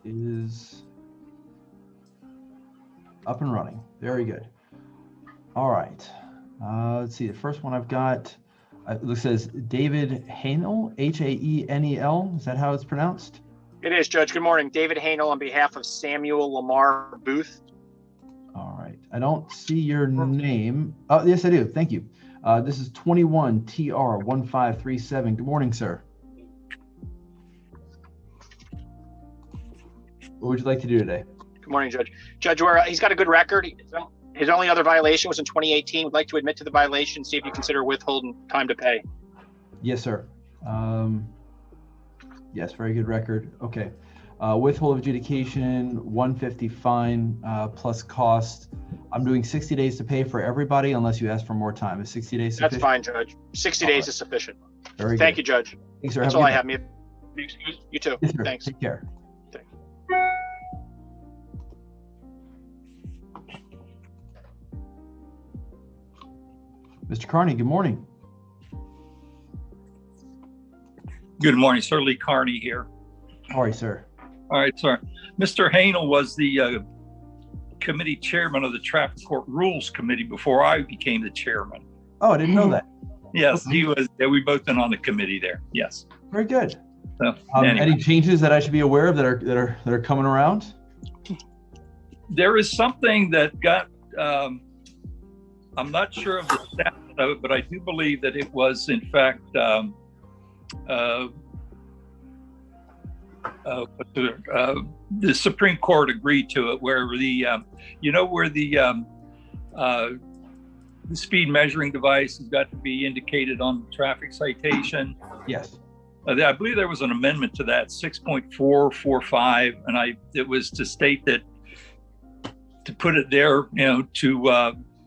is up and running. Very good. All right. Let's see. The first one I've got, it says David Haenel, Haenel. Is that how it's pronounced? It is, Judge. Good morning. David Haenel on behalf of Samuel Lamar Booth. All right. I don't see your name. Oh, yes, I do. Thank you. This is 21 TR 1537. Good morning, sir. What would you like to do today? Good morning, Judge. Judge, he's got a good record. His only other violation was in 2018. Would like to admit to the violation, see if you consider withholding time to pay. Yes, sir. Yes, very good record. Okay. Withhold of adjudication, 150 fine plus cost. I'm doing 60 days to pay for everybody unless you ask for more time. Is 60 days sufficient? That's fine, Judge. 60 days is sufficient. Very Thank good. you, Judge. Thanks, sir. That's all I have. You too. Yes, sir. Thanks. Take care. Thanks. Mr. Carney, good morning. Good morning, sir. Lee Carney here. How are you, sir? All right, sir. Mr. Haenel was the committee chairman of the Traffic Court Rules Committee before I became the chairman. Oh, I didn't know that. Yes, he was. Yeah, we both been on the committee there. Yes. Very good. So, anyway. Any changes that I should be aware of that are coming around? There is something that got. I'm not sure of the status of it, but I do believe that it was, in fact, the Supreme Court agreed to it, where the speed measuring device has got to be indicated on the traffic citation. Yes. I believe there was an amendment to that, 6.445, and it was to state that, to put it there,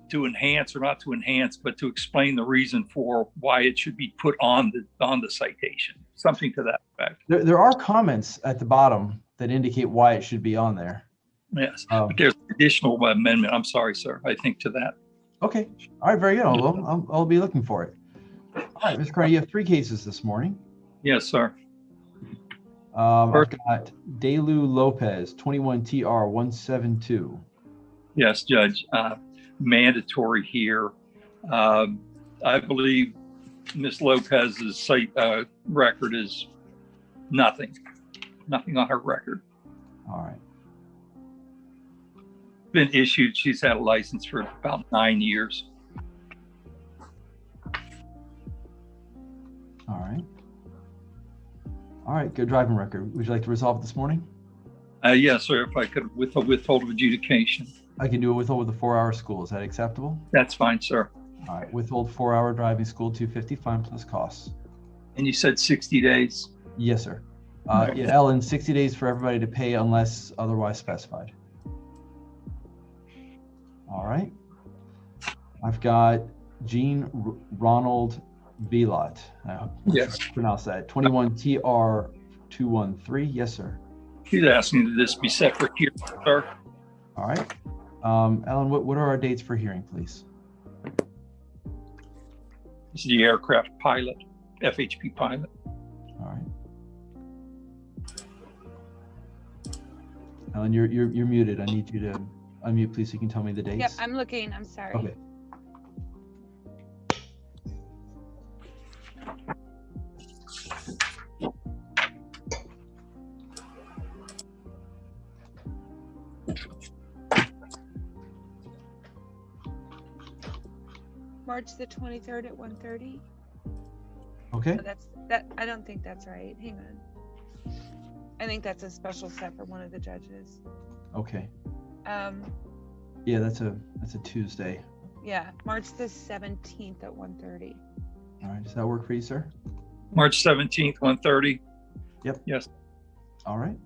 to enhance or not to enhance, but to explain the reason for why it should be put on the citation, something to that effect. There are comments at the bottom that indicate why it should be on there. Yes, but there's an additional amendment. I'm sorry, sir. I think to that. Okay. All right. Very good. I'll be looking for it. All right, Mr. Carney, you have 3 cases this morning. Yes, sir. I've got Delu Lopez, 21 TR 172. Yes, Judge. Mandatory here. I believe Ms. Lopez's record is nothing on her record. All right. Been issued. She's had a license for about 9 years. All right. All right. Good driving record. Would you like to resolve it this morning? Yes, sir. If I could withhold of adjudication. I can do a withhold with a 4-hour school. Is that acceptable? That's fine, sir. All right. Withhold 4-hour driving school, 250 fine plus costs. And you said 60 days? Yes, sir. Yeah, Ellen, 60 days for everybody to pay unless otherwise specified. All right. I've got Jean Ronald Vilot. Yes. Pronounce that. 21 TR 213. Yes, sir. He's asking that this be set for hearing, sir. All right. Ellen, what are our dates for hearing, please? This is the aircraft pilot, FHP pilot. All right. Ellen, you're muted. I need you to unmute, please, so you can tell me the dates. Yep, I'm looking. I'm sorry. Okay. March the 23rd at 1:30. Okay. So that. I don't think that's right. Hang on. I think that's a special set for one of the judges. Okay. Yeah, that's a Tuesday. Yeah, March the 17th at 1:30. All right. Does that work for you, sir? March 17th, 1:30. Yep. Yes. All right.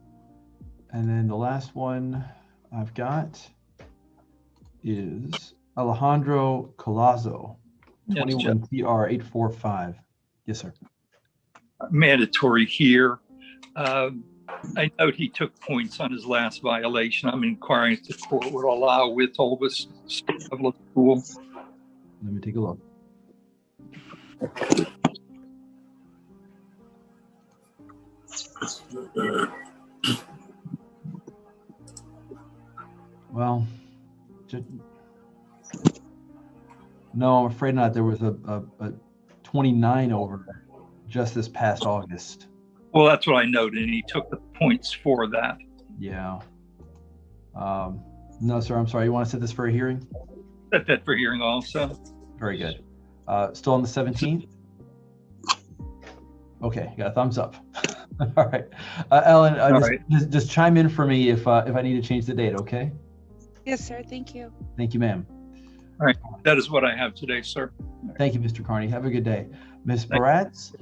And then the last one I've got is Alejandro Colazo, 21 TR 845. Yes, sir. Mandatory here. I note he took points on his last violation. I'm inquiring if the court would allow withhold of state level of school. Let me take a look. Well, ju- no, I'm afraid not. There was a 29 over just this past August. Well, that's what I noted, and he took the points for that. Yeah. No, sir, I'm sorry. You want to set this for a hearing? Set that for hearing also. Very good. Still on the 17th? Okay, got a thumbs up. All right. Ellen, just chime in for me if I need to change the date, okay? Yes, sir. Thank you. Thank you, ma'am. All right. That is what I have today, sir. Thank you, Mr. Carney. Have a good day. Ms. Baratz?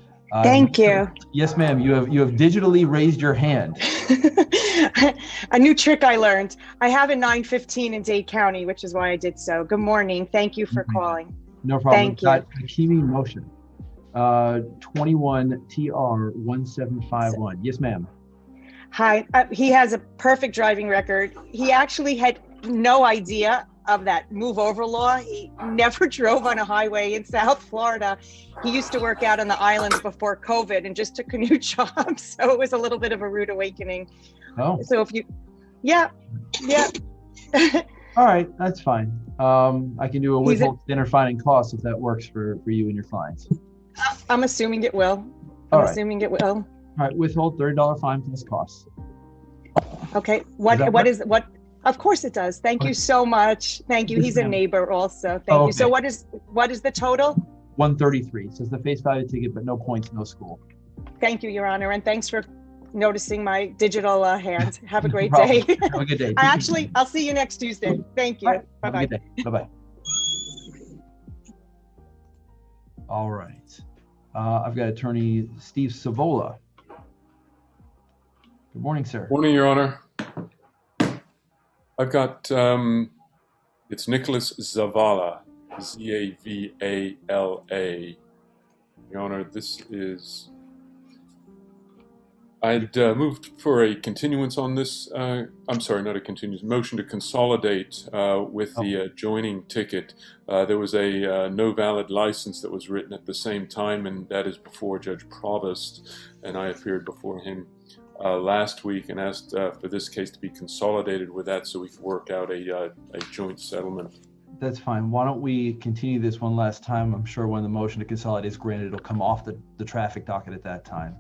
Thank you. Yes, ma'am. You have digitally raised your hand. A new trick I learned. I have a 915 in Dade County, which is why I did so. Good morning. Thank you for calling. No problem. Thank you. Hakimi motion. 21 TR 1751. Yes, ma'am. Hi. He has a perfect driving record. He actually had no idea of that move over law. He never drove on a highway in South Florida. He used to work out on the islands before COVID and just took a new job. So it was a little bit of a rude awakening. Oh. So if you, yeah. All right, that's fine. I can do a withhold dinner finding costs if that works for you and your clients. I'm assuming it will. All Assuming it will. All right, withhold $30 fine plus costs. Okay. What is of course it does. Thank you so much. Thank you. Yes, He's a ma'am. neighbor also. Thank you. So Okay. what is the total? 133. Says the face value ticket, but no points, no school. Thank you, Your Honor, and thanks for noticing my digital hand. Have a great No day. problem. Have a good day. I'll see you next Tuesday. Thank you. All right. Have a Bye-bye. good day. Bye-bye. All right. I've got attorney Steve Savola. Good morning, sir. Morning, Your Honor. I've got, it's Nicholas Zavala, Zavala. Your Honor, this is, I'd moved for a continuance on this, I'm sorry, not a continuance, motion to consolidate with the adjoining ticket. There was a no valid license that was written at the same time, and that is before Judge Provost, and I appeared before him last week and asked for this case to be consolidated with that so we could work out a joint settlement. That's fine. Why don't we continue this one last time? I'm sure when the motion to consolidate is granted, it'll come off the traffic docket at that time.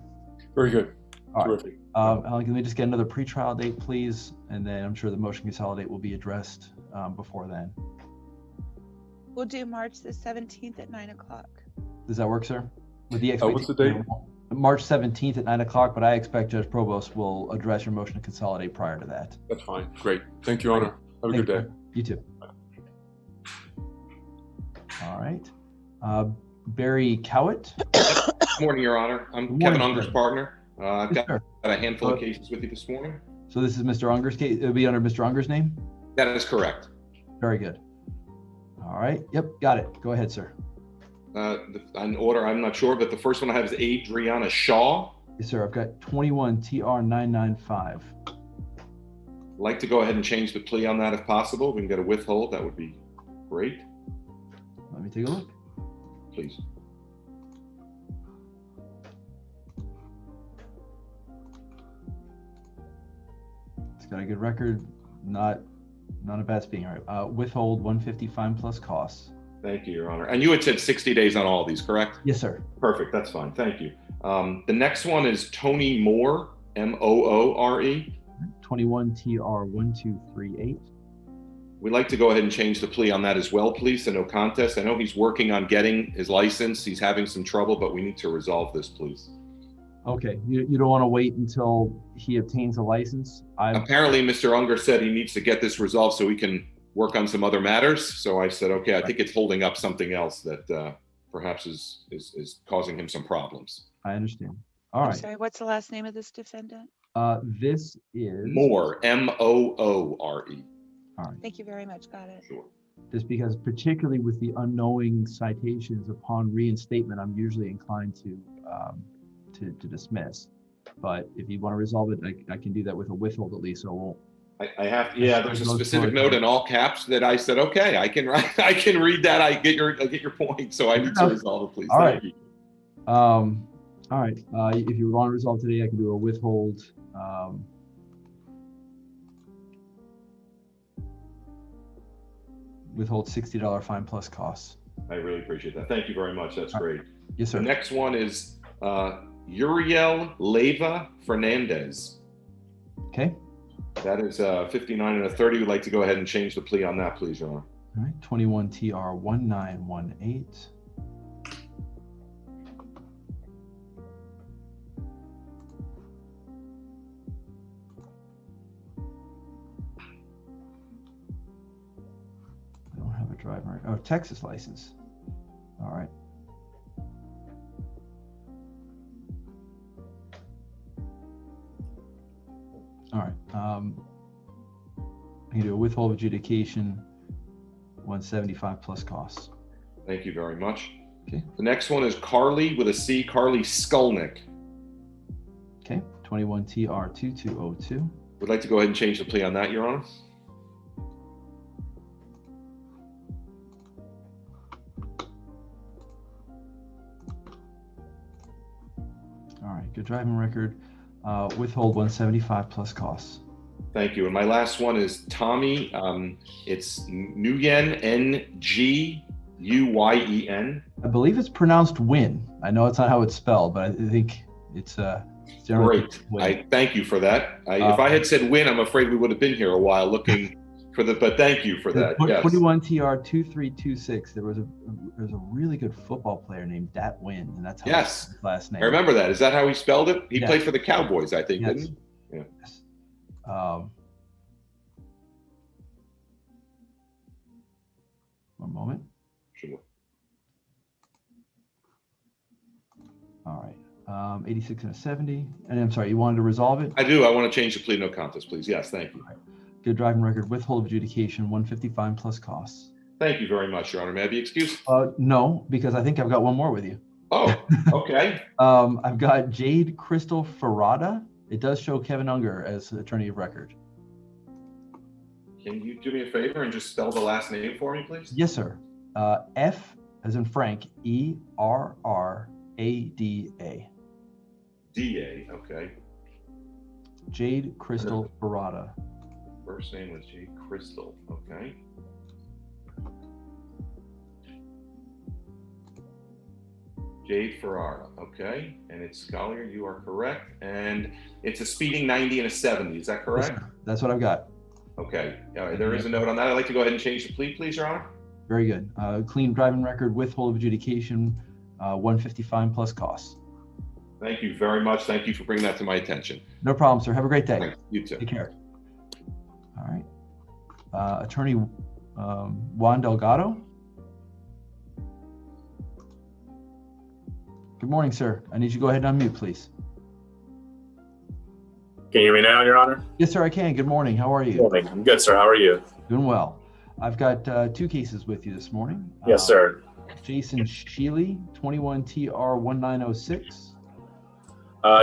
Very good. All right. Terrific. Alan, can we just get another pretrial date, please? And then I'm sure the motion to consolidate will be addressed before then. We'll do March the 17th at 9 o'clock. Does that work, sir? With the What's the date? March 17th at 9 o'clock, but I expect Judge Provost will address your motion to consolidate prior to that. That's fine. Great. Thank you, Your Honor. Have a good day. You too. All right. Barry Cowett. Good morning, Your Honor. I'm Good Kevin morning, Unger's sir. partner. I've Yes, got sir. a handful of cases with you this morning. So this is Mr. Unger's case. It'll be under Mr. Unger's name? That is correct. Very good. All right. Yep. Got it. Go ahead, sir. In order, I'm not sure, but the first one I have is Adriana Shaw. Yes, sir. I've got 21 TR 995. I'd like to go ahead and change the plea on that if possible. We can get a withhold. That would be great. Let me take a look. Please. It's got a good record. Not a bad speaking. All right. Withhold 150 fine plus costs. Thank you, Your Honor. And you had said 60 days on all of these, correct? Yes, sir. Perfect. That's fine. Thank you. The next one is Tony Moore, Moore. 21 TR 1238. We'd like to go ahead and change the plea on that as well, please, so no contest. I know he's working on getting his license. He's having some trouble, but we need to resolve this, please. Okay. You don't want to wait until he obtains a license? Apparently, Mr. Unger said he needs to get this resolved so we can work on some other matters. So I said, okay, I think it's holding up something else that perhaps is causing him some problems. I understand. All I'm right. sorry, what's the last name of this defendant? This is Moore, Moore. All right. Thank you very much. Got it. Sure. Just because particularly with the unknowing citations upon reinstatement, I'm usually inclined to dismiss. But if you want to resolve it, I can do that with a withhold at least, so it won't. I have, yeah, there's a specific note in all caps that I said, okay, I can read that. I get your point. So I need to resolve it, please. All Thank right. you. All right. If you want to resolve today, I can do a withhold. withhold $60 fine plus costs. I really appreciate that. Thank you very much. That's great. Yes, The sir. next one is Uriel Leyva Fernandez. Okay. That is 59 and a 30. We'd like to go ahead and change the plea on that, please, Your Honor. All right. 21 TR 1918. I don't have a driver. Oh, Texas license. All right. All right. I can do a withhold adjudication, 175 plus costs. Thank you very much. Okay. The next one is Carly with a C, Carly Skolnick. Okay. 21 TR 2202. Would like to go ahead and change the plea on that, Your Honor. All right. Good driving record. Withhold 175 plus costs. Thank you. And my last one is Tommy. It's Nguyen, Nguyen. I believe it's pronounced win. I know it's not how it's spelled, but I think it's generally Great. win. I thank you for that. If I had said win, I'm afraid we would have been here a while looking for the, but thank you for that. Yes. 21 TR 2326. There was a really good football player named Dat Win, and that's how Yes. his last name. I remember that. Is that how he spelled it? He Yes. played for the Cowboys, I think, Yes. didn't he? Yeah. Yes. One moment. Sure. All right. 86 and a 70. And I'm sorry, you wanted to resolve it? I do. I want to change the plea no contest, please. Yes, thank you. Good driving record, withhold of adjudication, 150 fine plus costs. Thank you very much, Your Honor. May I be excused? No, because I think I've got one more with you. Oh, okay. I've got Jade Crystal Ferrada. It does show Kevin Unger as attorney of record. Can you do me a favor and just spell the last name for me, please? Yes, sir. F as in Frank, ERRADA. D-A, okay. Jade Crystal Ferrada. First name was Jade Crystal, okay. Jade Ferrara, okay. And it's Scholar, you are correct. And it's a speeding 90 and a 70, is that correct? Yes, sir. That's what I've got. Okay, all right, there is a note on that. I'd like to go ahead and change the plea, please, Your Honor. Very good. Clean driving record, withhold of adjudication, 150 fine plus costs. Thank you very much. Thank you for bringing that to my attention. No problem, sir. Have a great day. Thanks. You too. Take care. All right. Attorney Juan Delgado. Good morning, sir. I need you to go ahead and unmute, please. Can you hear me now, Your Honor? Yes, sir, I can. Good morning. How are you? Good morning. I'm good, sir. How are you? Doing well. I've got two cases with you this morning. Yes, sir. Jason Sheely, 21 TR 1906.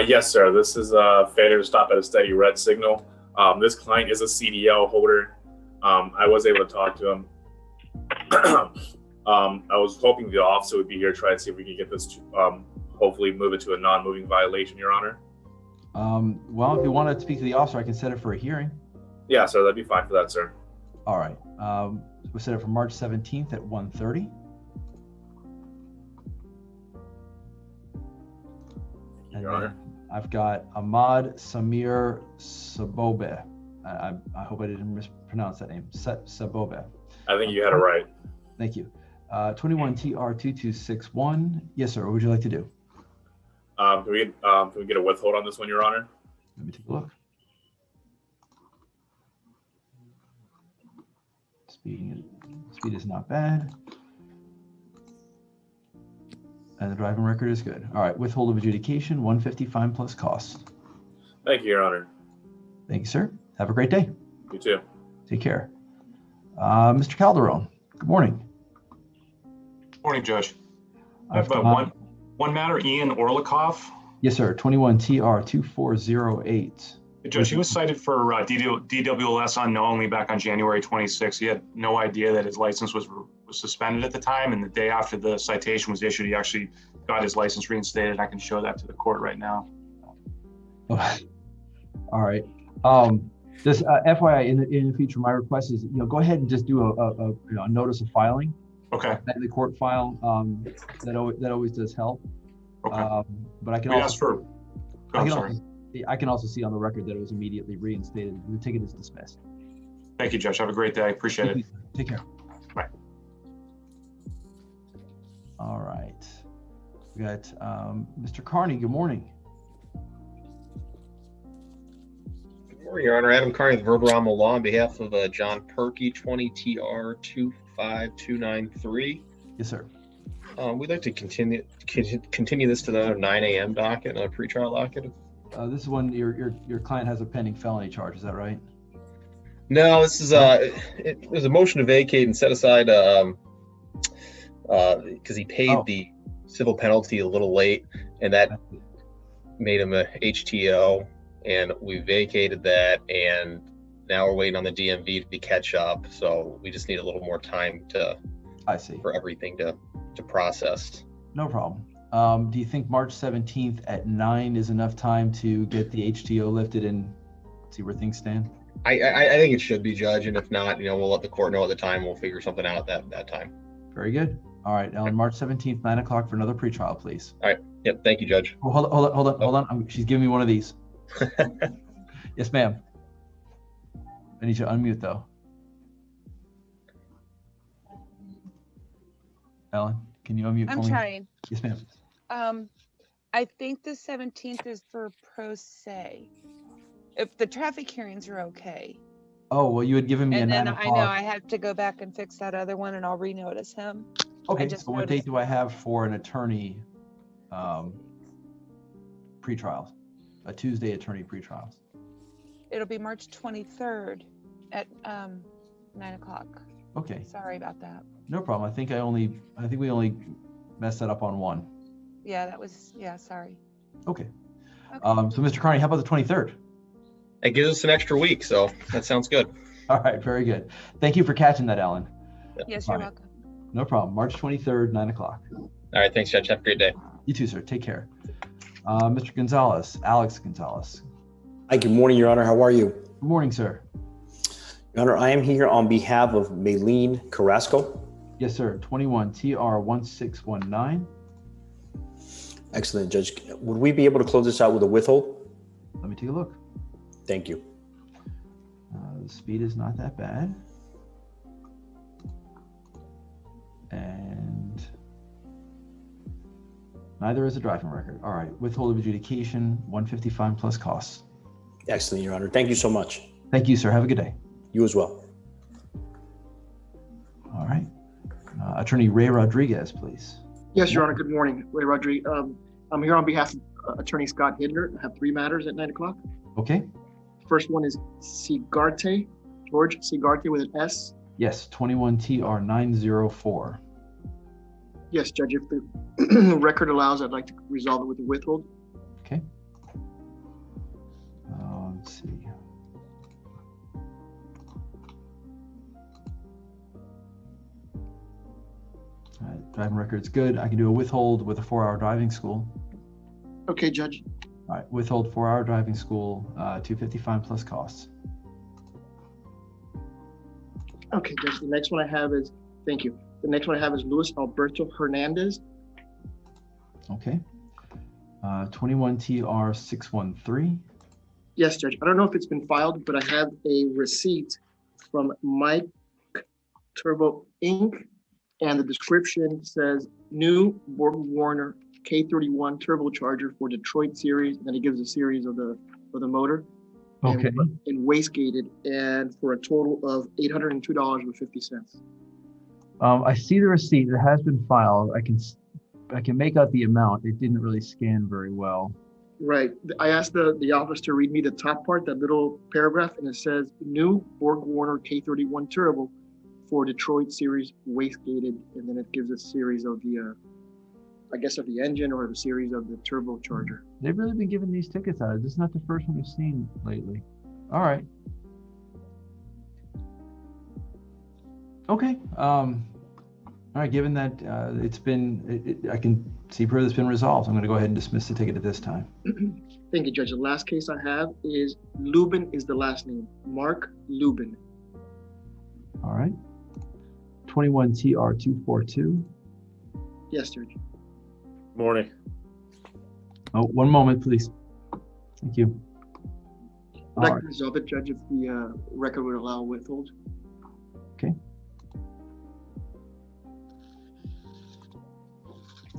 Yes, sir. This is a failure to stop at a steady red signal. This client is a CDL holder. I was able to talk to him. I was hoping the officer would be here to try and see if we could get this to hopefully move it to a non-moving violation, Your Honor. Well, if you want to speak to the officer, I can set it for a hearing. Yeah, sir. That'd be fine for that, sir. All right. We'll set it for March 17th at 1:30. And Your Honor. I've got Ahmad Samir Sabobe. I hope I didn't mispronounce that name. Sabobe. I think you had it right. Thank you. 21 TR 2261. Yes, sir. What would you like to do? Can we get a withhold on this one, Your Honor? Let me take a look. Speed is not bad. And the driving record is good. All right, withhold of adjudication, 150 fine plus costs. Thank you, Your Honor. Thank you, sir. Have a great day. You too. Take care. Mr. Calderon, good morning. Morning, Judge. I have one matter, Ian Orlikoff. Yes, sir. 21 TR 2408. Judge, he was cited for DWLS unknowingly back on January 26th. He had no idea that his license was suspended at the time, and the day after the citation was issued, he actually got his license reinstated. I can show that to the court right now. All right. Just FYI, in the future, my request is, go ahead and just do a notice of filing. Okay. In the court file. That always does help. Okay. But I can We also asked for. I'm sorry. I can also see on the record that it was immediately reinstated. The ticket is dismissed. Thank you, Judge. Have a great day. Appreciate it. Take care. Bye. All right. We got Mr. Carney. Good morning. Good morning, Your Honor. Adam Carney, the Verbatim Law, on behalf of John Perky, 20 TR 25293. Yes, sir. We'd like to continue this to the 9 a.m. docket, a pretrial docket. This is when your client has a pending felony charge. Is that right? No, this is it was a motion to vacate and set aside because he paid the civil penalty a little late, and that made him a HTO, and we vacated that, and now we're waiting on the DMV to catch up. So we just need a little more time for everything to process. No problem. Do you think March 17th at 9 is enough time to get the HTO lifted and see where things stand? I think it should be, Judge, and if not, we'll let the court know at the time. We'll figure something out at that time. Very good. All right, Ellen, March 17th, 9 o'clock for another pretrial, please. All right. Yep. Thank you, Judge. Oh, hold on. She's giving me one of these. Yes, ma'am. I need you to unmute, though. Ellen, can you unmute for me? I'm trying. Yes, ma'am. I think the 17th is for pro se. If the traffic hearings are okay. Oh, well, you had given me And a 9 then o'clock. I know I have to go back and fix that other one, and I'll renotice him. Okay, so what date do I have for an attorney pretrial? A Tuesday attorney pretrial? It'll be March 23rd at 9 o'clock. Okay. Sorry about that. No problem. I think we only messed that up on one. Yeah, sorry. Okay. So Mr. Carney, how about the 23rd? It gives us an extra week, so that sounds good. All right, very good. Thank you for catching that, Alan. Yes, you're welcome. No problem. March 23rd, 9 o'clock. All right, thanks, Judge. Have a great day. You too, sir. Take care. Mr. Gonzalez, Alex Gonzalez. Hi, good morning, Your Honor. How are you? Good morning, sir. Your Honor, I am here on behalf of Maylene Carrasco. Yes, sir. 21 TR 1619. Excellent, Judge. Would we be able to close this out with a withhold? Let me take a look. Thank you. The speed is not that bad. And neither is a driving record. All right, withhold of adjudication, 155 plus costs. Excellent, Your Honor. Thank you so much. Thank you, sir. Have a good day. You as well. All right. Attorney Ray Rodriguez, please. Yes, Your Honor. Good morning. Ray Rodriguez. I'm here on behalf of Attorney Scott Hidner. I have 3 matters at 9 o'clock. Okay. First one is Sigarte, George Sigarte with an S. Yes, 21 TR 904. Yes, Judge. If the record allows, I'd like to resolve it with a withhold. Okay. Let's see. All right, driving record's good. I can do a withhold with a 4-hour driving school. Okay, Judge. All right, withhold 4-hour driving school, 255 plus costs. Okay, Judge. The next one I have is, thank you. The next one I have is Luis Alberto Hernandez. Okay. 21 TR 613. Yes, Judge. I don't know if it's been filed, but I have a receipt from Mike Turbo Inc. And the description says new Borg Warner K31 turbocharger for Detroit series. And then it gives a series of the motor. Okay. And wastegated, and for a total of $802.50. I see the receipt. It has been filed. I can make out the amount. It didn't really scan very well. Right. I asked the office to read me the top part, that little paragraph, and it says new Borg Warner K31 turbo for Detroit series wastegated, and then it gives a series of the I guess of the engine or the series of the turbocharger. They've really been giving these tickets out. This is not the first one we've seen lately. All right. Okay. All right. Given that it's been, I can See proof that's been resolved. I'm going to go ahead and dismiss the ticket at this time. Thank you, Judge. The last case I have is Lubin is the last name. Mark Lubin. All right. 21 TR 242. Yes, Judge. Morning. Oh, one moment, please. Thank you. I'd like to resolve it, Judge, if the record would allow withhold. Okay.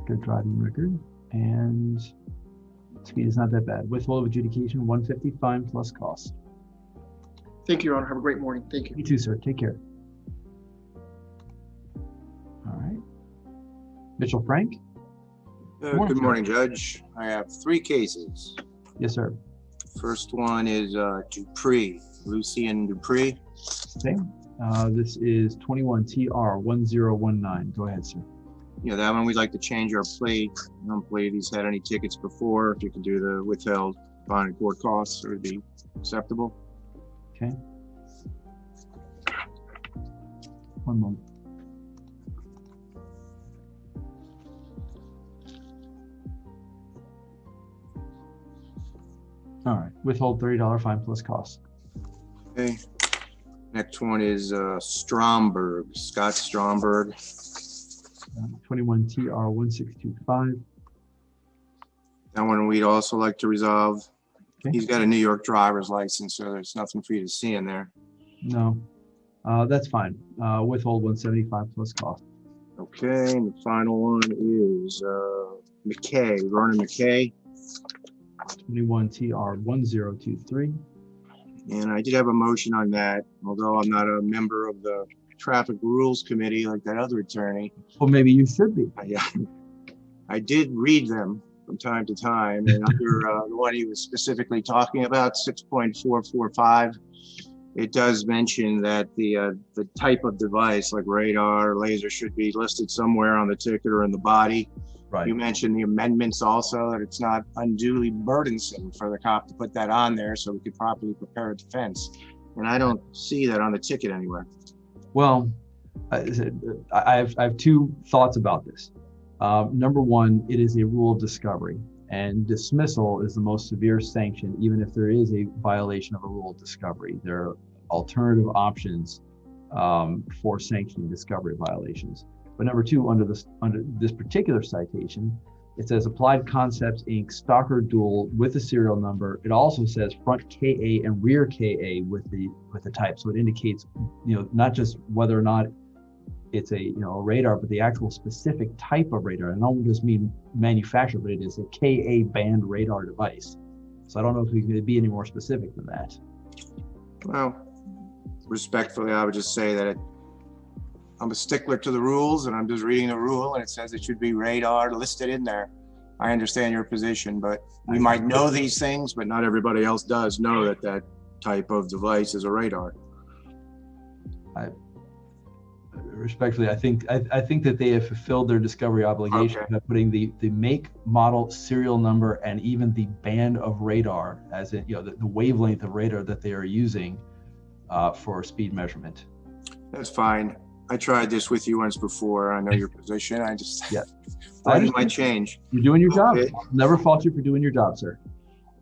Good driving record. And speed is not that bad. Withhold of adjudication, 150 fine plus cost. Thank you, Your Honor. Have a great morning. Thank you. You too, sir. Take care. All right. Mitchell Frank? Good morning, Judge. I have 3 cases. Yes, sir. First one is Dupree, Lucian Dupree. Okay. This is 21 TR 1019. Go ahead, sir. Yeah, that one we'd like to change our plate. I don't believe he's had any tickets before. If you could do the withheld fine and court costs, it would be acceptable. Okay. One moment. All right, withhold $30 fine plus cost. Okay. Next one is Stromberg, Scott Stromberg. 21 TR 1625. That one we'd also like to resolve. Okay. He's got a New York driver's license, so there's nothing for you to see in there. No, that's fine. Withhold 175 plus cost. Okay, and the final one is McKay, Vernon McKay. 21 TR 1023. And I did have a motion on that, although I'm not a member of the Traffic Rules Committee like that other attorney. Well, maybe you should be. I did read them from time to time, and under the one he was specifically talking about, 6.445, it does mention that the type of device like radar or laser should be listed somewhere on the ticket or in the body. Right. You mentioned the amendments also, that it's not unduly burdensome for the cop to put that on there so we could properly prepare a defense. And I don't see that on the ticket anywhere. Well, I have 2 thoughts about this. Number one, it is a rule of discovery, and dismissal is the most severe sanction, even if there is a violation of a rule of discovery. There are alternative options for sanctioning discovery violations. But number 2, under this particular citation, it says Applied Concepts Inc. Stalker Dual with a serial number. It also says front KA and rear KA with the type. So it indicates, not just whether or not it's a radar, but the actual specific type of radar. And I don't just mean manufacturer, but it is a KA band radar device. So I don't know if we can be any more specific than that. Well, respectfully, I would just say that I'm a stickler to the rules, and I'm just reading the rule, and it says it should be radar listed in there. I understand your position, but we might know these things, but not everybody else does know that that type of device is a radar. Respectfully, I think that they have fulfilled their discovery obligation by putting the make, model, serial number, and even the band of radar, as in the wavelength of radar that they are using for speed measurement. That's fine. I tried this with you once before. I know your position. I just thought it might change. You're doing your job. Never fault you for doing your job, sir.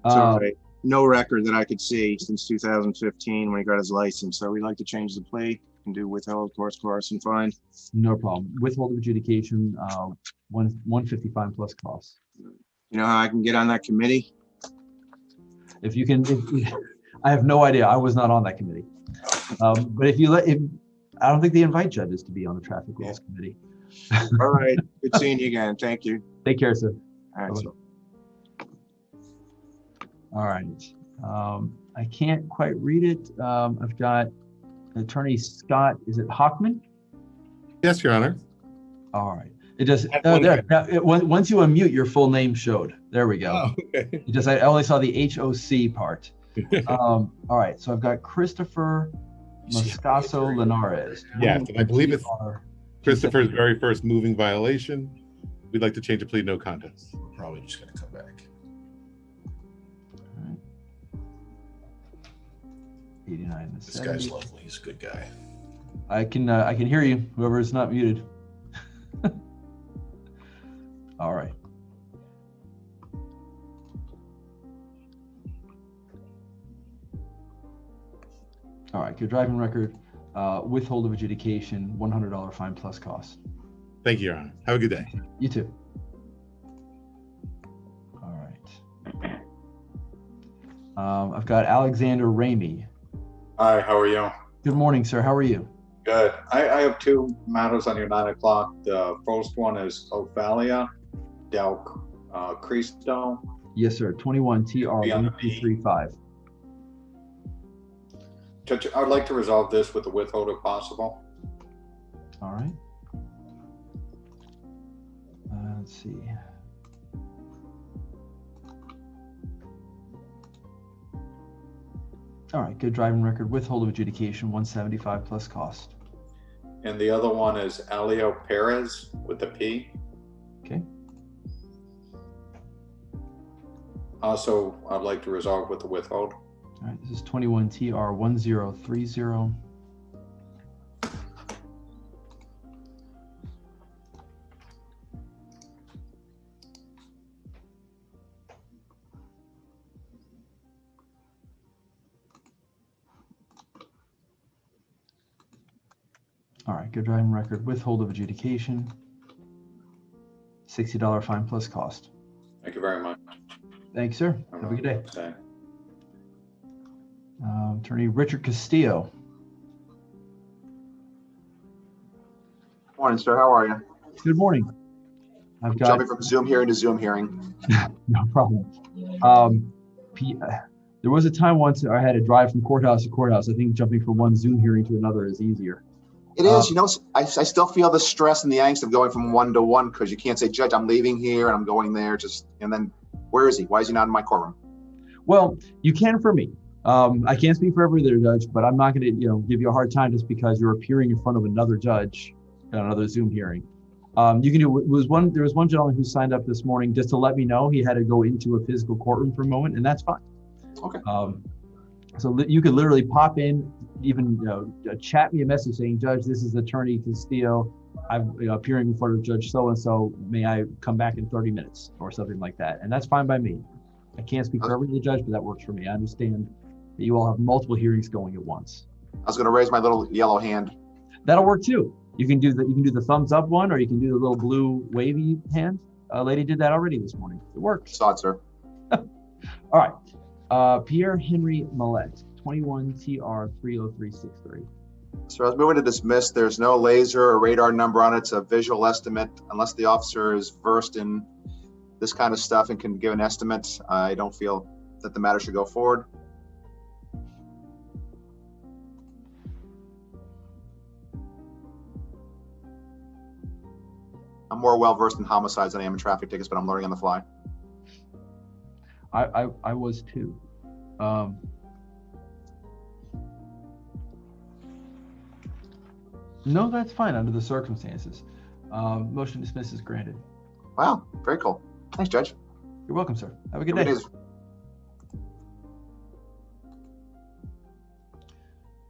No record that I could see since 2015 when he got his license. So we'd like to change the plea and do withheld, course, and fine. No problem. Withhold of adjudication, 150 fine plus costs. You know how I can get on that committee? If you can, I have no idea. I was not on that committee. But I don't think they invite judges to be on the Traffic Rules Committee. All right. Good seeing you again. Thank you. Take care, sir. All right. All right. I can't quite read it. I've got Attorney Scott. Is it Hockman? Yes, Your Honor. All right. It just there. Now, once you unmute, your full name showed. There we go. Oh, okay. I only saw the HOC part. All right. So I've got Christopher Moscaso Linares. Yeah, and I believe it's Christopher's very first moving violation. We'd like to change the plea no contest. We're probably just going to come back. All right. 89. This guy's lovely. He's a good guy. I can hear you. Whoever is not muted. All right. All right, good driving record, withhold of adjudication, $100 fine plus cost. Thank you, Your Honor. Have a good day. You too. All right. I've got Alexander Ramey. Hi, how are you? Good morning, sir. How are you? Good. I have two matters on your 9 o'clock. The first one is Ophalia Del Cristo. Yes, sir. 21 TR 1235. Judge, I'd like to resolve this with a withhold if possible. All right. Let's see. All right, good driving record, withhold of adjudication, 175 plus cost. And the other one is Alio Perez with a P. Okay. Also, I'd like to resolve with a withhold. All right, this is 21 TR 1030. All right, good driving record, withhold of adjudication, $60 fine plus cost. Thank you very much. Thank you, sir. Have a good day. Okay. Attorney Richard Castillo. Morning, sir. How are you? Good morning. I've got jumping from Zoom hearing to Zoom hearing. no problem. There was a time once I had to drive from courthouse to courthouse. I think jumping from one Zoom hearing to another is easier. It is, you know, I still feel the stress and the angst of going from one to one because you can't say, Judge, I'm leaving here and I'm going there. And then where is he? Why is he not in my courtroom? Well, you can for me. I can't speak for every other judge, but I'm not going to, give you a hard time just because you're appearing in front of another judge in another Zoom hearing. You can do. There was one gentleman who signed up this morning just to let me know he had to go into a physical courtroom for a moment, and that's fine. Okay. So you could literally pop in, even chat me a message saying, Judge, this is Attorney Castillo. I'm appearing in front of Judge so-and-so. May I come back in 30 minutes or something like that? And that's fine by me. I can't speak for every other judge, but that works for me. I understand that you all have multiple hearings going at once. I was going to raise my little yellow hand. That'll work too. You can do the thumbs up one, or you can do the little blue wavy hand. A lady did that already this morning. It works. Saw it, sir. All right. Pierre Henry Millette, 21 TR 30363. So I was moving to dismiss. There's no laser or radar number on it. It's a visual estimate. Unless the officer is versed in this kind of stuff and can give an estimate, I don't feel that the matter should go forward. I'm more well-versed in homicides than I am in traffic tickets, but I'm learning on the fly. I was too. No, that's fine under the circumstances. Motion to dismiss is granted. Wow, very cool. Thanks, Judge. You're welcome, sir. Have a good day.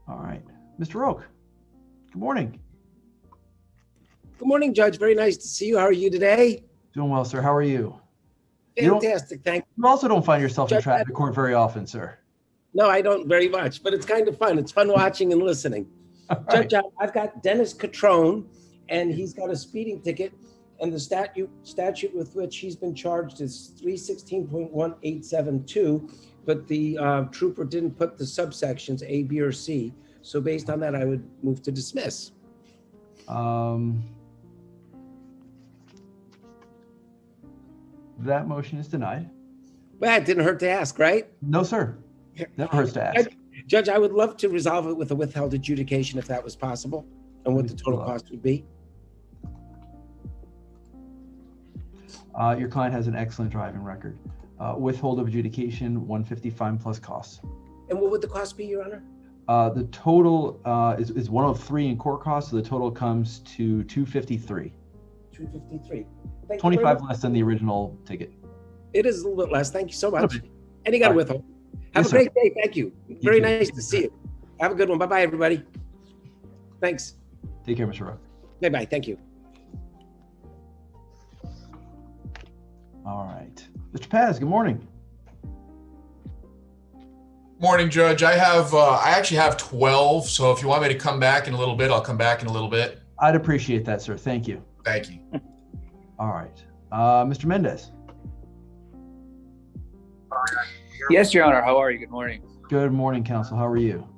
All right. Mr. Oak, good morning. Good morning, Judge. Very nice to see you. How are you today? Doing well, sir. How are you? Fantastic. Thank you. You also don't find yourself in Judge, traffic court very often, sir. No, I don't very much, but it's kind of fun. It's fun watching and listening. Right. Judge, I've got Dennis Catrone, and he's got a speeding ticket, and the statute with which he's been charged is 316.1872, but the trooper didn't put the subsections A, B, or C. So based on that, I would move to dismiss. That motion is denied. Well, it didn't hurt to ask, right? No, sir. Never hurts to ask. Judge, I would love to resolve it with a withheld adjudication if that was possible, and what the total cost would be. Your client has an excellent driving record. Withhold of adjudication, 150 fine plus costs. And what would the cost be, Your Honor? The total is 103 in court costs, so the total comes to 253. 253. Thank 25 less than the original ticket. It is a little bit less. Thank you so much. And you got to withhold. Have Yes, a great sir. day. Thank you. Very too. nice to see you. Have a good one. Bye-bye, everybody. Thanks. Take care, Mr. Rowe. Bye-bye. Thank you. All right. Mr. Paz, good morning. Morning, Judge. I actually have 12. So if you want me to come back in a little bit, I'll come back in a little bit. I'd appreciate that, sir. Thank you. Thank you. All right. Mr. Mendez. Yes, Your Honor. How are you? Good morning. Good morning, counsel. How are you?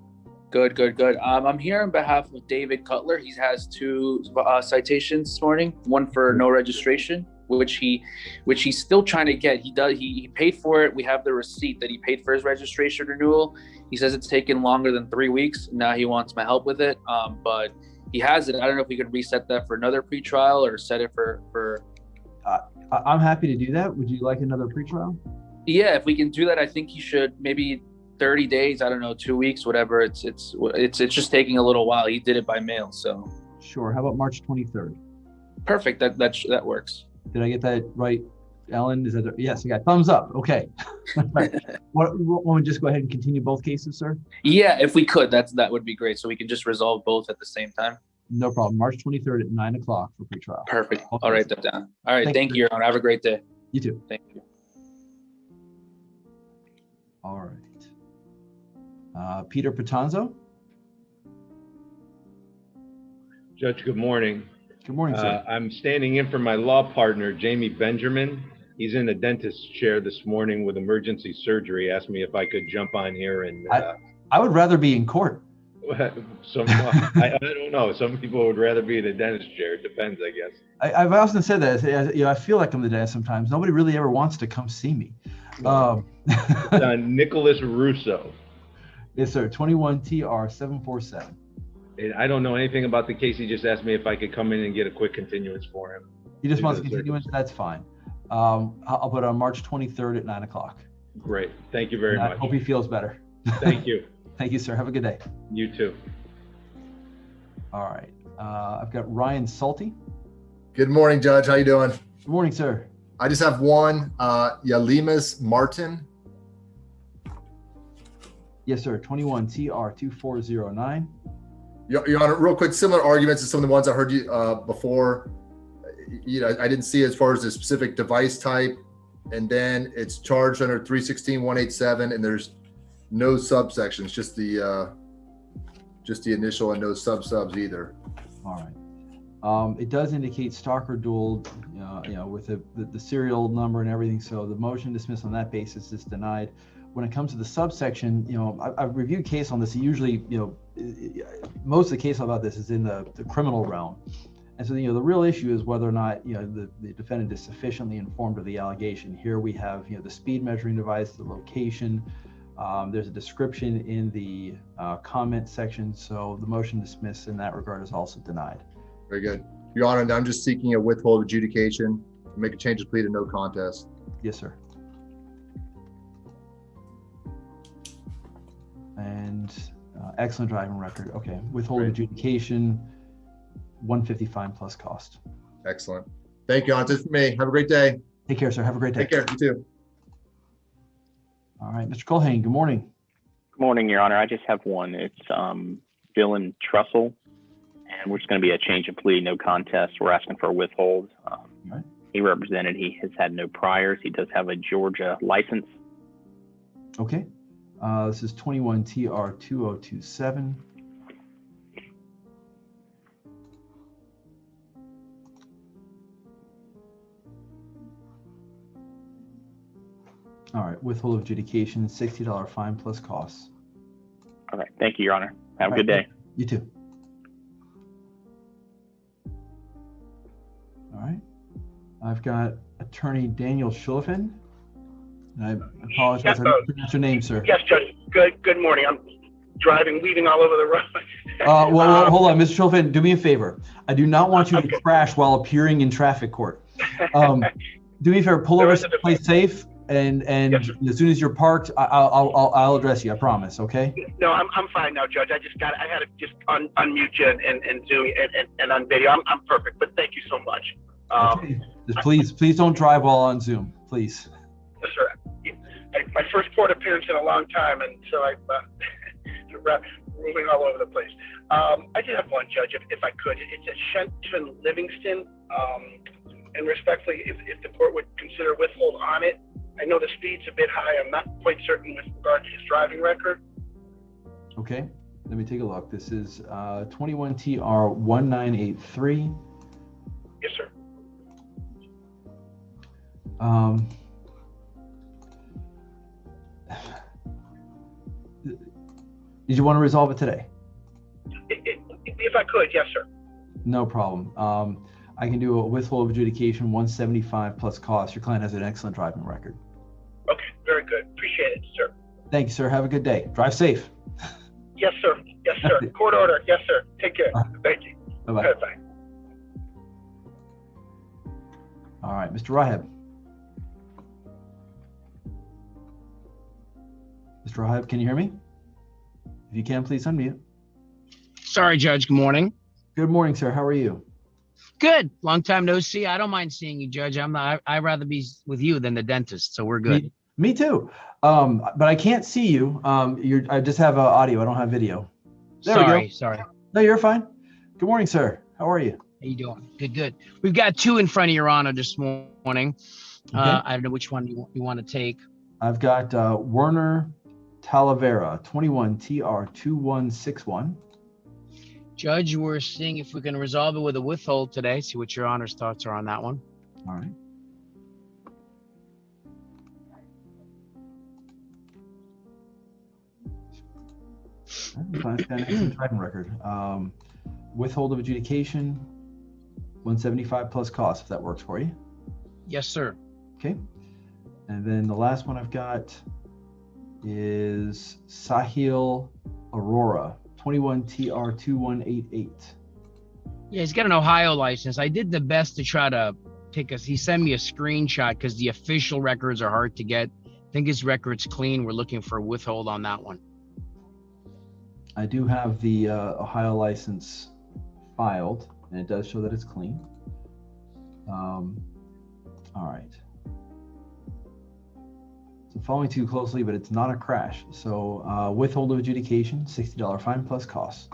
Good. I'm here on behalf of David Cutler. He has two citations this morning. One for no registration, which he's still trying to get. He paid for it. We have the receipt that he paid for his registration renewal. He says it's taken longer than 3 weeks. Now he wants my help with it. But he has it. I don't know if we could reset that for another pretrial or set it for. I'm happy to do that. Would you like another pretrial? Yeah, if we can do that, I think he should. Maybe 30 days. I don't know, 2 weeks, whatever. It's just taking a little while. He did it by mail, so. Sure. How about March 23rd? Perfect. That works. Did I get that right, Ellen? Is that yes? I got thumbs up. Okay. Want to just go ahead and continue both cases, sir? Yeah, if we could, that would be great. So we can just resolve both at the same time. No problem. March 23rd at 9 o'clock for pretrial. Perfect. I'll write that down. All right. Thank you, Your Honor. Have a great day. You too. Thank you. All right. Peter Patanzo. Judge, good morning. Good morning, sir. I'm standing in for my law partner, Jamie Benjamin. He's in a dentist's chair this morning with emergency surgery. Asked me if I could jump on here and. I would rather be in court. I don't know. Some people would rather be in a dentist chair. It depends, I guess. I've often said that. I feel like I'm the dentist sometimes. Nobody really ever wants to come see me. Nicholas Russo. Yes, sir. 21 TR 747. And I don't know anything about the case. He just asked me if I could come in and get a quick continuance for him. He just wants a continuance? That's fine. I'll put it on March 23rd at 9 o'clock. Great. Thank you very much. I hope he feels better. Thank you. Thank you, sir. Have a good day. You too. All right. I've got Ryan Salty. Good morning, Judge. How you doing? Good morning, sir. I just have one. Yalimas Martin. Yes, sir. 21 TR 2409. Your Honor, real quick, similar arguments to some of the ones I heard you before. I didn't see as far as the specific device type, and then it's charged under 316-187, and there's no subsections, just the initial and no subs either. All right. It does indicate stalker dual, with the serial number and everything. So the motion dismissed on that basis is denied. When it comes to the subsection, I've reviewed case on this. Usually, most of the case about this is in the criminal realm. And so, the real issue is whether or not, the defendant is sufficiently informed of the allegation. Here we have, the speed measuring device, the location. There's a description in the comment section. So the motion dismissed in that regard is also denied. Very good. Your Honor, I'm just seeking a withhold adjudication to make a change of plea to no contest. Yes, sir. And excellent driving record. Okay. Withhold adjudication, 150 fine plus cost. Excellent. Thank you, Your Honor. That's it for me. Have a great day. Take care, sir. Have a great day. Take care. You too. All right. Mr. Colhane, good morning. Good morning, Your Honor. I just have one. It's Dylan Trussell, and we're just going to be a change of plea, no contest. We're asking for a withhold. Right. He represented, he has had no priors. He does have a Georgia license. Okay. This is 21 TR 2027. All right, withhold of adjudication, $60 fine plus costs. All right, thank you, Your Honor. Have a good day. You too. All right, I've got attorney Daniel Schulfen. And I apologize, Yes, I didn't pronounce your name, sir. Yes, Judge. Good morning. I'm driving, weaving all over the road. Well, hold on, Mr. Schulfen, do me a favor. I do not want you to crash while appearing in traffic court. Do me a favor, pull over someplace safe, and yes, as soon as you're parked, I'll address you. I promise. Okay. No, I'm fine now, Judge. I had to just unmute you and Zoom and on video. I'm perfect, but thank you so much. Okay. Just please don't drive while on Zoom, please. Yes, sir. My first court appearance in a long time, and so I'm moving all over the place. I did have one, Judge, if I could. It's a Shenton Livingston, and respectfully, if the court would consider withhold on it. I know the speed's a bit high. I'm not quite certain with regard to his driving record. Okay, let me take a look. This is 21 TR 1983. Yes, sir. Did you want to resolve it today? If I could, yes, sir. No problem. I can do a withhold of adjudication 175 plus cost. Your client has an excellent driving record. Okay, very good. Appreciate it, sir. Thank you, sir. Have a good day. Drive safe. Yes, sir. Yes, sir. Court order. Yes, sir. Take care. Thank you. Bye-bye. Bye. All right, Mr. Raheb. Mr. Raheb, can you hear me? If you can, please unmute. Sorry, Judge. Good morning. Good morning, sir. How are you? Good. Long time no see. I don't mind seeing you, Judge. I'd rather be with you than the dentist, so we're good. Me too. But I can't see you. I just have audio. I don't have video. There we go. Sorry. No, you're fine. Good morning, sir. How are you? How you doing? Good. We've got two in front of Your Honor this morning. Okay. I don't know which one you want to take. I've got Werner Talavera, 21 TR 2161. Judge, we're seeing if we can resolve it with a withhold today. See what Your Honor's thoughts are on that one. All right. Driving record. Withhold of adjudication 175 plus cost, if that works for you. Yes, sir. Okay. And then the last one I've got is Sahil Aurora, 21 TR 2188. Yeah, he's got an Ohio license. I did the best to try to he sent me a screenshot because the official records are hard to get. I think his record's clean. We're looking for a withhold on that one. I do have the Ohio license filed, and it does show that it's clean. All right. So following too closely, but it's not a crash. So withhold of adjudication, $60 fine plus costs.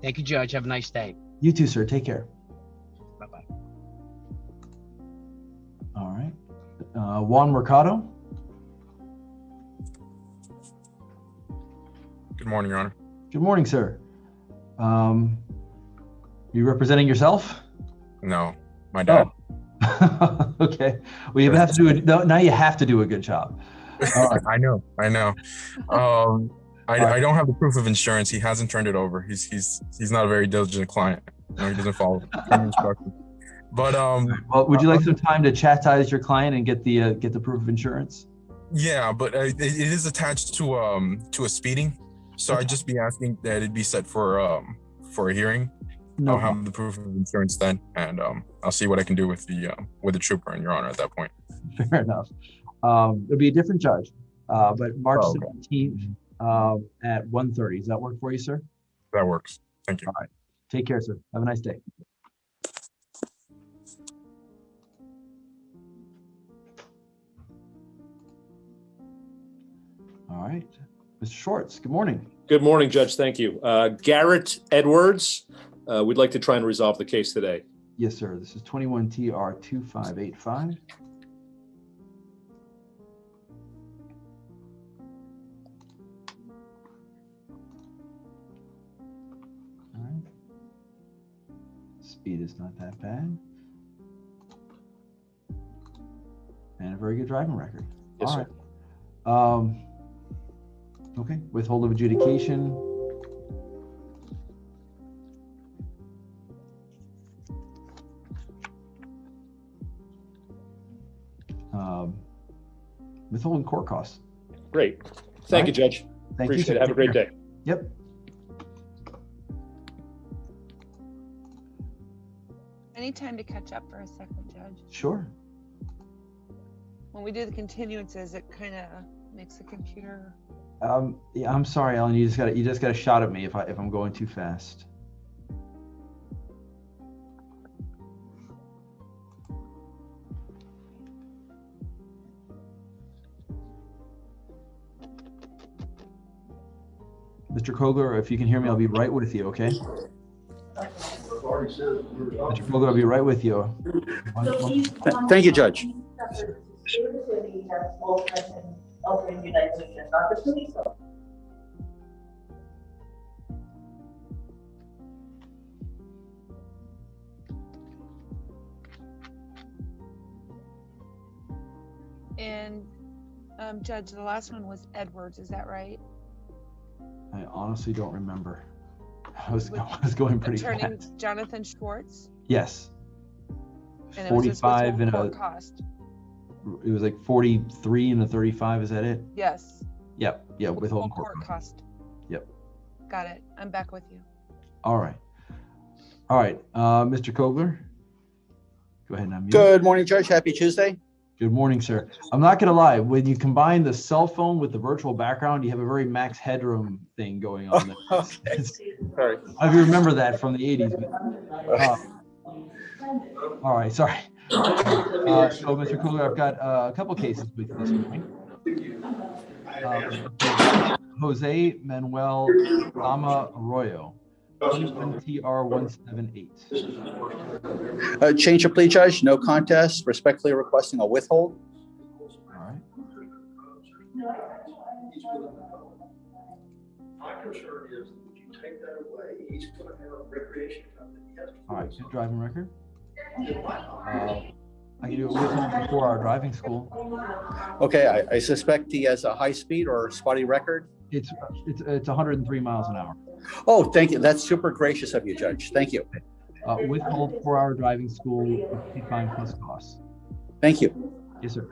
Thank you, Judge. Have a nice day. You too, sir. Take care. Bye-bye. All right. Juan Mercado. Good morning, Your Honor. Good morning, sir. You representing yourself? No, my dad. Oh. Okay. Well, you have to do it. Now you have to do a good job. All right. I know. I don't have the proof of insurance. He hasn't turned it over. He's not a very diligent client. No, he doesn't follow instructions. But well, would you like some time to chastise your client and get the proof of insurance? Yeah, but it is attached to a speeding. So I'd just be asking that it be set for a hearing. No I'll have the proof of insurance then, and I'll see what I can do with the trooper and Your Honor at that point. Fair enough. It'll be a different judge, but March 17th at 1:30. Does that work for you, sir? That works. Thank you. All right. Take care, sir. Have a nice day. All right. Mr. Schwartz, good morning. Good morning, Judge. Thank you. Garrett Edwards, we'd like to try and resolve the case today. Yes, sir. This is 21 TR 2585. All right. Speed is not that bad. And a very good driving record. Yes, All sir. right. Okay, withhold of adjudication. Withholding court costs. Great. Thank you, Judge. Thank you, Appreciate sir. it. Have a Take great care. day. Yep. Any time to catch up for a second, Judge? Sure. When we do the continuances, it kind of makes the computer. Yeah, I'm sorry, Ellen. You just got a shot at me if I'm going too fast. Mr. Kogler, if you can hear me, I'll be right with you. Okay. Mr. Fogel, I'll be right with you. Thank you, Judge. And Judge, the last one was Edwards, is that right? I honestly don't remember. I was going pretty Attorney fast. Jonathan Schwartz? Yes. And it was just 45 and court a, cost. it was like 43 and a 35, is that it? Yes. Yep, yeah, withholding Court court. cost. Yep. Got it. I'm back with you. All right. All right, Mr. Kogler, go ahead and unmute. Good morning, Judge. Happy Tuesday. Good morning, sir. I'm not gonna lie, when you combine the cell phone with the virtual background, you have a very Max Headroom thing going on there. Okay. Sorry. I remember that from the 80s. But, all right, sorry. So, Mr. Kogler, I've got a couple cases with you this morning. Jose Manuel Lama Arroyo, 21 TR 178. Change of plea, Judge. No contest. Respectfully requesting a withhold. All right. My concern is that if you take that away, he's going to have a recreation company. All right, good driving record. I can do it with him before our driving school. Okay, I suspect he has a high speed or spotty record. It's 103 miles an hour. Oh, thank you. That's super gracious of you, Judge. Thank you. Withhold 4-hour driving school, 55 plus costs. Thank you. Yes, sir.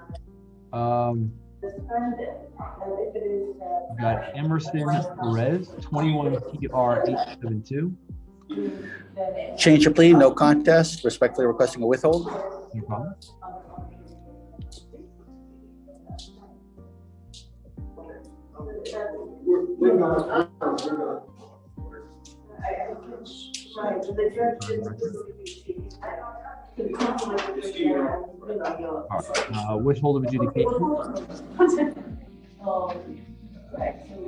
We've got Emerson Perez, 21 TR 872. Change of plea. No contest. Respectfully requesting a withhold. No problem. Withhold of adjudication.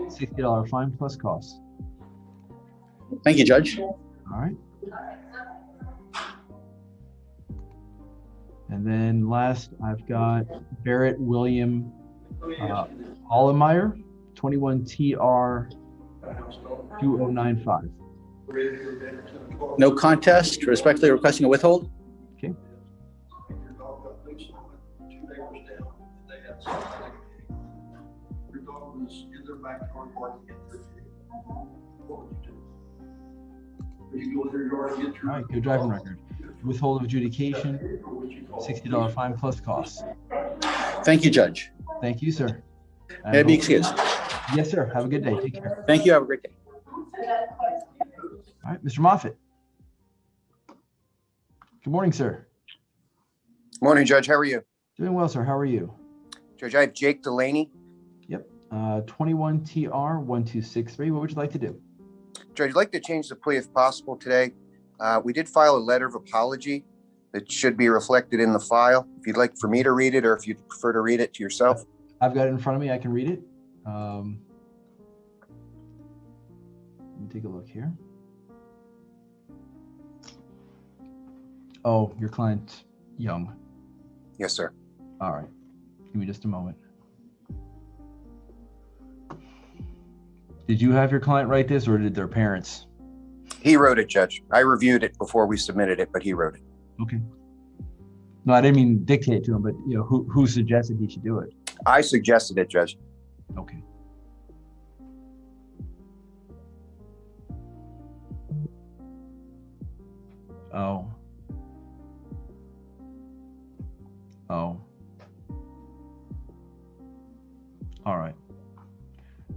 $60 fine plus costs. Thank you, Judge. All right. And then last, I've got Barrett William Hollemeyer, 21 TR 2095. No contest. Respectfully requesting a withhold. Okay. All right, good driving record. Withhold of adjudication, $60 fine plus costs. Thank you, Judge. Thank you, sir. May I be excused? Yes, sir. Have a good day. Take care. Thank you. Have a great day. All right, Mr. Moffitt. Good morning, sir. Morning, Judge. How are you? Doing well, sir. How are you? Judge, I have Jake Delaney. Yep. 21 TR 1263. What would you like to do? Judge, I'd like to change the plea if possible today. We did file a letter of apology that should be reflected in the file. If you'd like for me to read it, or if you'd prefer to read it to yourself. I've got it in front of me. I can read it. Let me take a look here. Oh, your client, Young. Yes, sir. All right. Give me just a moment. Did you have your client write this, or did their parents? He wrote it, Judge. I reviewed it before we submitted it, but he wrote it. Okay. No, I didn't mean dictate to him, but you know, who suggested he should do it? I suggested it, Judge. Okay. Oh. Oh. All right.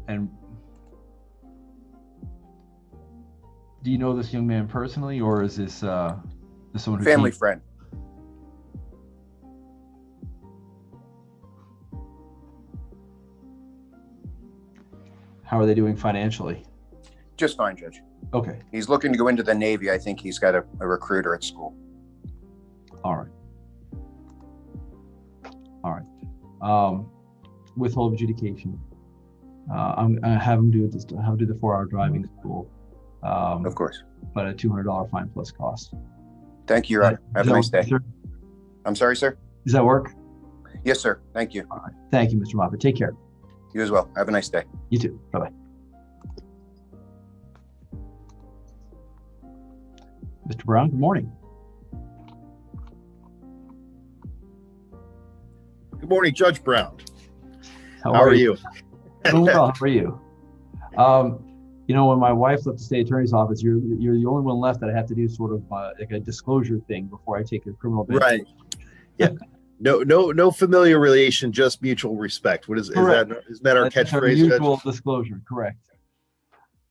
And do you know this young man personally, or is this someone who Family friend? How are they doing financially? Just fine, Judge. Okay. He's looking to go into the Navy. I think he's got a recruiter at school. All right. All right. Withhold adjudication. I'm gonna have him do this. Have him do the 4-hour driving school. Of course. But a $200 fine plus cost. Thank you, Your Honor. Have a nice day. Sir? I'm sorry, sir? Does that work? Yes, sir. Thank you. All right. Thank you, Mr. Moffett. Take care. You as well. Have a nice day. You too. Bye-bye. Mr. Brown, good morning. Good morning, Judge Brown. How are you? Doing well. How are you? You know, when my wife left the state attorney's office, you're the only one left that I have to do sort of like a disclosure thing before I take a criminal bench. Right. Yeah. No familiar relation, just mutual respect. What is that? Isn't that our catchphrase? Mutual disclosure, correct.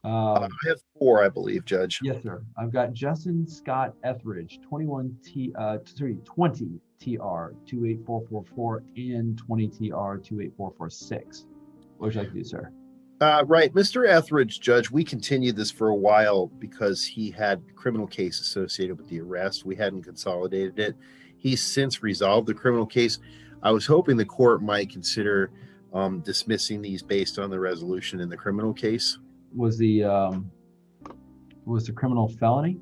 I have 4, I believe, Judge. Yes, sir. I've got Justin Scott Etheridge, 20 TR 28444 and 20 TR 28446. What would you like to do, sir? Right. Mr. Etheridge, Judge, we continued this for a while because he had a criminal case associated with the arrest. We hadn't consolidated it. He's since resolved the criminal case. I was hoping the court might consider dismissing these based on the resolution in the criminal case. Was the criminal felony?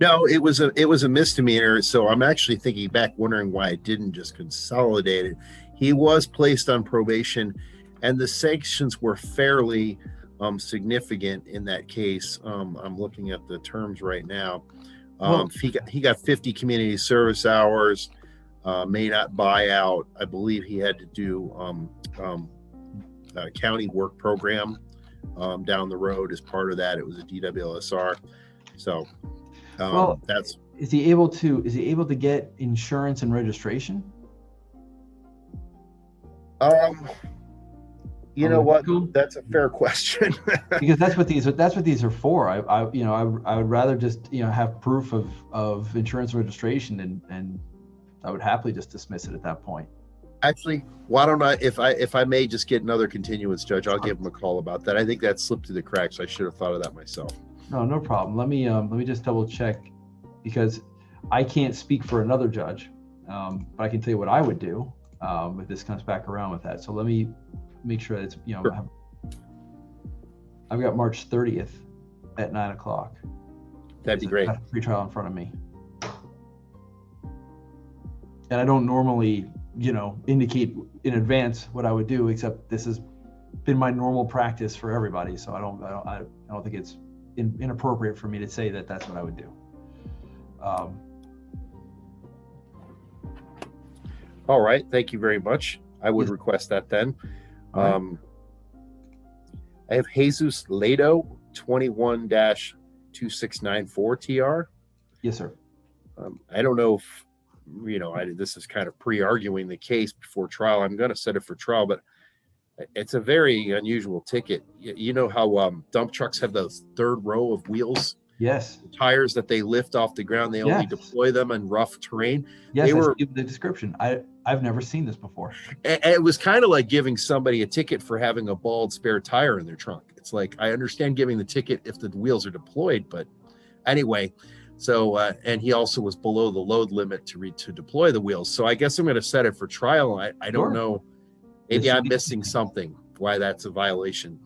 No, it was a misdemeanor. So I'm actually thinking back, wondering why I didn't just consolidate it. He was placed on probation, and the sanctions were fairly significant in that case. I'm looking at the terms right now. He got 50 community service hours, may not buy out. I believe he had to do a county work program down the road as part of that. It was a DWLSR. So that's. Is he able to get insurance and registration? You know what? That's a fair question. Because that's what these are for. I would rather just have proof of insurance and registration, and I would happily just dismiss it at that point. Actually, why don't I, if I may just get another continuance, Judge, I'll give him a call about that. I think that slipped through the cracks. I should have thought of that myself. No problem. Let me just double check, because I can't speak for another judge, but I can tell you what I would do if this comes back around with that. So let me make sure that it's, Sure. I've got March 30th at 9 o'clock. That'd be great. Pre-trial in front of me. And I don't normally, indicate in advance what I would do, except this has been my normal practice for everybody. So I don't think it's inappropriate for me to say that that's what I would do. All right. Thank you very much. I would request that then. I have Jesus Lado 21-2694 TR. Yes, sir. I don't know if, this is kind of pre-arguing the case before trial. I'm going to set it for trial, but it's a very unusual ticket. You know how dump trucks have those third row of wheels? Yes. The tires that they lift off the ground, they only deploy them in rough terrain. Yes, I see the description. I've never seen this before. It was kind of like giving somebody a ticket for having a bald spare tire in their trunk. It's like, I understand giving the ticket if the wheels are deployed, but anyway. So, and he also was below the load limit to deploy the wheels. So I guess I'm going to set it for trial. I don't know. Maybe I'm missing something, why that's a violation.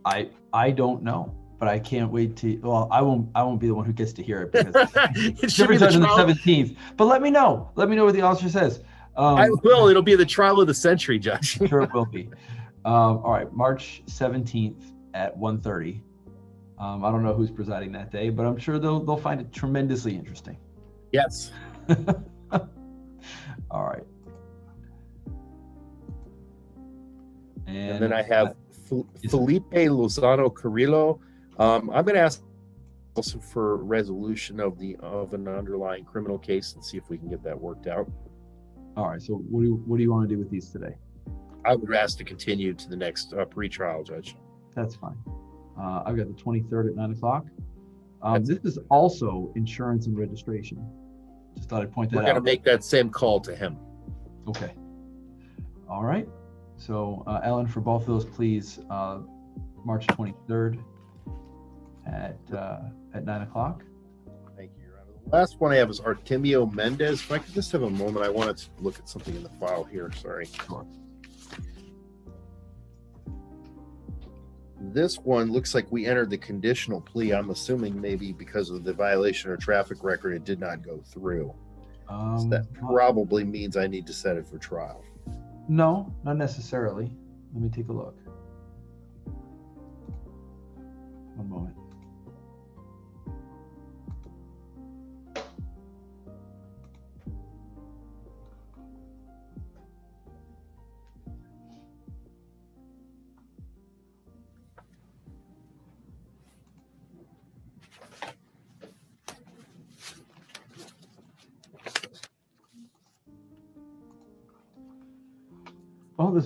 I don't know, but I can't wait to, well, I won't be the one who gets to hear it, because it should be the 17th, but let me know what the officer says. I will. It'll be the trial of the century, Judge. Sure it will be. All right, March 17th at 1:30. I don't know who's presiding that day, but I'm sure they'll find it tremendously interesting. Yes. All right. And then I have Felipe Lozano Carrillo. I'm going to ask also for resolution of an underlying criminal case and see if we can get that worked out. All right. So what do you want to do with these today? I would ask to continue to the next pre-trial, Judge. That's fine. I've got the 23rd at 9 o'clock. This is also insurance and registration. Just thought I'd point that out. We're going to make that same call to him. Okay. All right. So, Ellen, for both of those, please, March 23rd at 9 o'clock. Thank you, Your Honor. The last one I have is Artemio Mendez. If I could just have a moment, I wanted to look at something in the file here. Sorry. Sure. This one looks like we entered the conditional plea. I'm assuming maybe because of the violation or traffic record, it did not go through. So that probably means I need to set it for trial. No, not necessarily. Let me take a look. One moment. Well,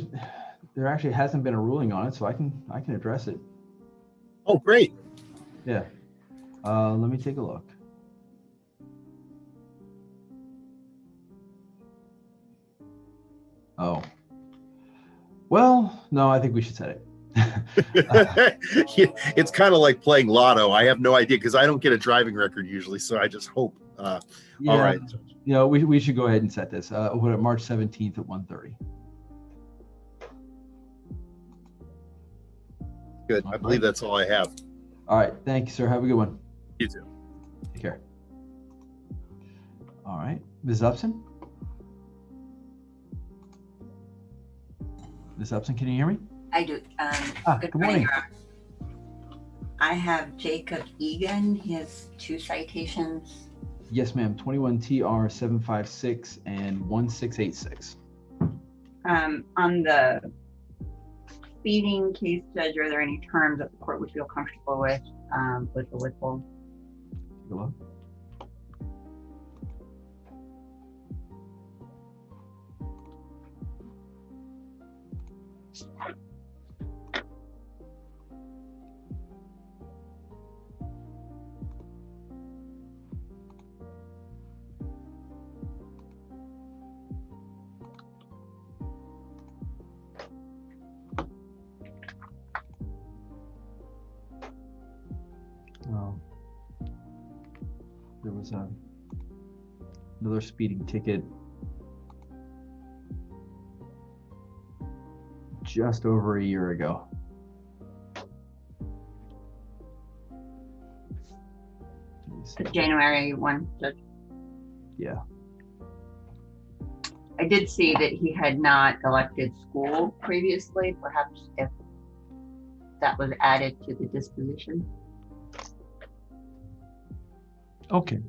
there actually hasn't been a ruling on it, so I can address it. Oh, great. Yeah. Let me take a look. Oh. Well, no, I think we should set it. It's kind of like playing lotto. I have no idea because I don't get a driving record usually, so I just hope. Yeah, all right. You know, we should go ahead and set this. What, March 17th at 1:30. Good. I believe that's all I have. All right. Thank you, sir. Have a good one. You too. Take care. All right. Ms. Upson? Ms. Upson, can you hear me? I do. Good morning. I have Jacob Egan. He has 2 citations. Yes, ma'am. 21 TR 756 and 1686. On the speeding case, Judge, are there any terms that the court would feel comfortable with the withhold? Take a look. There was another speeding ticket just over a year ago. January 1, Judge. Yeah. I did see that he had not elected school previously, perhaps if that was added to the disposition. Okay.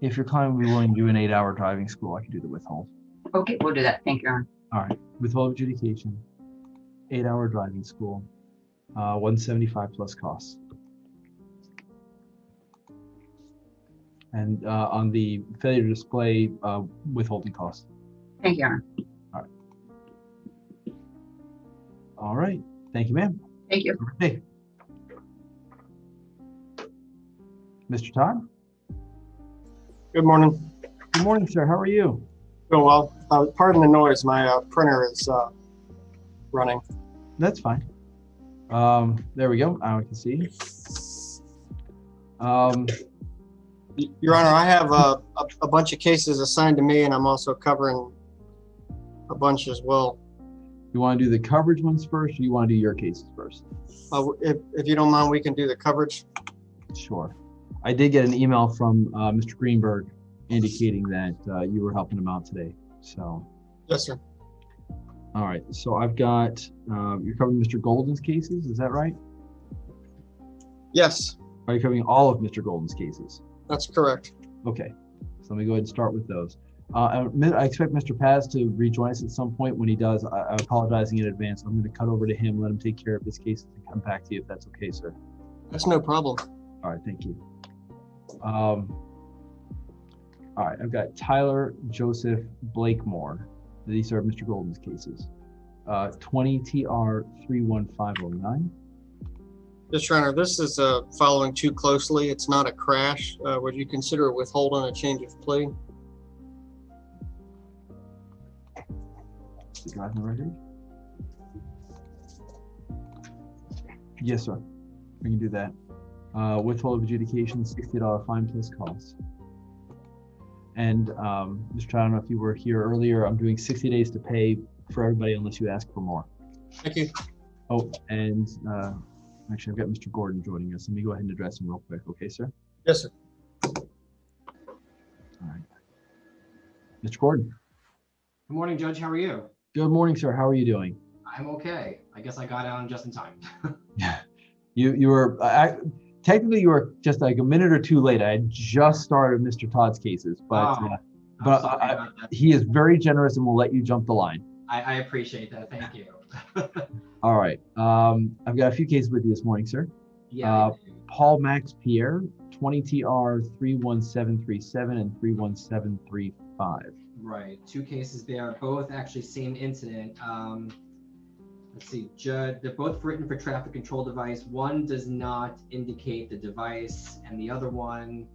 If your client would be willing to do an 8-hour driving school, I can do the withhold. Okay, we'll do that. Thank you, Your Honor. All right. Withhold adjudication, 8-hour driving school, 175 plus costs. And on the failure to display, withholding costs. Thank you, Your Honor. All right. All right. Thank you, ma'am. Thank you. Hey. Mr. Todd? Good morning. Good morning, sir. How are you? Doing well. Pardon the noise. My printer is running. That's fine. There we go. Now I can see. Your Honor, I have a bunch of cases assigned to me, and I'm also covering a bunch as well. You want to do the coverage ones first, or you want to do your cases first? If you don't mind, we can do the coverage. Sure. I did get an email from Mr. Greenberg indicating that you were helping him out today. So. Yes, sir. All right. So I've got, you're covering Mr. Golden's cases. Is that right? Yes. Are you covering all of Mr. Golden's cases? That's correct. Okay. So let me go ahead and start with those. I expect Mr. Paz to rejoin us at some point. When he does, I'm apologizing in advance. I'm going to cut over to him, let him take care of his cases, and come back to you if that's okay, sir. That's no problem. All right. Thank you. All right, I've got Tyler Joseph Blakemore. These are Mr. Golden's cases. 20 TR 31509. Yes, Your Honor, this is following too closely. It's not a crash. Would you consider a withhold on a change of plea? The driving record. Yes, sir. We can do that. Withhold of adjudication, $60 fine plus costs. And Mr. I don't know if you were here earlier. I'm doing 60 days to pay for everybody unless you ask for more. Thank you. Oh, and actually, I've got Mr. Gordon joining us. Let me go ahead and address him real quick. Okay, sir? Yes, sir. All right. Mr. Gordon. Good morning, Judge. How are you? Good morning, sir. How are you doing? I'm okay. I guess I got on just in time. You were technically you were just like a minute or two late. I had just started Mr. Todd's cases, but he is very generous and will let you jump the line. I appreciate that. Thank you. All right. I've got a few cases with you this morning, sir. Yeah. Paul Max Pierre, 20 TR 31737 and 31735. Right. Two cases there, both actually same incident. Let's see, Judge, they're both written for traffic control device. One does not indicate the device, and the other one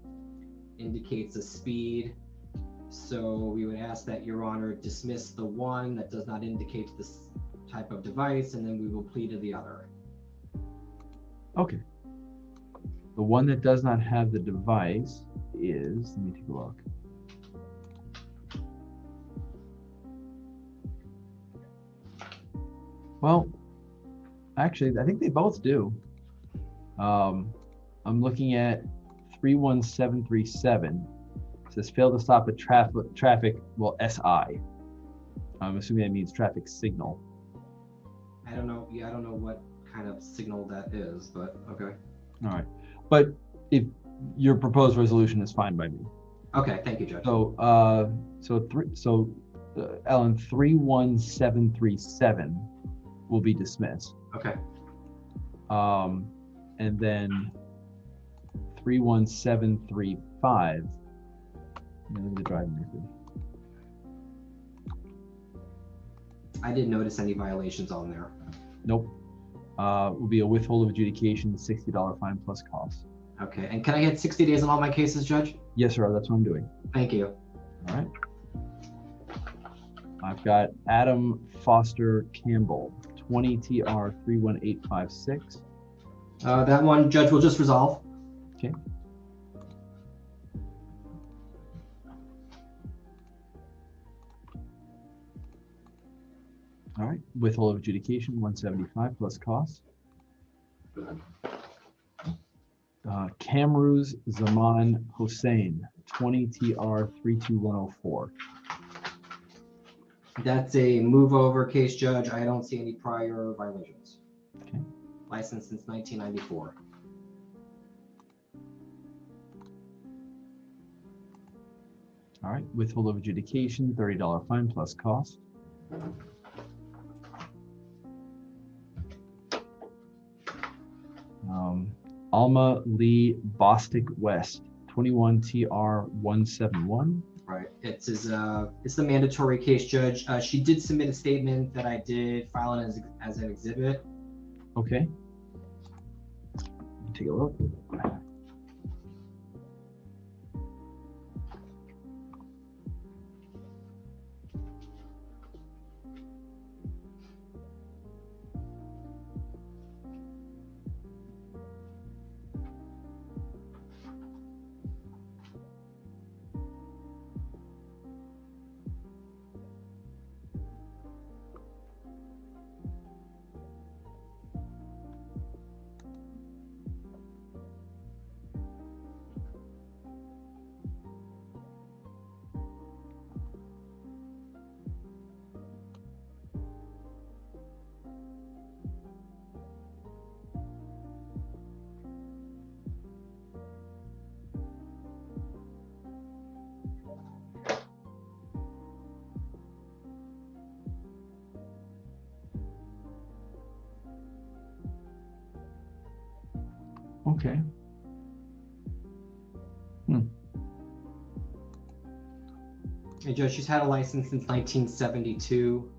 indicates the speed. So we would ask that Your Honor dismiss the one that does not indicate this type of device, and then we will plead to the other. Okay. The one that does not have the device is, let me take a look. Well, actually, I think they both do. I'm looking at 31737. It says fail to stop at traffic, well, SI. I'm assuming that means traffic signal. I don't know. Yeah, I don't know what kind of signal that is, but okay. All right. But if your proposed resolution is fine by me. Okay, thank you, Judge. So, Ellen, 31737 will be dismissed. Okay. And then 31735. Let me look at the driving record. I didn't notice any violations on there. Nope. Will be a withhold of adjudication, $60 fine plus costs. Okay, and can I get 60 days on all my cases, Judge? Yes, sir. That's what I'm doing. Thank you. All right. I've got Adam Foster Campbell, 20 TR 31856. That one, Judge, will just resolve. Okay. All right. Withhold of adjudication, 175 plus costs. Kamruz Zaman Hossein, 20 TR 32104. That's a move over case, Judge. I don't see any prior violations. Okay. Licensed since 1994. All right. Withhold of adjudication, $30 fine plus cost. Alma Lee Bostic West, 21 TR 171. Right. It's the mandatory case, Judge. She did submit a statement that I did file it as an exhibit. Okay. Take a look. Okay. Hey, Judge, she's had a license since 1972.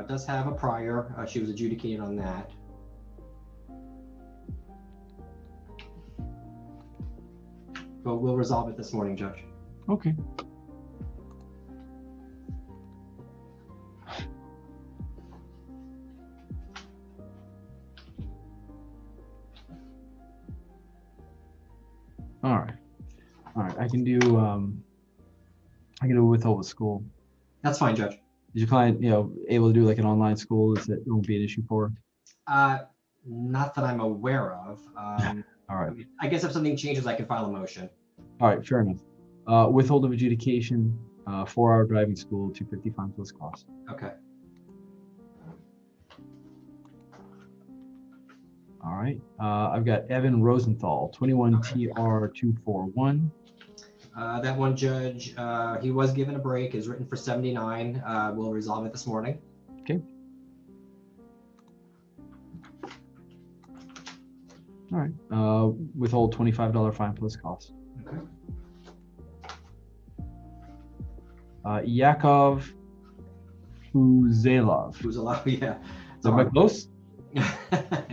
Does have a prior. She was adjudicated on that. But we'll resolve it this morning, Judge. Okay. All right. All right. I can do withhold with school. That's fine, Judge. Is your client, able to do like an online school? Is it won't be an issue for her? Not that I'm aware of. All right. I guess if something changes, I can file a motion. All right, fair enough. Withhold of adjudication, 4-hour driving school, $250 fine plus cost. Okay. All right. I've got Evan Rosenthal, 21 TR 241. That one, Judge, he was given a break, is written for 79. We'll resolve it this morning. Okay. All right. Withhold $25 fine plus cost. Okay. Yakov Huzelov. Huzelov, yeah. Am I close?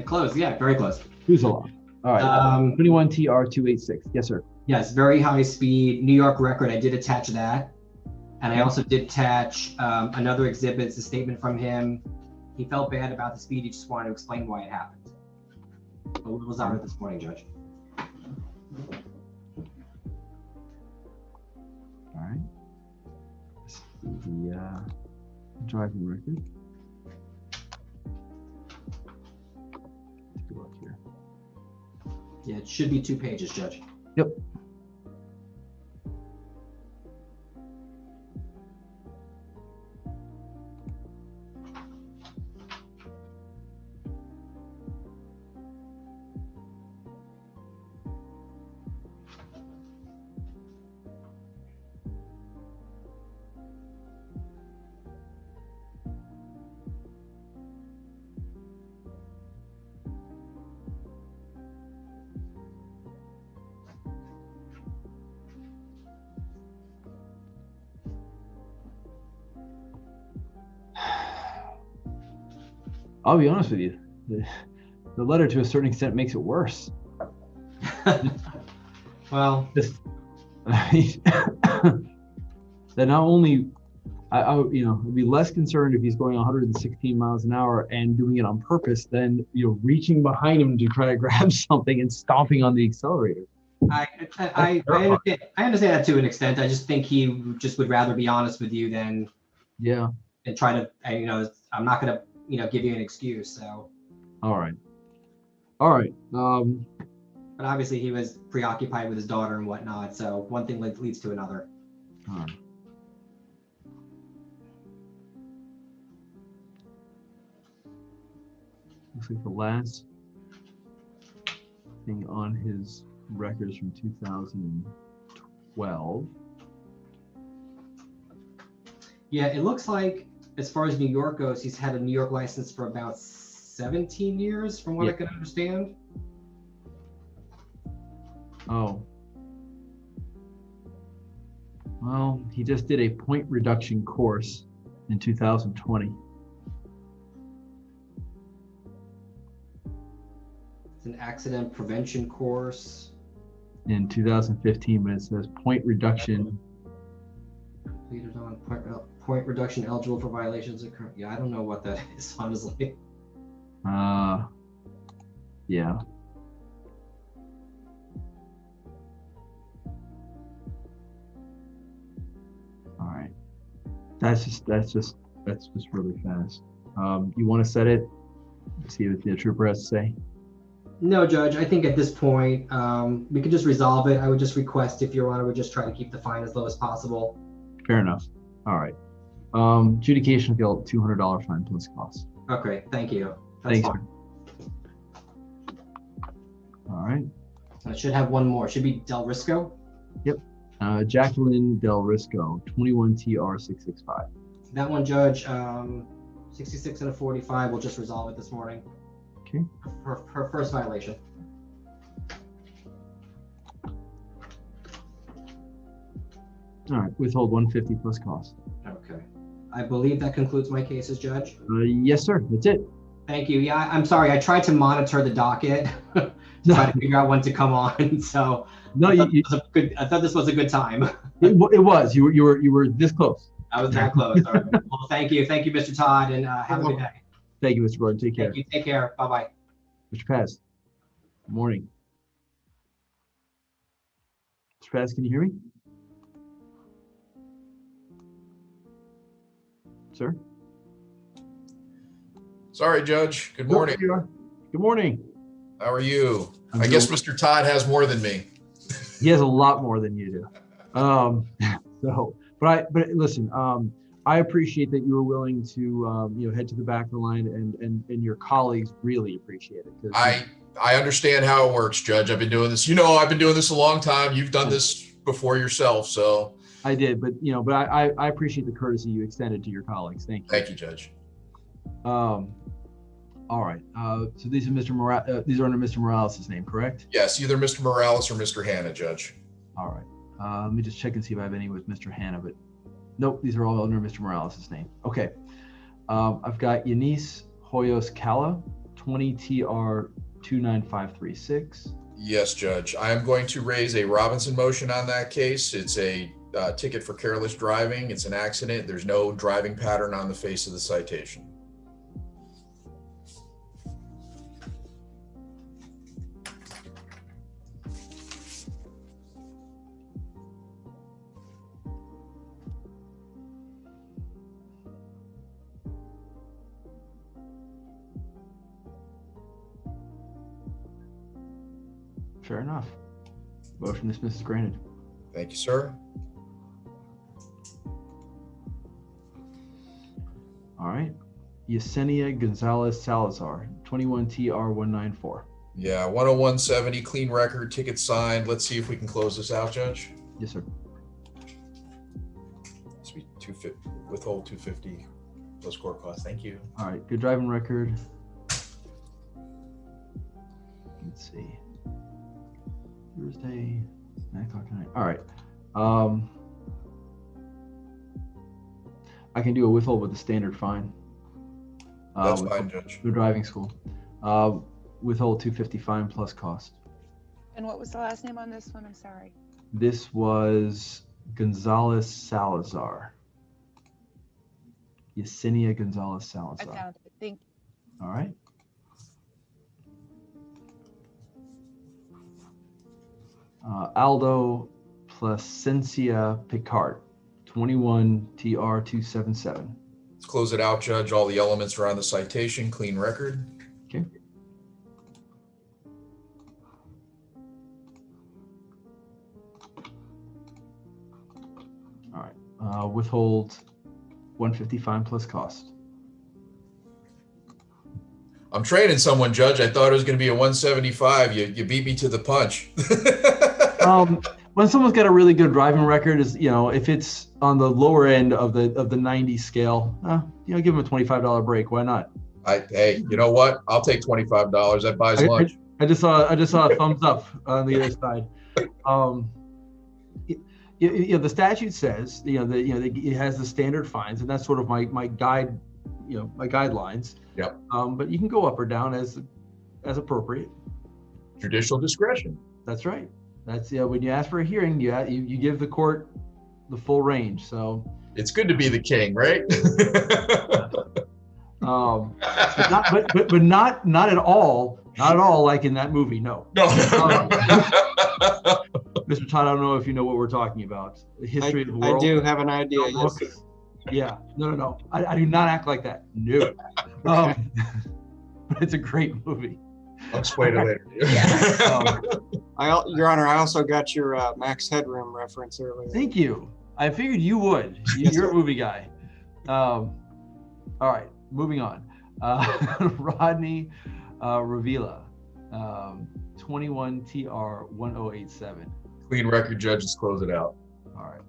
Close, yeah, very close. Huzelov. All right. 21 TR 286. Yes, sir. Yes, very high speed, New York record. I did attach that. And I also did attach another exhibit. It's a statement from him. He felt bad about the speed. He just wanted to explain why it happened. But we'll resolve it this morning, Judge. All right. Let's see the driving record. Take a look here. Yeah, it should be 2 pages, Judge. Yep. I'll be honest with you. The letter, to a certain extent, makes it worse. Well, that not only, I'd be less concerned if he's going 116 miles an hour and doing it on purpose than reaching behind him to try to grab something and stomping on the accelerator. I understand that to an extent. I just think he just would rather be honest with you than and try to. I'm not going to give you an excuse. So. All right. But obviously he was preoccupied with his daughter and whatnot. So one thing leads to another. All right. Looks like the last thing on his records from 2012. Yeah, it looks like, as far as New York goes, he's had a New York license for about 17 years, from what I can understand. Oh. Well, he just did a point reduction course in 2020. It's an accident prevention course. In 2015, but it says point reduction. Completed on point reduction eligible for violations of current. Yeah, I don't know what that is, honestly. Yeah. All right. That's just really fast. You want to set it? See what the trooper has to say. No, Judge. I think at this point, we could just resolve it. I would just request, if Your Honor would just try to keep the fine as low as possible. Fair enough. All right. Adjudication of guilt, $200 fine plus cost. Okay, thank you. That's Thanks. fine. All right. I should have one more. Should be Del Risco. Yep. Jacqueline Del Risco, 21 TR 665. That one, Judge. 66 and a 45. We'll just resolve it this morning. Okay. Her first violation. All right. Withhold 150 plus cost. Okay. I believe that concludes my cases, Judge. Yes, sir. That's it. Thank you. Yeah, I'm sorry. I tried to monitor the docket to try to figure out when to come on. So no, I thought this was a good time. It was. You were this close. I was that close. All right. Well, thank you, Mr. Todd, and have a good day. Thank you, Mr. Gordon. Take care. Thank you. Take care. Bye bye. Mr. Paz. Good morning. Mr. Paz, can you hear me? Sir? Sorry, Judge. Good Nope, morning. there you are. Good morning. How are you? I'm I guess doing- Mr. Todd has more than me. He has a lot more than you do. But listen, I appreciate that you were willing to head to the back of the line, and your colleagues really appreciate it. 'Cause, I understand how it works, Judge. I've been doing this. I've been doing this a long time. You've done this before yourself, so. I did, but I appreciate the courtesy you extended to your colleagues. Thank you. Thank you, Judge. All right. So these are these are under Mr. Morales' name, correct? Yes, either Mr. Morales or Mr. Hanna, Judge. All right. Let me just check and see if I have any with Mr. Hanna, but nope, these are all under Mr. Morales' name. Okay. I've got Yanis Hoyos Cala, 20 TR 29536. Yes, Judge. I am going to raise a Robinson motion on that case. It's a ticket for careless driving. It's an accident. There's no driving pattern on the face of the citation. Fair enough. Motion dismissed is granted. Thank you, sir. All right. Yesenia Gonzalez Salazar, 21 TR 194. Yeah, 10170, clean record, ticket signed. Let's see if we can close this out, Judge. Yes, sir. This will be 250, withhold 250 plus court costs. Thank you. All right. Good driving record. Let's see. Thursday, 9 o'clock tonight. All right. I can do a withhold with the standard fine. That's fine, Judge. The driving school. Withhold 250 fine plus cost. And what was the last name on this one? I'm sorry. This was Gonzalez Salazar. Yesenia Gonzalez I Salazar. found it. Thank you. All right. Aldo Placencia Picard, 21 TR 277. Let's close it out, Judge. All the elements are on the citation, clean record. Okay. All right. Withhold 150 fine plus cost. I'm training someone, Judge. I thought it was going to be a 175. You beat me to the punch. When someone's got a really good driving record, if it's on the lower end of the 90 scale, give them a $25 break. Why not? Hey, you know what? I'll take $25. That buys lunch. I just saw a thumbs up on the other side. The statute says it has the standard fines, and that's sort of my guide, my guidelines. Yep. But you can go up or down as appropriate. Judicial discretion. That's right. That's when you ask for a hearing, you give the court the full range. So it's good to be the king, right? but not at all like in that movie. No. Mr. Todd, I don't know if you know what we're talking about. The history of the world. I do have an idea. Yes. Yeah. No. I do not act like that. No. But it's a great movie. I'll explain it later. Your Honor, I also got your Max Headroom reference earlier. Thank you. I figured you would. You're a movie guy. All right, moving on. Rodney Ravila, 21 TR 1087. Clean record, Judge. Let's close it out. All right.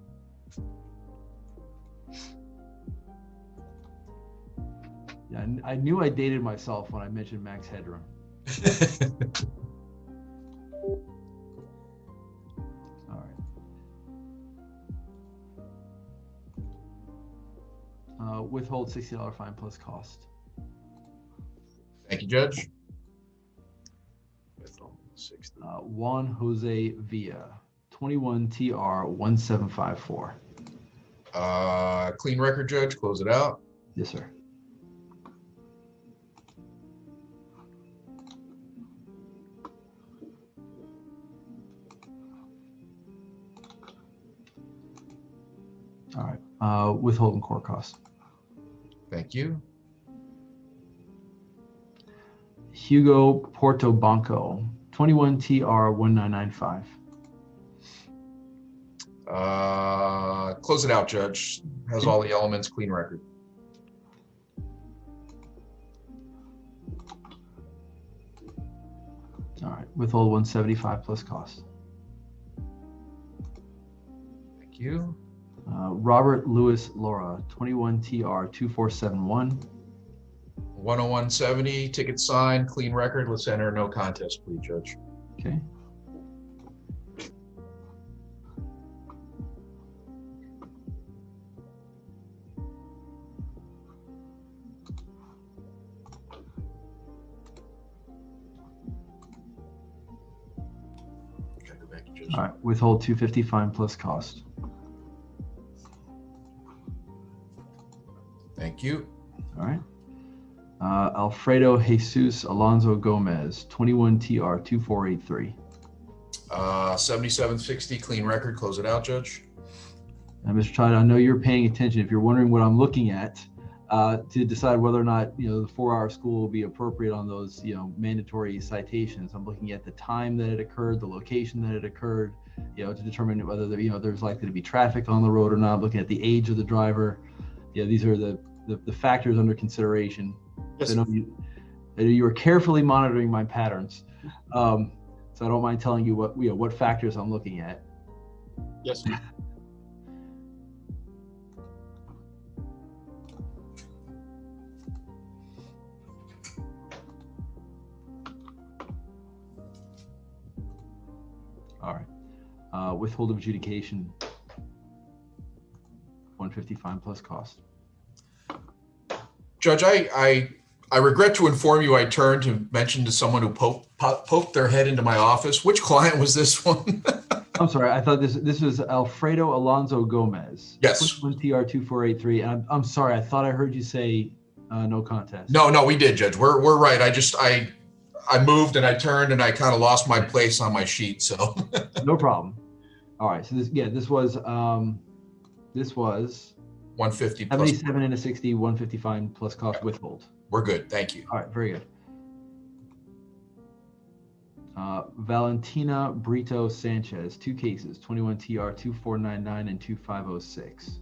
Yeah, I knew I dated myself when I mentioned Max Headroom. All right. Withhold $60 fine plus cost. Thank you, Judge. Juan Jose Villa, 21 TR 1754. Clean record, Judge. Close it out. Yes, sir. Withholding court costs. Thank you. Hugo Portobanco, 21 TR 1995. Close it out, Judge. Has all the elements, clean record. All right, withhold 175 plus cost. Thank you. Robert Louis Laura, 21 TR 2471. 10170, ticket signed, clean record. Let's enter no contest, please, Judge. Okay. All right, withhold 250 fine plus cost. Thank you. All right. Alfredo Jesus Alonso Gomez, 21 TR 2483. 7760, clean record. Close it out, Judge. And Mr. Todd, I know you're paying attention. If you're wondering what I'm looking at to decide whether or not the 4-hour school will be appropriate on those mandatory citations, I'm looking at the time that it occurred, the location that it occurred, to determine whether there's likely to be traffic on the road or not. I'm looking at the age of the driver. These are the factors under consideration. Yes. I know you are carefully monitoring my patterns, so I don't mind telling you what factors I'm looking at. Yes. All right. Withhold of adjudication, 150 fine plus cost. Judge, I regret to inform you I turned to mention to someone who poked their head into my office. Which client was this one? I'm sorry. I thought this was Alfredo Alonso Gomez. Yes. TR 2483. And I'm sorry. I thought I heard you say no contest. No, we did, Judge. We're right. I moved and I turned and I kind of lost my place on my sheet. So no problem. All right. So this was 150 plus 77 and a 60, 150 fine plus cost withhold. We're good. Thank you. All right. Very good. Valentina Brito Sanchez, 2 cases, 21 TR 2499 and 2506.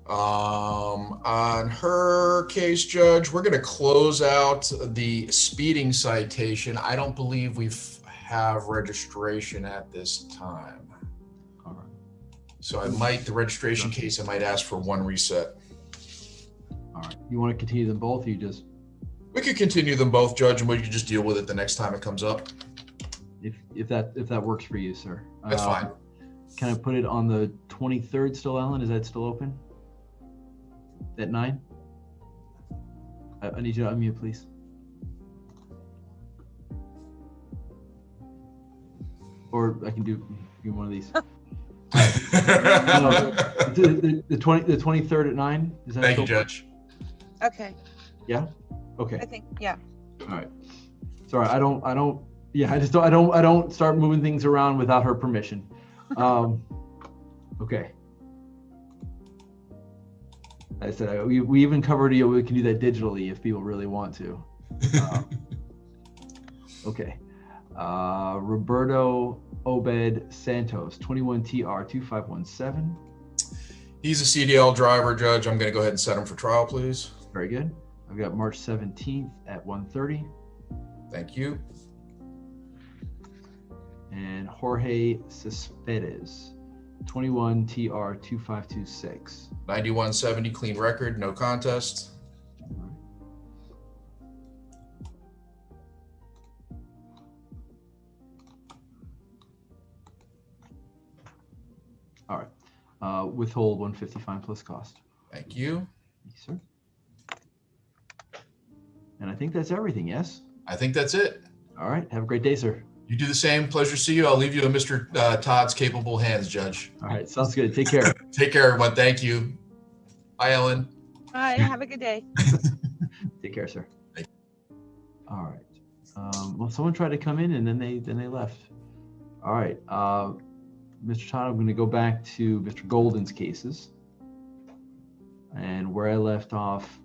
On her case, Judge, we're going to close out the speeding citation. I don't believe we have registration at this time. All right. So the registration case, I might ask for one reset. All right. You want to continue them both? Or you just? We could continue them both, Judge, and we could just deal with it the next time it comes up. If that works for you, sir. That's fine. Can I put it on the 23rd still, Ellen? Is that still open? At 9? I need you to unmute, please. Or I can do one of these. The 23rd at 9. Is that Thank you, still? Judge. Okay. Yeah. Okay. I think, yeah. All right. Sorry, I don't. Yeah, I don't start moving things around without her permission. Okay. I said we even covered we can do that digitally if people really want to. Okay. Roberto Obed Santos, 21 TR 2517. He's a CDL driver, Judge. I'm going to go ahead and set him for trial, please. Very good. I've got March 17th at 1:30. Thank you. And Jorge Cespedes, 21 TR 2526. 9170, clean record, no contest. All right. Withhold 150 fine plus cost. Thank you. Yes, sir. And I think that's everything, yes? I think that's it. All right. Have a great day, sir. You do the same. Pleasure to see you. I'll leave you in Mr. Todd's capable hands, Judge. All right. Sounds good. Take care. Take care, everyone. Thank you. Bye, Ellen. Bye. Have a good day. Take care, sir. All right. Well, someone tried to come in and then they left. All right. Mr. Todd, I'm going to go back to Mr. Golden's cases. and where I left off.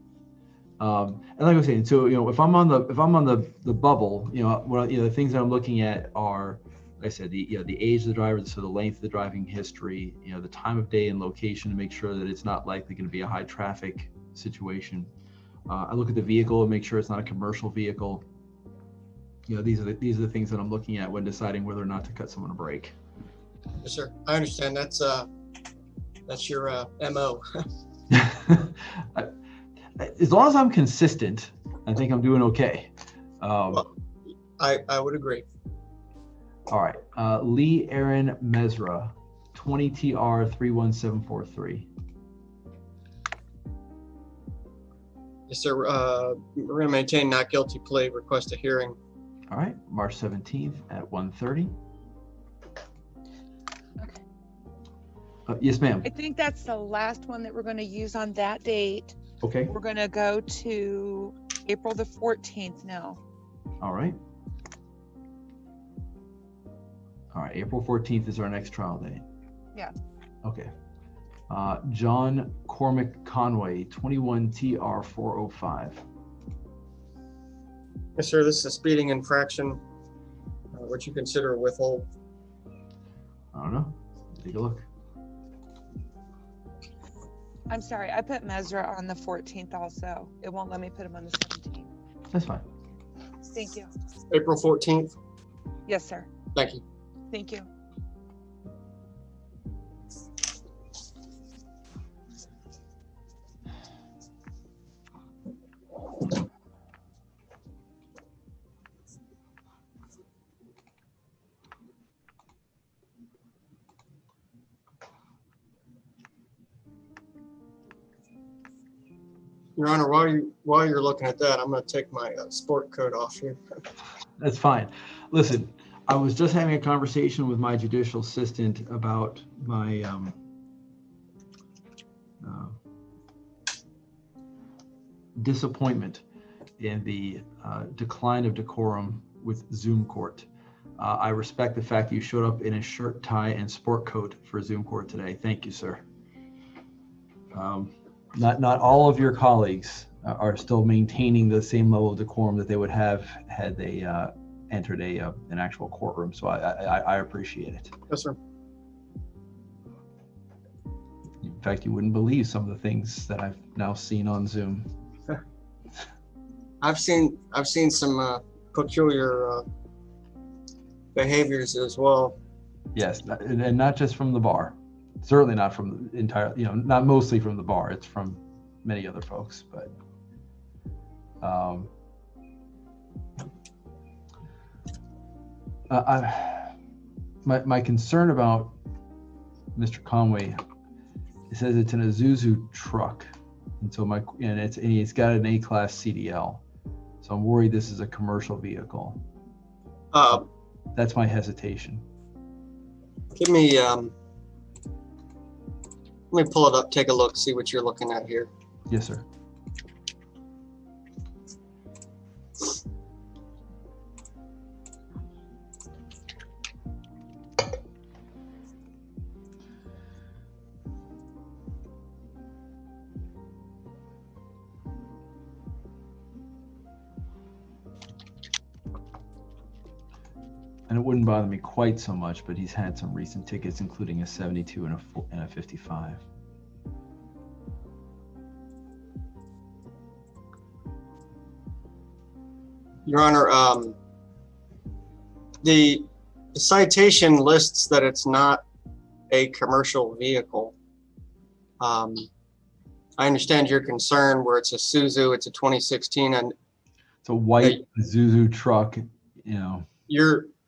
And like I was saying, so if I'm on the bubble, the things that I'm looking at are, like I said, the age of the driver, so the length of the driving history, the time of day and location to make sure that it's not likely going to be a high traffic situation. I look at the vehicle and make sure it's not a commercial vehicle. These are the things that I'm looking at when deciding whether or not to cut someone a break. Yes, sir. I understand. That's your MO. As long as I'm consistent, I think I'm doing okay. Well, I would agree. All right. Lee Aaron Mesra, 20 TR 31743. Yes, sir. We're going to maintain not guilty plea, request a hearing. All right. March 17th at 1:30. Yes, ma'am. I think that's the last one that we're going to use on that date. Okay. We're going to go to April the 14th now. All right. All right. April 14th is our next trial date. Yeah. Okay. John Cormac Conway, 21 TR 405. Yes, sir. This is a speeding infraction. What you consider a withhold? I don't know. Take a look. I'm sorry, I put Mesra on the 14th also. It won't let me put him on the 17th. That's fine. Thank you. April 14th? Yes, sir. Thank you. Thank you. Your Honor, while you're looking at that, I'm going to take my sport coat off here. That's fine. Listen, I was just having a conversation with my judicial assistant about my disappointment in the decline of decorum with Zoom court. I respect the fact that you showed up in a shirt, tie, and sport coat for Zoom court today. Thank you, sir. Not all of your colleagues are still maintaining the same level of decorum that they would have had they entered an actual courtroom. So I appreciate it. Yes, sir. In fact, you wouldn't believe some of the things that I've now seen on Zoom. I've seen some peculiar behaviors as well. Yes, and not just from the bar. Certainly not from the entire, not mostly from the bar. It's from many other folks, but my concern about Mr. Conway, it says it's an Isuzu truck, and so it's got an A-class CDL, so I'm worried this is a commercial vehicle. That's my hesitation. Give me let me pull it up, take a look, see what you're looking at here. Yes, sir. And it wouldn't bother me quite so much, but he's had some recent tickets, including a 72 and a 55. Your Honor, the citation lists that it's not a commercial vehicle. I understand your concern where it's a Isuzu, it's a 2016, and it's a white Isuzu truck.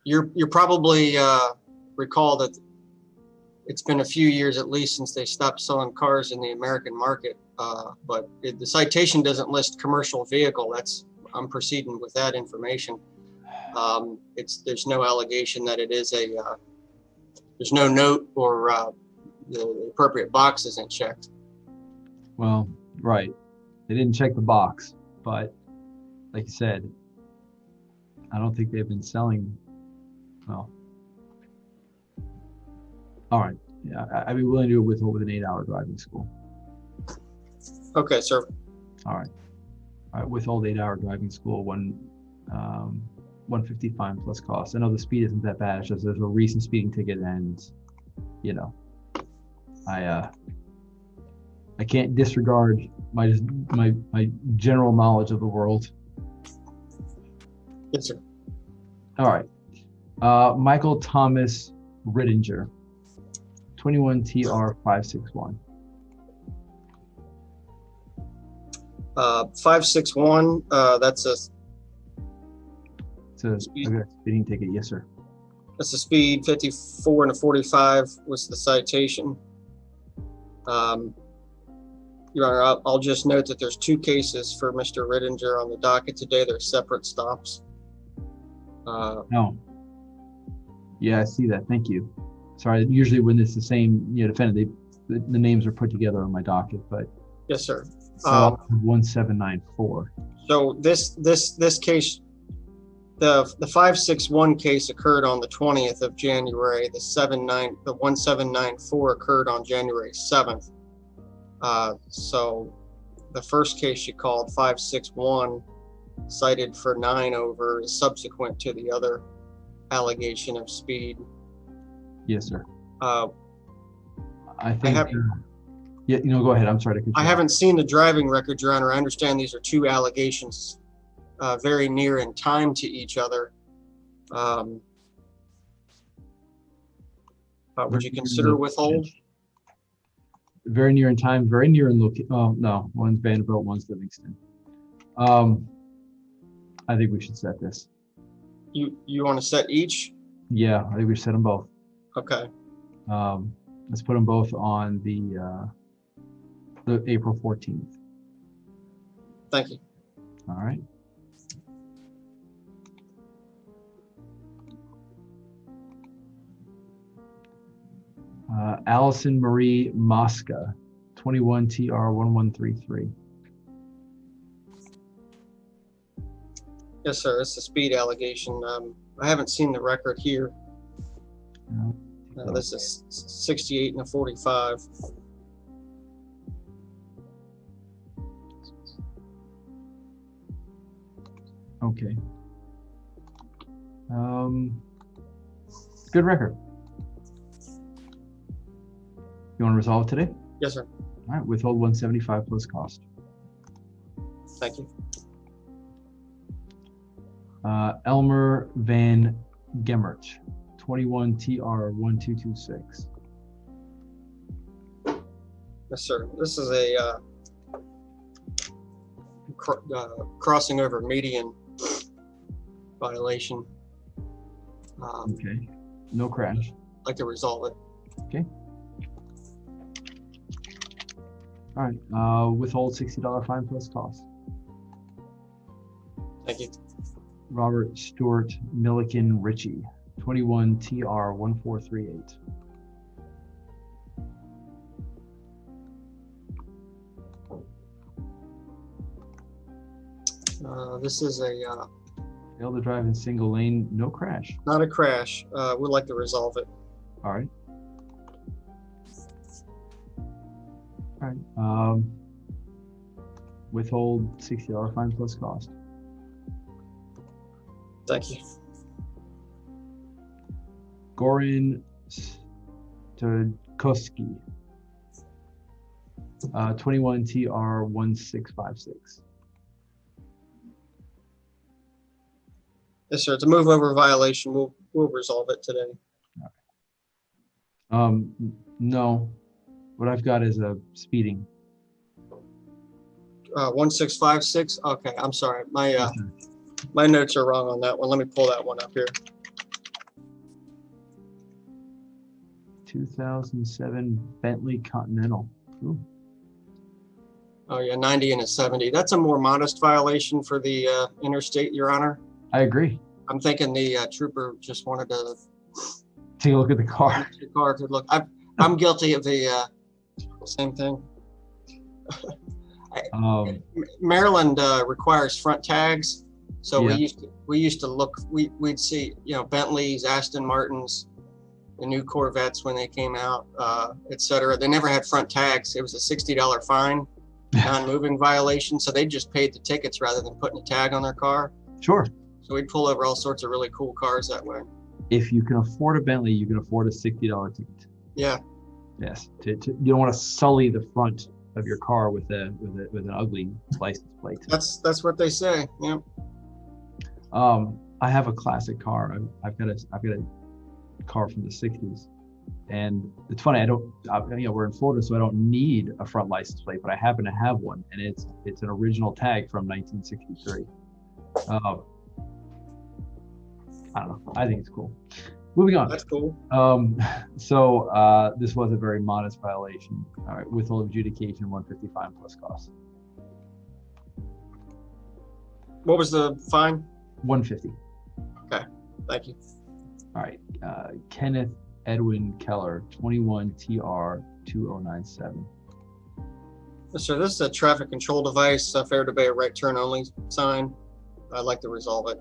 You probably recall that it's been a few years at least since they stopped selling cars in the American market. But the citation doesn't list commercial vehicle. I'm proceeding with that information. There's no allegation that it is there's no note or the appropriate box isn't checked. Well, right. They didn't check the box, but like you said, I don't think they've been selling. Well, all right. Yeah, I'd be willing to do a withhold with an 8-hour driving school. Okay, sir. All right. All right, withhold 8-hour driving school, 150 fine plus cost. I know the speed isn't that bad, it's just there's a recent speeding ticket and, you know, I can't disregard my general knowledge of the world. Yes, sir. All right. Michael Thomas Rittinger, 21 TR 561. 561, that's a It's a speeding ticket, yes, sir. That's the speed. 54 and a 45 was the citation. Your Honor, I'll just note that there's 2 cases for Mr. Rittinger on the docket today. They're separate stops. No. Yeah, I see that. Thank you. Sorry, usually when it's the same defendant, the names are put together on my docket, but Yes, sir. 1794. So this case, the 561 case occurred on the 20th of January. The 1794 occurred on January 7th. So the first case you called, 561, cited for 9 over, is subsequent to the other allegation of speed. Yes, sir. I think. Yeah, go ahead. I'm sorry to continue. I haven't seen the driving record, Your Honor. I understand these are 2 allegations very near in time to each other. Would you consider withhold? Very near in time, very near in location. Oh, no, one's Vanderbilt, one's Livingston. I think we should set this. You want to set each? Yeah, I think we should set them both. Okay. Let's put them both on the April 14th. Thank you. All right. Allison Marie Mosca, 21 TR 1133. Yes, sir. It's a speed allegation. I haven't seen the record here. This is 68 and a 45. Okay. Good record. You want to resolve it today? Yes, sir. All right, withhold 175 plus cost. Thank you. Elmer Van Gemert, 21 TR 1226. Yes, sir. This is a crossing over median violation. Okay. No crash. I'd like to resolve it. Okay. All right. Withhold $60 fine plus cost. Thank you. Robert Stewart Milliken Ritchie, 21 TR 1438. This is a failed to drive in single lane, no crash. not a crash. We'd like to resolve it. All right. All right. Withhold $60 fine plus cost. Thank you. Goran Stojkoski, 21 TR 1656. Yes, sir. It's a move over violation. We'll resolve it today. No, what I've got is a speeding. 1656. Okay, I'm sorry. My notes are wrong on that one. Let me pull that one up here. 2007 Bentley Continental. Ooh. Oh yeah, 90 and a 70. That's a more modest violation for the interstate, Your Honor. I agree. I'm thinking the trooper just wanted to take a look at the car. The car could look. I'm guilty of the same thing. Maryland requires front tags, so Yeah. we used to look. We'd see Bentleys, Aston Martins, the new Corvettes when they came out, etc. They never had front tags. It was a $60 fine. non-moving violation. So they just paid the tickets rather than putting a tag on their car. Sure. So we'd pull over all sorts of really cool cars that way. If you can afford a Bentley, you can afford a $60 ticket. Yeah. Yes. You don't want to sully the front of your car with an ugly license plate. That's what they say. Yeah. I have a classic car. I've got a car from the 60s, and it's funny. We're in Florida, so I don't need a front license plate, but I happen to have one, and it's an original tag from 1963. I don't know. I think it's cool. Moving on. That's cool. So this was a very modest violation. All right, withhold adjudication, 150 fine plus costs. What was the fine? 150. Okay, thank you. All right, Kenneth Edwin Keller, 21 TR 2097. Yes, sir. This is a traffic control device, fair to obey, right turn only sign. I'd like to resolve it.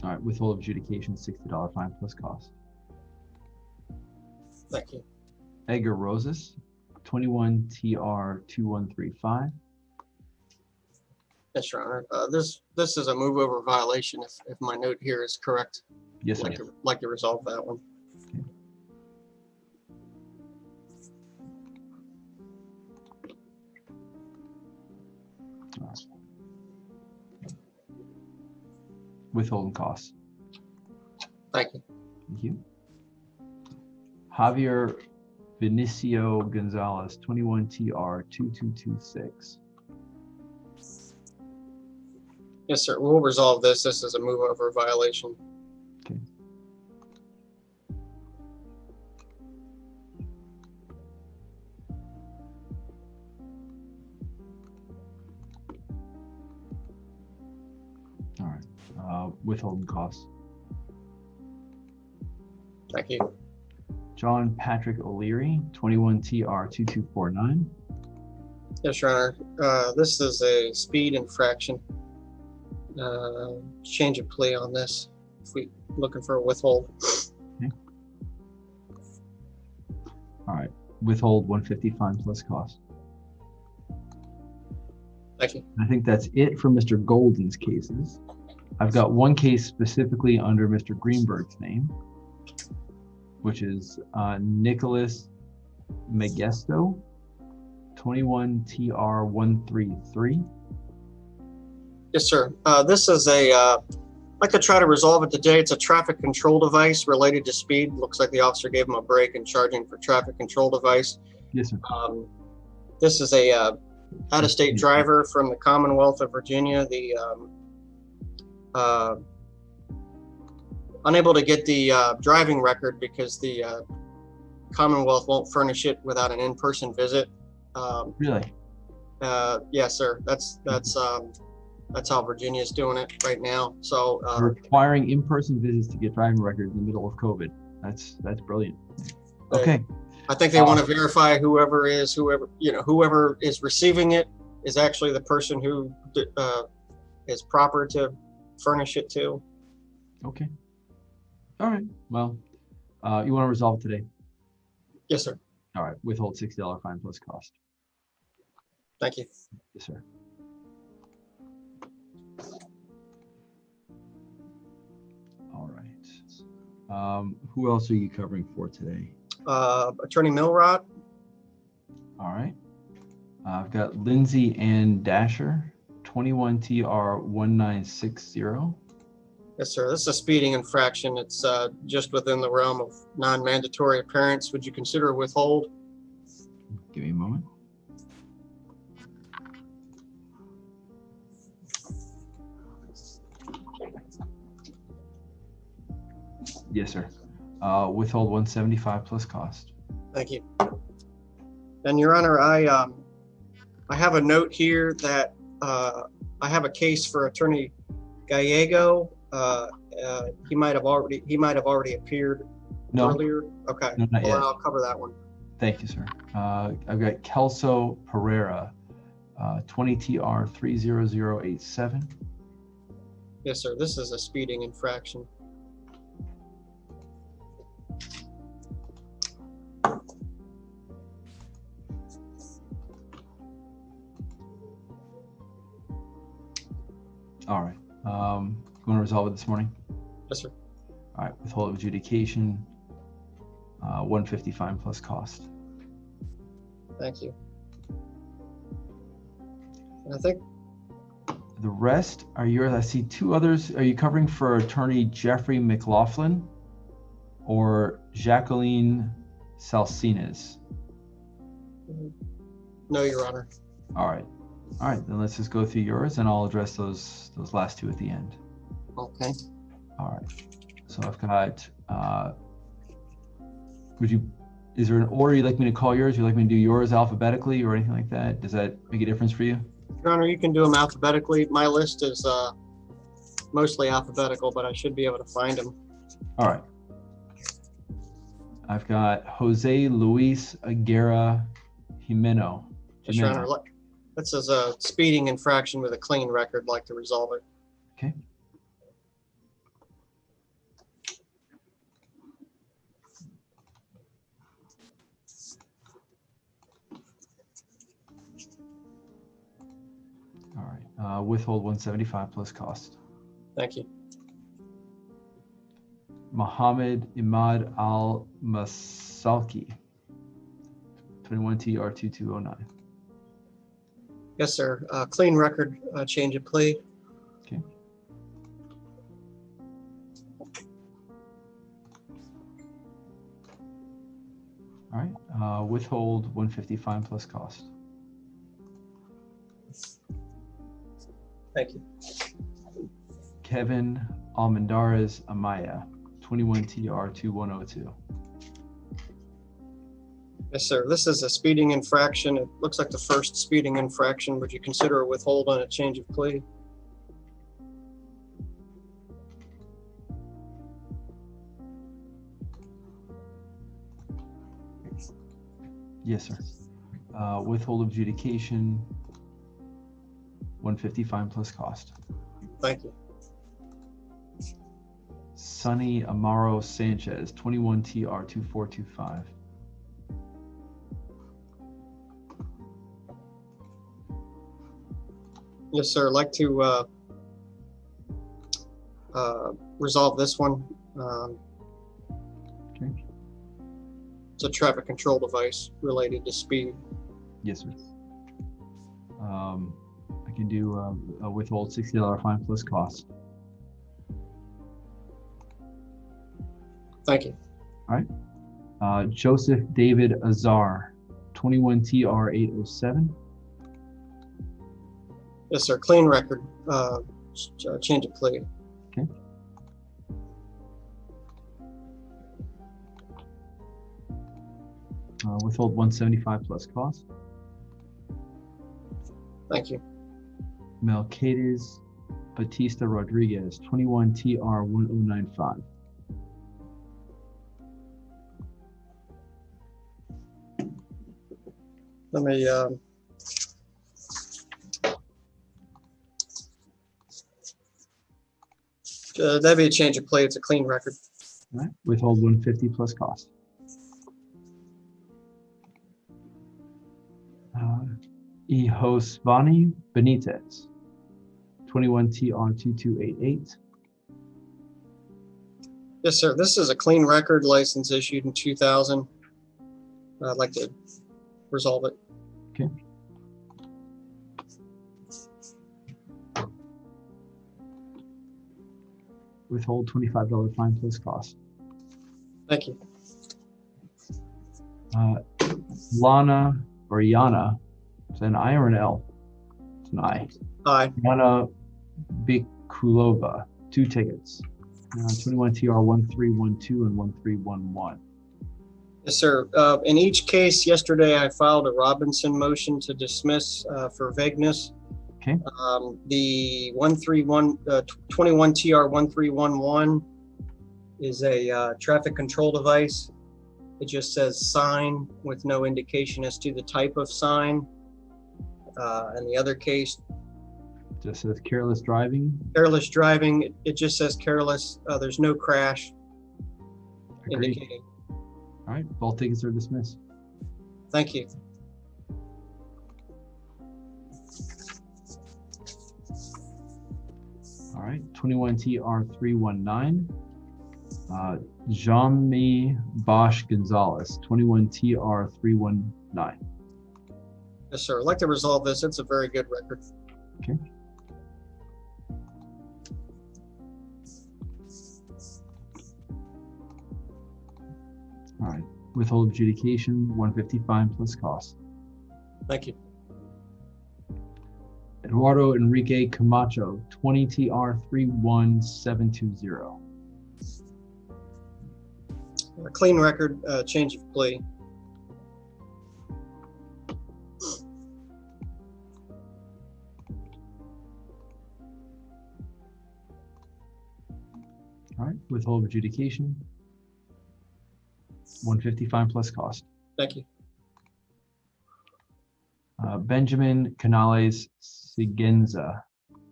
All right, withhold adjudication, $60 fine plus cost. Thank you. Edgar Roses, 21 TR 2135. Yes, Your Honor. This is a move over violation. If my note here is correct. Yes, sir. Like to resolve that one. Okay. Withholding costs. Thank you. Thank you. Javier Vinicio Gonzalez, 21 TR 2226. Yes, sir. We'll resolve this. This is a move over violation. Okay. All right. Withholding costs. Thank you. John Patrick O'Leary, 21 TR 2249. Yes, Your Honor. This is a speed infraction. Change of plea on this. If we looking for a withhold. Okay. All right. Withhold 150 fine plus cost. Thank you. I think that's it for Mr. Golden's cases. I've got one case specifically under Mr. Greenberg's name, which is Nicholas Megesto, 21 TR 133. Yes, sir. This is I'd like to try to resolve it today. It's a traffic control device related to speed. Looks like the officer gave him a break and charging for traffic control device. Yes, sir. This is a out-of-state driver from the Commonwealth of Virginia. Unable to get the driving record because the Commonwealth won't furnish it without an in-person visit. Really? Yes, sir. That's how Virginia's doing it right now. So requiring in-person visits to get driving records in the middle of COVID. That's brilliant. Okay. I think they want to verify whoever is receiving it is actually the person who is proper to furnish it to. Okay. All right. Well, you want to resolve it today? Yes, sir. All right. Withhold $60 fine plus cost. Thank you. Yes, sir. All right. Who else are you covering for today? Attorney Milrod. All right. I've got Lindsay Ann Dasher, 21 TR 1960. Yes, sir. This is a speeding infraction. It's just within the realm of non-mandatory appearance. Would you consider a withhold? Give me a moment. Yes, sir. Withhold 175 plus cost. Thank you. And Your Honor, I have a note here that I have a case for Attorney Gallego. He might have already appeared earlier. Okay. No, not yet. I'll cover that one. Thank you, sir. I've got Kelso Pereira, 20 TR 30087. Yes, sir. This is a speeding infraction. All right. Going to resolve it this morning? Yes, sir. All right. Withhold of adjudication, 150 fine plus cost. Thank you. And I think The rest are yours. I see two others. Are you covering for attorney Jeffrey McLaughlin or Jacqueline Salcines? no, Your Honor. All right. All right. Then let's just go through yours and I'll address those last two at the end. Okay. All right. So I've got, is there an order you'd like me to call yours? You'd like me to do yours alphabetically or anything like that? Does that make a difference for you? Your Honor, you can do them alphabetically. My list is mostly alphabetical, but I should be able to find them. All right. I've got Jose Luis Aguirre Jimeno. Yes, Your Honor. This is a speeding infraction with a clean record. Like to resolve it. Okay. All right. Withhold 175 plus cost. Thank you. Mohammed Imad Al Masalki, 21 TR 2209. Yes, sir. Clean record, change of plea. Okay. All right. Withhold 150 fine plus cost. Thank you. Kevin Almendarez Amaya, 21 TR 2102. Yes, sir. This is a speeding infraction. It looks like the first speeding infraction. Would you consider a withhold on a change of plea? Yes, sir. Withhold of adjudication, 150 fine plus cost. Thank you. Sonny Amaro Sanchez, 21 TR 2425. Yes, sir. I'd like to resolve this one. Okay. It's a traffic control device related to speed. Yes, sir. I can do a withhold $60 fine plus cost. Thank you. All right. Joseph David Azar, 21 TR 807. Yes, sir. Clean record, change of plea. Okay. Withhold 175 plus cost. Thank you. Melquiades Batista Rodriguez, 21 TR 1095. Let me that'd be a change of plea. It's a clean record. All right. Withhold 150 plus cost. Ihosvani Benitez, 21 TR 2288. Yes, sir. This is a clean record, license issued in 2000. I'd like to resolve it. Okay. Withhold $25 fine plus cost. Thank you. Lana or Yana, is that an I or an L? It's an I. Aye. Yana Bikulova, 2 tickets. 21 TR 1312 and 1311. Yes, sir. In each case, yesterday I filed a Robinson motion to dismiss for vagueness. Okay. The 21 TR 1311 is a traffic control device. It just says sign with no indication as to the type of sign. And the other case, Just says careless driving. careless driving, it just says careless. There's no crash Agreed. indicating. All right, both tickets are dismissed. Thank you. All right, 21TR319. Jean-Mi Bosch Gonzalez, 21TR319. Yes, sir. I'd like to resolve this. It's a very good record. Okay. All right, withhold adjudication, 150 fine plus cost. Thank you. Eduardo Enrique Camacho, 20TR31720. A clean record, change of plea. All right, withhold adjudication, 150 fine plus cost. Thank you. Benjamin Canales Sigenza,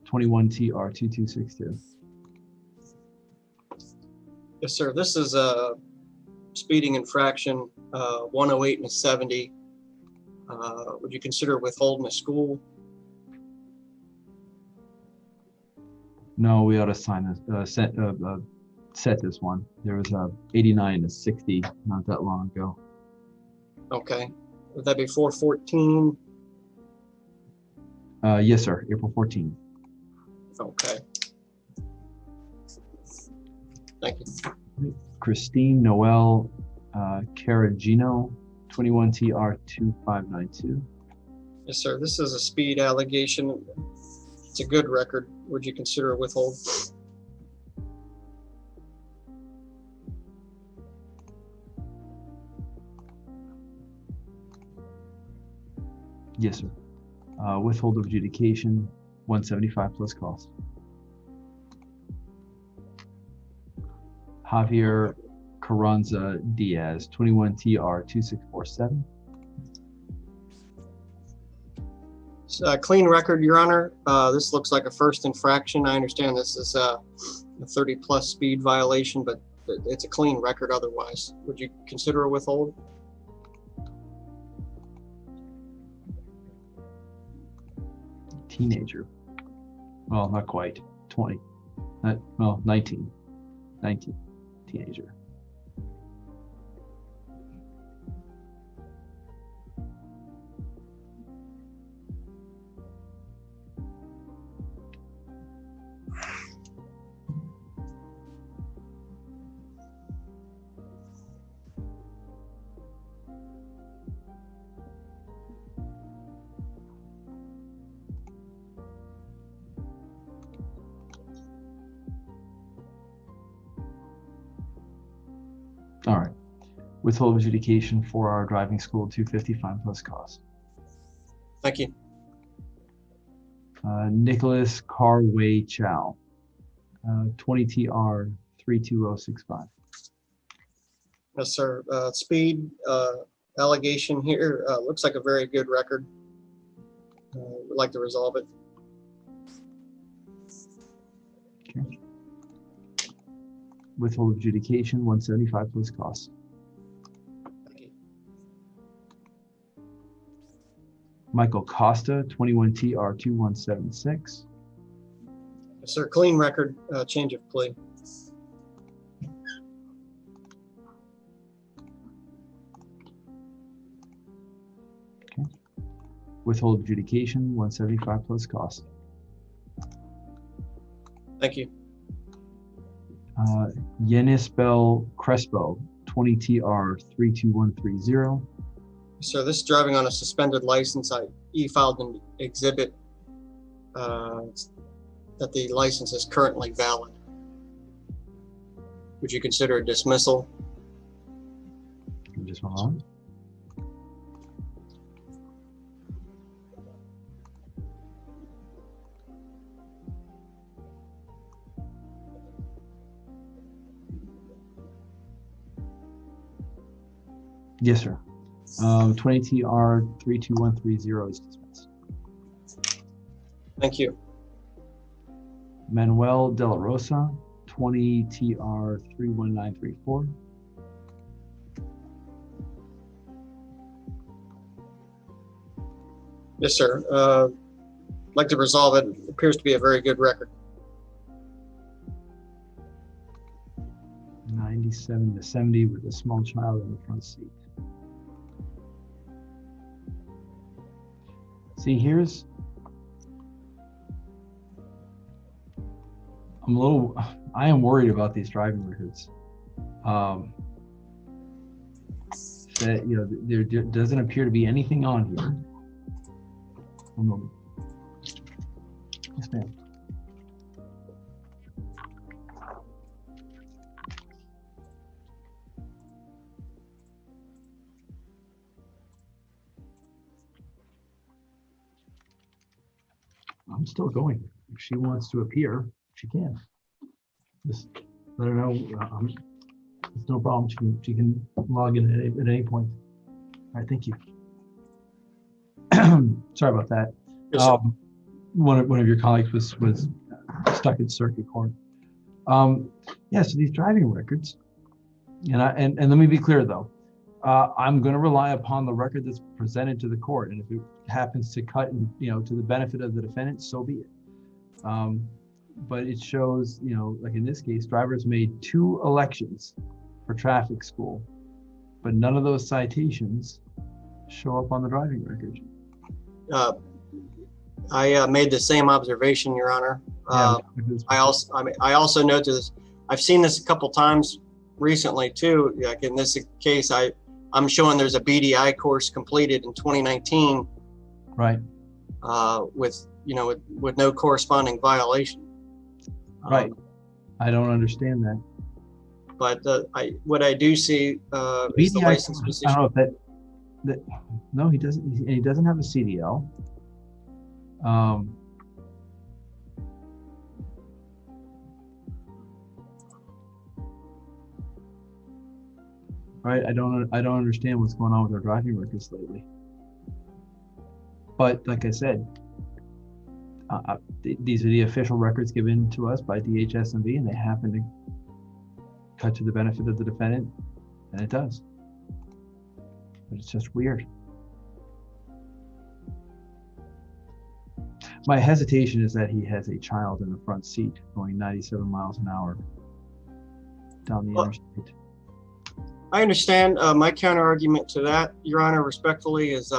21TR2262. Yes, sir. This is a speeding infraction, 108 and a 70. Would you consider withholding a school? No, we ought to sign this, set this one. There was a 89 and a 60 not that long ago. Okay. Would that be 414? Yes, sir, April 14th. Okay. Thank you. Christine Noel Caragino, 21TR2592. Yes, sir. This is a speed allegation. It's a good record. Would you consider a withhold? Yes, sir. Withhold of adjudication, 175 plus cost. Javier Carranza Diaz, 21TR2647. Clean record, Your Honor. This looks like a first infraction. I understand this is a 30-plus speed violation, but it's a clean record otherwise. Would you consider a withhold? Teenager. Well, not quite. 20. Well, 19. 19. Teenager. All right. Withhold adjudication for our driving school, 250 fine plus cost. Thank you. Nicholas Carway Chow, 20TR32065. Yes, sir. Speed allegation here looks like a very good record. Would like to resolve it. Okay. Withhold adjudication, 175 plus cost. Thank you. Michael Costa, 21TR2176. Yes, sir. Clean record, change of plea. Okay. Withhold adjudication, 175 plus cost. Thank you. Yenisbel Crespo, 20TR32130. So this is driving on a suspended license. I e-filed an exhibit that the license is currently valid. Would you consider a dismissal? Just one moment. Yes, sir. 20TR32130 is dismissed. Thank you. Manuel De La Rosa, 20 TR 31934. Yes, sir. I'd like to resolve it. It appears to be a very good record. 97 to 70 with a small child in the front seat. See, I am worried about these driving records. That, you know, there doesn't appear to be anything on here. One moment. Yes, ma'am. I'm still going. If she wants to appear, she can. Just let her know. It's no problem. She can log in at any point. All right, thank you. Sorry about that. One of your colleagues was stuck in circuit court. Yeah, so these driving records, and let me be clear though, I'm going to rely upon the record that's presented to the court, and if it happens to cut, to the benefit of the defendant, so be it. But it shows, like in this case, drivers made 2 elections for traffic school, but none of those citations show up on the driving record. I made the same observation, Your Honor. I also note this. I've seen this a couple times recently too. Like in this case, I'm showing there's a BDI course completed in 2019. Right. With no corresponding violation. Right. I don't understand that. But what I do see is the license position. I don't know if that no, he doesn't. He doesn't have a CDL. Right. I don't understand what's going on with our driving records lately. But like I said, these are the official records given to us by DHS&V, and they happen to cut to the benefit of the defendant, and it does. But it's just weird. My hesitation is that he has a child in the front seat going 97 miles an hour down the interstate. I understand. My counter argument to that, Your Honor, respectfully, is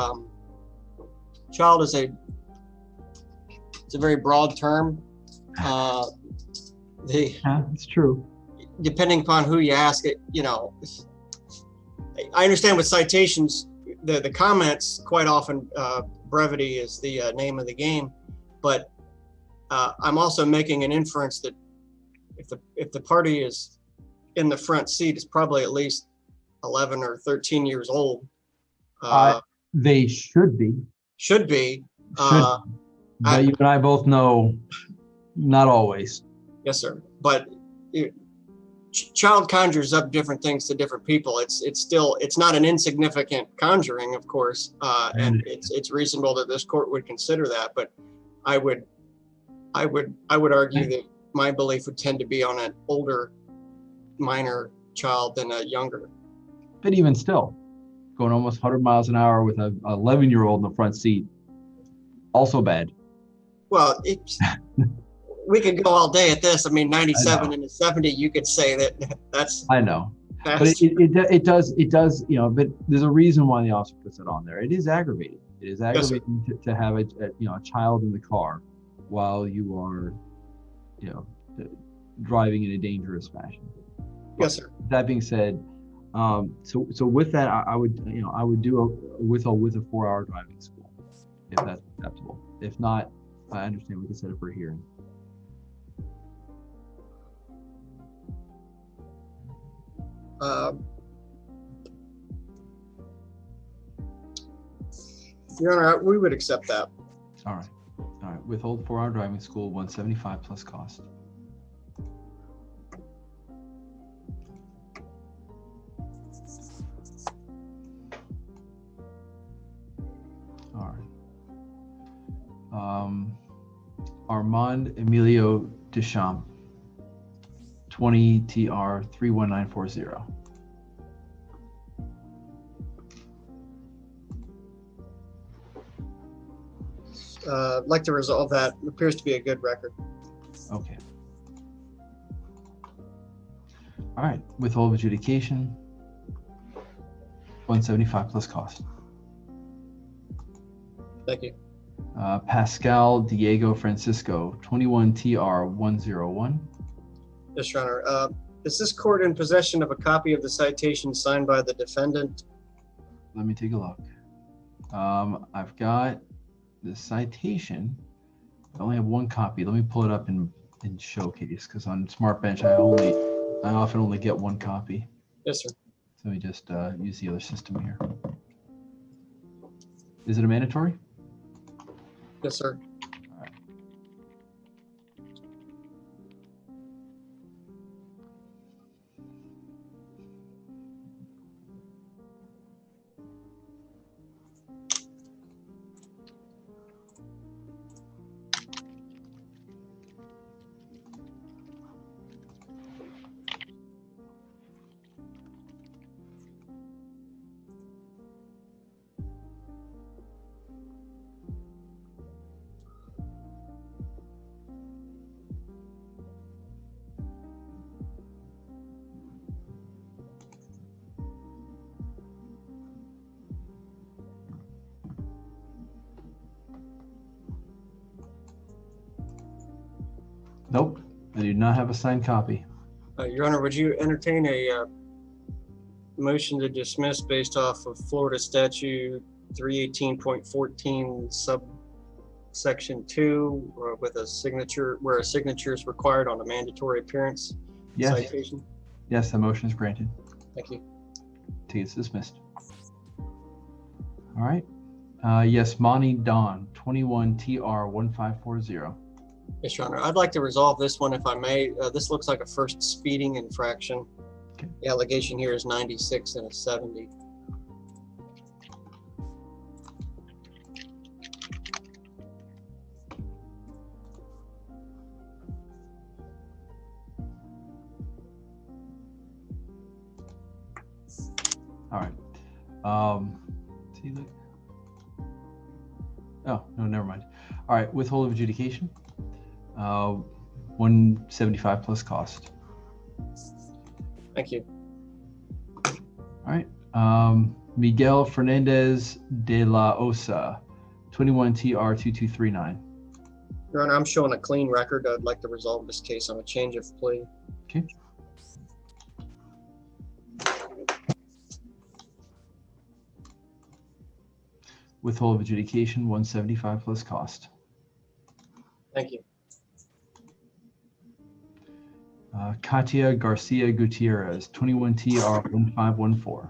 child is it's a very broad term. It's true. Depending upon who you ask it, I understand with citations, the comments quite often, brevity is the name of the game, but I'm also making an inference that if the party is in the front seat, it's probably at least 11 or 13 years old. They should be. Should be. But you and I both know, not always. Yes, sir. But child conjures up different things to different people. It's not an insignificant conjuring, of course, and it's reasonable that this court would consider that. But I would argue that my belief would tend to be on an older minor child than a younger. But even still, going almost 100 miles an hour with an 11-year-old in the front seat, also bad. Well, we could go all day at this. I mean, 97 and a 70, you could say that's. I know, but it does, but there's a reason why the officer puts it on there. It is aggravating. It is aggravating to have a child in the car while you are, driving in a dangerous fashion. Yes, sir. That being said, so with that, I would do a withhold with a 4-hour driving school, if that's acceptable. If not, I understand we can set it for a hearing. Your Honor, we would accept that. All right. Withhold 4-hour driving school, $175 plus cost. All right. Armand Emilio Deschamps, 20 TR 31940. I'd like to resolve that. It appears to be a good record. Okay. All right, withhold adjudication, 175 plus cost. Thank you. Pascal Diego Francisco, 21 TR 101. Yes, Your Honor. Is this court in possession of a copy of the citation signed by the defendant? Let me take a look. I've got the citation. I only have one copy. Let me pull it up in Showcase, because on Smart Bench I often only get one copy. Yes, sir. So let me just use the other system here. Is it a mandatory? Yes, sir. All right. Nope, I do not have a signed copy. Your Honor, would you entertain a motion to dismiss based off of Florida statute 318.14 subsection 2 with a signature, where a signature is required on a mandatory appearance citation? Yes, the motion is granted. Thank you. It's dismissed. All right. Yasmani Don, 21 TR 1540. Yes, Your Honor. I'd like to resolve this one if I may. This looks like a first speeding infraction. Okay. The allegation here is 96 and a 70. All right. See, look. Oh, no, never mind. All right, withhold of adjudication. 175 plus cost. Thank you. All right. Miguel Fernandez de la Osa, 21 TR 2239. Your Honor, I'm showing a clean record. I'd like to resolve this case on a change of plea. Okay. Withhold of adjudication, 175 plus cost. Thank you. Katia Garcia Gutierrez, 21 TR 1514.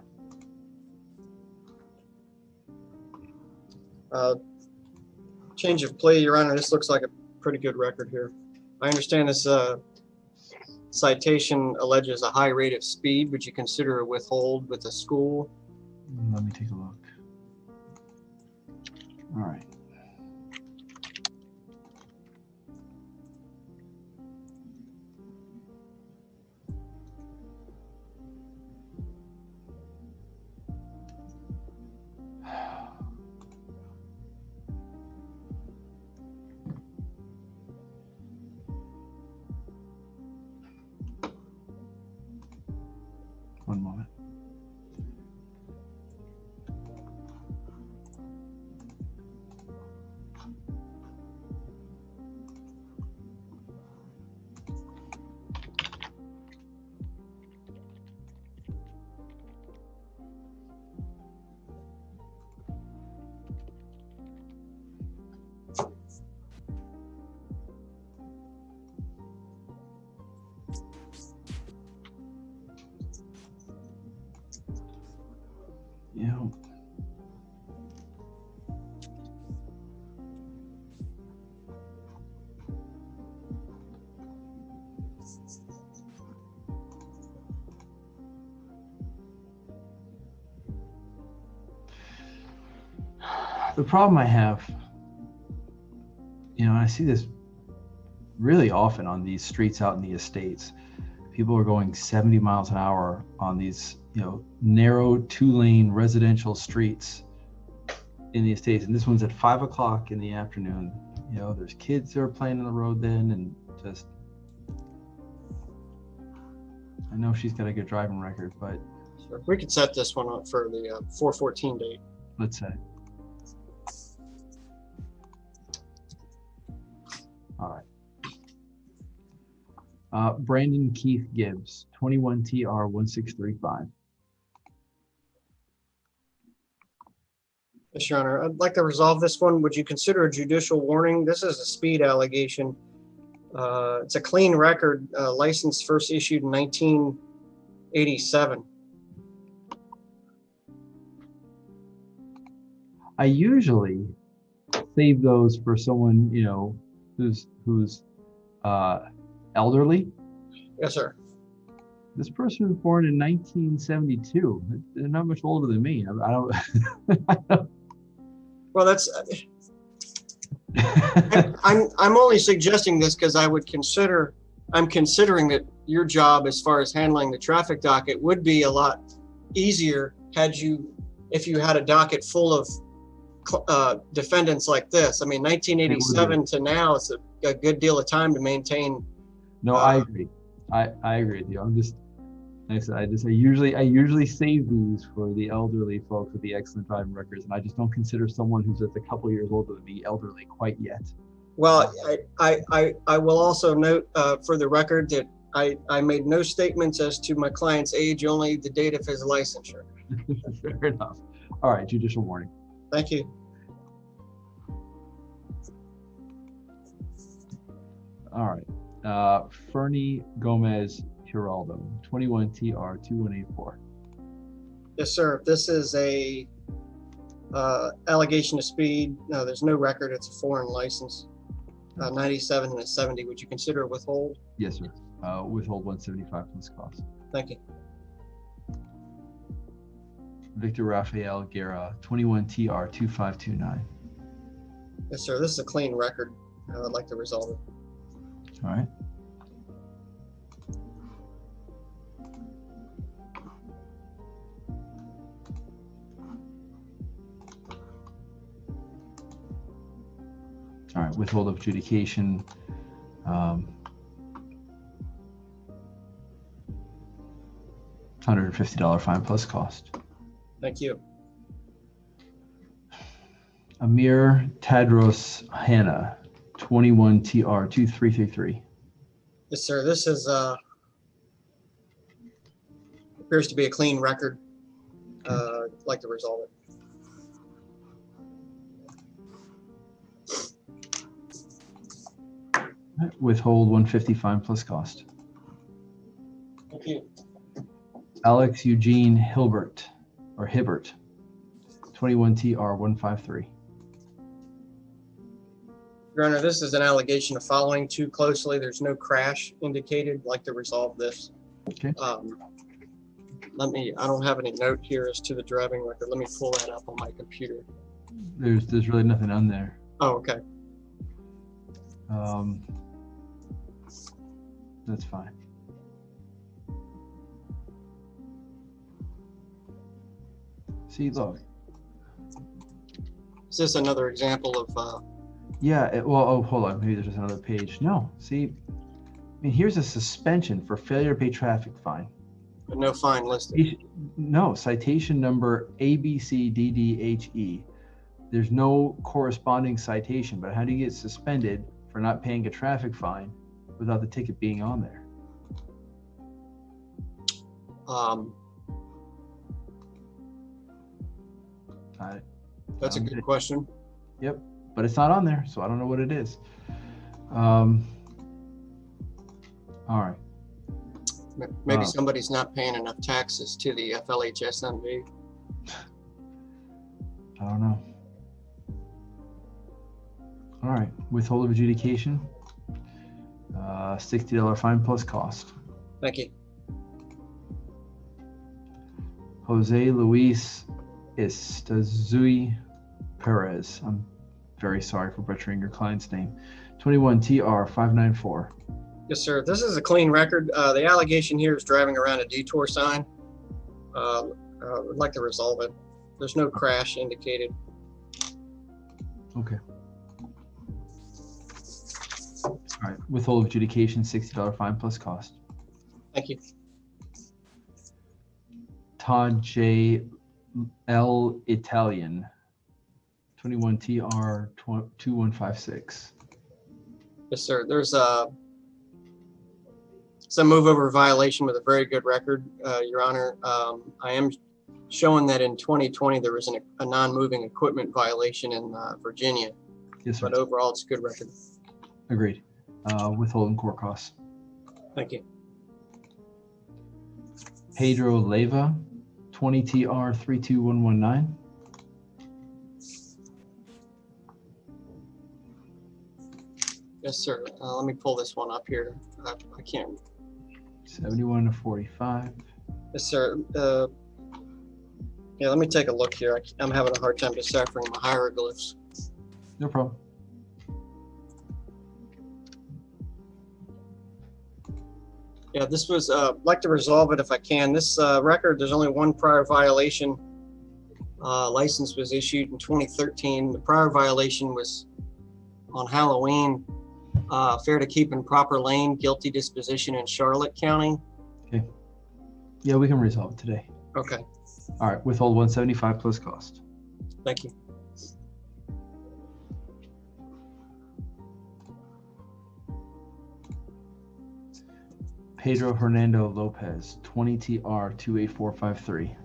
Change of plea, Your Honor. This looks like a pretty good record here. I understand this citation alleges a high rate of speed. Would you consider a withhold with a school? Let me take a look. All right. One moment. Yeah. The problem I have, I see this really often on these streets out in the estates, people are going 70 miles an hour on these, narrow 2-lane residential streets in the estates. And this one's at 5 o'clock in the afternoon. There's kids that are playing on the road then, and just, I know she's got a good driving record, but. Sure. We could set this one up for the 4/14 date. Let's say. All right. Brandon Keith Gibbs, 21 TR 1635. Yes, Your Honor. I'd like to resolve this one. Would you consider a judicial warning? This is a speed allegation. It's a clean record, license first issued in 1987. I usually save those for someone, who's elderly. Yes, sir. This person was born in 1972. They're not much older than me. I don't. Well, that's. I'm only suggesting this because I'm considering that your job as far as handling the traffic docket would be a lot easier if you had a docket full of defendants like this. I mean, 1987 to now, it's a good deal of time to maintain. No, I agree. I agree with you. I'm just, like I said, I usually save these for the elderly folks with the excellent driving records, and I just don't consider someone who's just a couple years older than me elderly quite yet. Well, I will also note for the record that I made no statements as to my client's age, only the date of his licensure. Fair enough. All right, judicial warning. Thank you. All right. Fernie Gomez Giraldo, 21 TR 2184. Yes, sir. This is a allegation of speed. No, there's no record. It's a foreign license. 97 and a 70. Would you consider a withhold? Yes, sir. Withhold 175 plus cost. Thank you. Victor Rafael Guerra, 21 TR 2529. Yes, sir. This is a clean record. I'd like to resolve it. All right. All right, withhold of adjudication. $150 fine plus cost. Thank you. Amir Tadros Hanna, 21 TR 2333. Yes, sir. This is appears to be a clean record. I'd like to resolve it. Withhold 150 fine plus cost. Thank you. Alex Eugene Hibbert, 21 TR 153. Your Honor, this is an allegation of following too closely. There's no crash indicated. I'd like to resolve this. Okay. I don't have any note here as to the driving record. Let me pull that up on my computer. There's really nothing on there. Oh, okay. That's fine. See, look. Is this another example of? Yeah. Well, hold on. Maybe there's just another page. No. See, I mean, here's a suspension for failure to pay traffic fine. But no fine listed. No, citation number ABCDDHE. There's no corresponding citation, but how do you get suspended for not paying a traffic fine without the ticket being on there? That's a good question. Yep, but it's not on there, so I don't know what it is. All right. Maybe somebody's not paying enough taxes to the FLHSMV. I don't know. All right, withhold of adjudication, $60 fine plus cost. Thank you. Jose Luis Istazui Perez. I'm very sorry for butchering your client's name. 21 TR 594. Yes, sir. This is a clean record. The allegation here is driving around a detour sign. Would like to resolve it. There's no crash indicated. Okay. All right. Withhold adjudication, $60 fine plus cost. Thank you. Todd J. L. Italian, 21 TR 2156. Yes, sir. There's some move over violation with a very good record, Your Honor. I am showing that in 2020 there was a non-moving equipment violation in Virginia. Yes, sir. But overall, it's a good record. Agreed. Withholding court costs. Thank you. Pedro Leyva, 20 TR 32119. Yes, sir. Let me pull this one up here. I can't. 71 to 45. Yes, sir. Yeah, let me take a look here. I'm having a hard time deciphering my hieroglyphs. No problem. Yeah, this was, like to resolve it if I can. This record, there's only one prior violation. License was issued in 2013. The prior violation was on Halloween. Fair to keep in proper lane, guilty disposition in Charlotte County. Okay. Yeah, we can resolve it today. Okay, All right. Withhold 175 plus cost. thank you. Pedro Hernando Lopez, 20 TR 28453.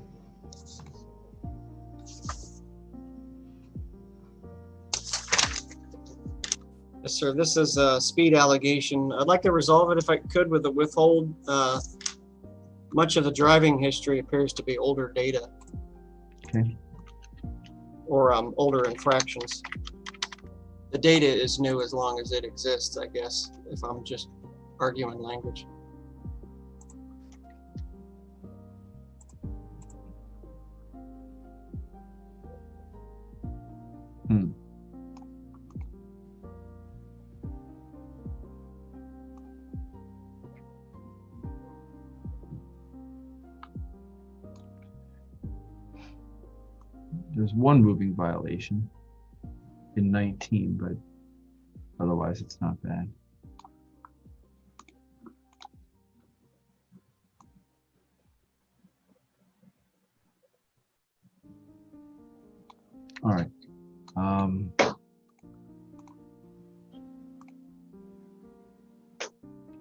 Yes, sir. This is a speed allegation. I'd like to resolve it if I could with a withhold. Much of the driving history appears to be older data. Okay. Or older infractions. The data is new as long as it exists, I guess, if I'm just arguing language. There's one moving violation in 19, but otherwise it's not bad. All right. All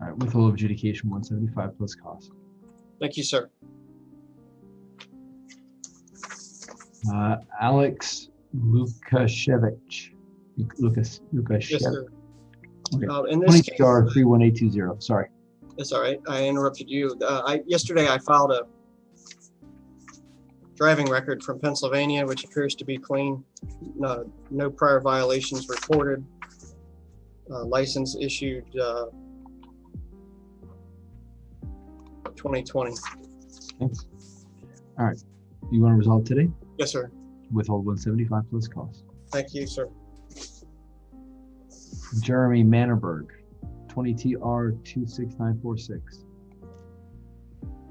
right, withhold of adjudication 175 plus cost. Thank you, sir. Alex Lukashevich. Lukashevich. Yes, sir. Okay. In this case, 31820. Sorry. that's all right. I interrupted you. Yesterday I filed a driving record from Pennsylvania, which appears to be clean. No prior violations reported. License issued 2020. Okay. All right. You want to resolve today? Yes, sir. Withhold 175 plus cost. Thank you, sir. Jeremy Mannerberg, 20 TR 26946.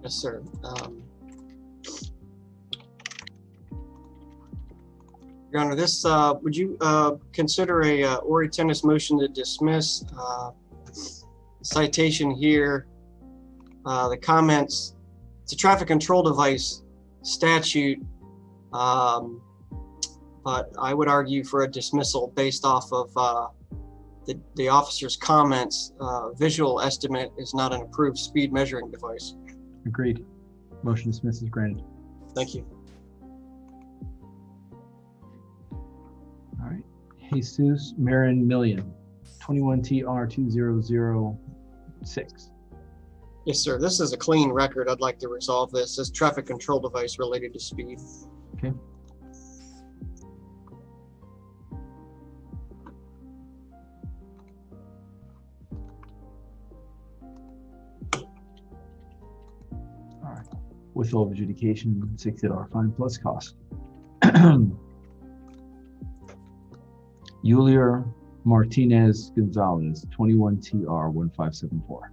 Yes, sir. Your Honor, this would you consider a Ori Tennis motion to dismiss? The citation here, the comments. It's a traffic control device statute, but I would argue for a dismissal based off of the officer's comments. Visual estimate is not an approved speed measuring device. Agreed. Motion dismissed is granted. Thank you. All right. Jesus Marin Million, 21 TR 2006. Yes, sir. This is a clean record. I'd like to resolve this. This traffic control device related to speed. Okay. All right. Withhold adjudication, $60 fine plus cost. Yulia Martinez Gonzalez, 21 TR 1574.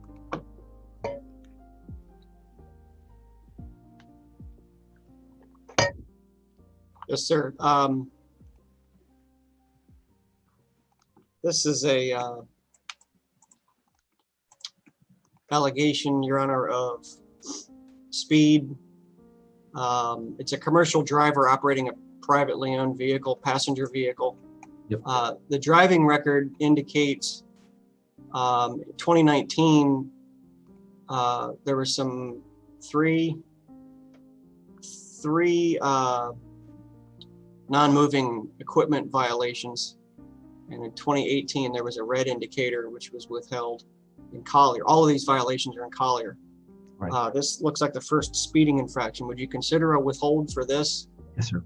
Yes, sir. This is a allegation, Your Honor, of speed. It's a commercial driver operating a privately owned vehicle, passenger vehicle. Yep. The driving record indicates 2019, there were some three non-moving equipment violations. And in 2018, there was a red indicator, which was withheld in Collier. All of these violations are in Collier. Right. This looks like the first speeding infraction. Would you consider a withhold for this? Yes, sir.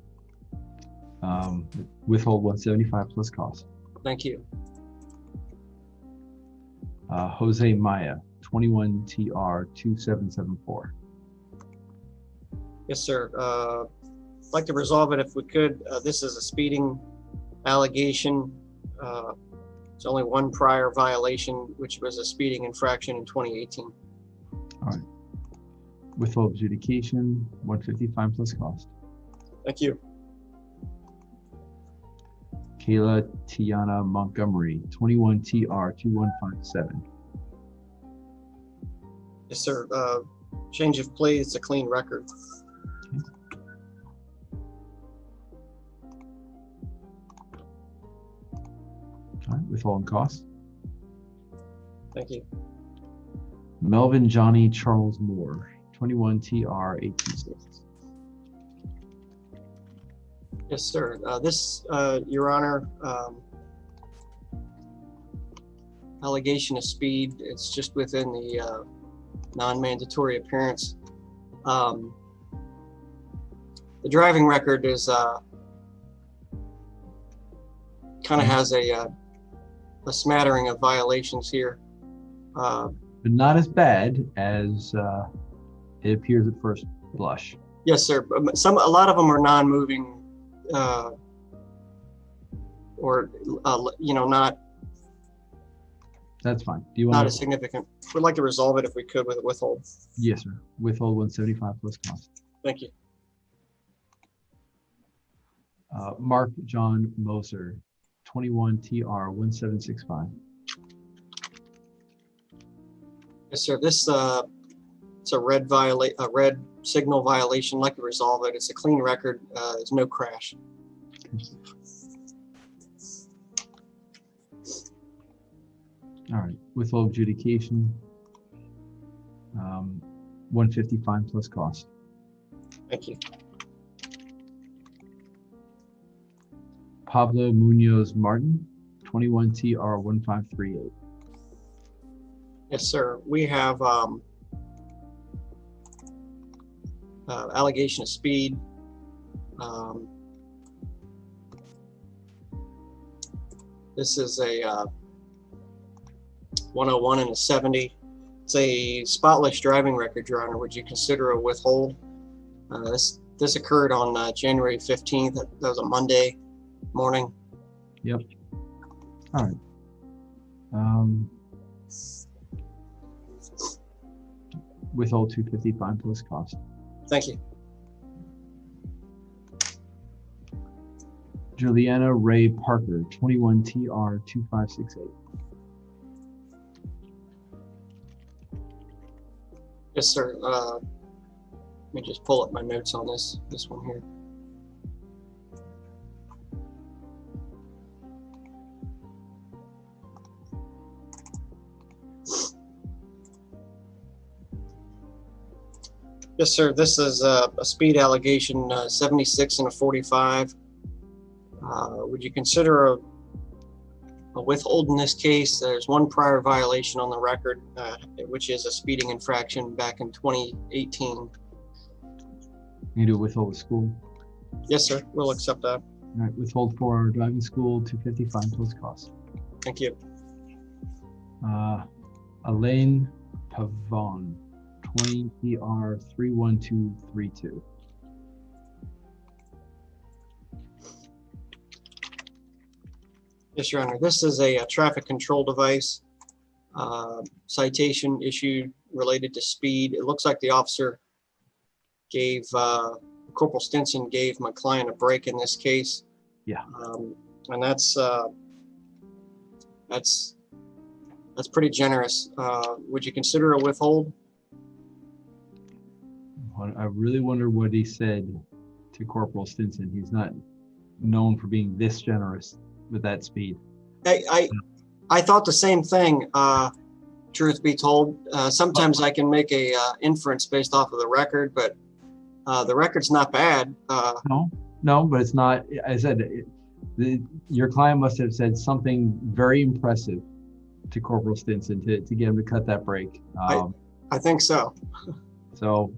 Withhold 175 plus cost. Thank you. Jose Maya, 21 TR 2774. Yes, sir. I'd like to resolve it if we could. This is a speeding allegation. There's only one prior violation, which was a speeding infraction in 2018. All right. Withhold adjudication, 155 plus cost. Thank you. Kayla Tiana Montgomery, 21 TR 2157. Yes, sir. Change of plea, it's a clean record. All right, withholding costs. Thank you. Melvin Johnny Charles Moore, 21 TR 826. Yes, sir. This, Your Honor, allegation of speed, it's just within the non-mandatory appearance. The driving record is kind of has a smattering of violations here. But not as bad as it appears at first blush. Yes, sir. A lot of them are non-moving, or not. That's fine. Do you want Not as significant. We'd like to resolve it if we could with a withhold. Yes, sir. Withhold 175 plus cost. Thank you. Mark John Moser, 21 TR 1765. Yes, sir. This it's a red signal violation. I'd like to resolve it. It's a clean record. There's no crash. All right. Withhold adjudication, 155 plus cost. Thank you. Pablo Munoz Martin, 21 TR 1538. Yes, sir. We have allegation of speed. This is a 101 and a 70. It's a spotless driving record, Your Honor. Would you consider a withhold? This occurred on January 15th. That was a Monday morning. Yep. All right. Withhold 255 plus cost. Thank you. Juliana Ray Parker, 21 TR 2568. Yes, sir. Let me just pull up my notes on this one here. Yes, sir. This is a speed allegation, 76 and a 45. Would you consider a withhold in this case? There's one prior violation on the record, which is a speeding infraction back in 2018. You do withhold with school? Yes, sir. We'll accept that. All right. Withhold for driving school, 255 plus cost. Thank you. Elaine Pavon, 20 TR 31232. Yes, Your Honor. This is a traffic control device citation issued related to speed. It looks like the officer gave, Corporal Stinson gave my client a break in this case. Yeah. And that's pretty generous. Would you consider a withhold? I really wonder what he said to Corporal Stinson. He's not known for being this generous with that speed. I thought the same thing. Truth be told, sometimes I can make a inference based off of the record, but the record's not bad. No, but it's not. I said your client must have said something very impressive to Corporal Stinson to get him to cut that break. I think so. So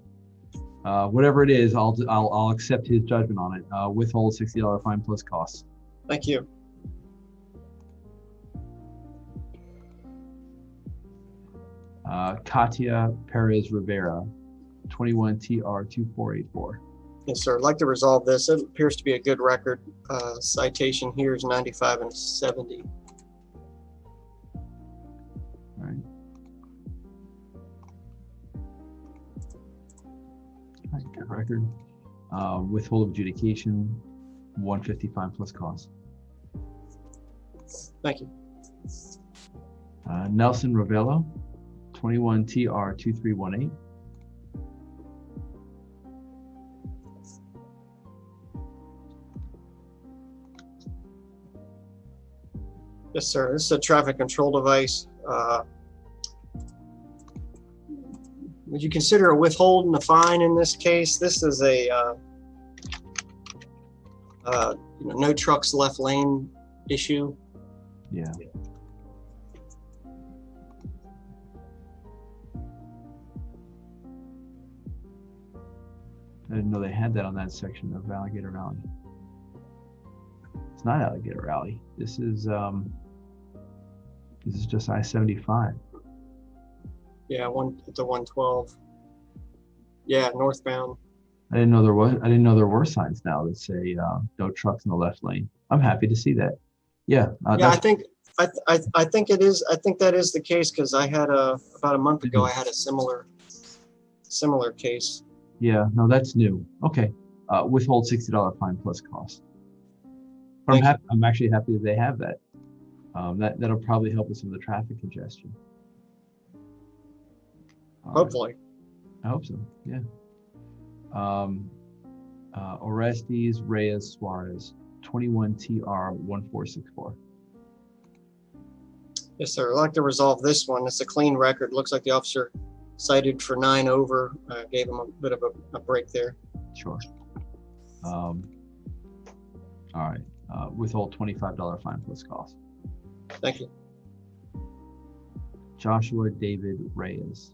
whatever it is, I'll accept his judgment on it. Withhold $60 fine plus costs. Thank you. Katia Perez Rivera, 21 TR 2484. Yes, sir. I'd like to resolve this. It appears to be a good record. Citation here is 95 and 70. All right. Good record. Withhold of adjudication, 155 plus cost. Thank you. Nelson Ravello, 21 TR 2318. Yes, sir. This is a traffic control device. Would you consider a withhold and a fine in this case? This is a no trucks left lane issue. Yeah. I didn't know they had that on that section of Alligator Valley. It's not Alligator Valley. This is just I-75. Yeah, it's a 112. Yeah, northbound. I didn't know there were signs now that say no trucks in the left lane. I'm happy to see that. Yeah. Yeah, I think it is. I think that is the case because I had about a month ago I had a similar case. Yeah, no, that's new. Okay. Withhold $60 fine plus cost. But I'm actually happy that they have that. That'll probably help with some of the traffic congestion. Hopefully. I hope so. Yeah. Orestes Reyes Suarez, 21 TR 1464. Yes, sir. I'd like to resolve this one. It's a clean record. Looks like the officer cited for 9 over. Gave him a bit of a break there. Sure. All right. Withhold $25 fine plus cost. Thank you. Joshua David Reyes,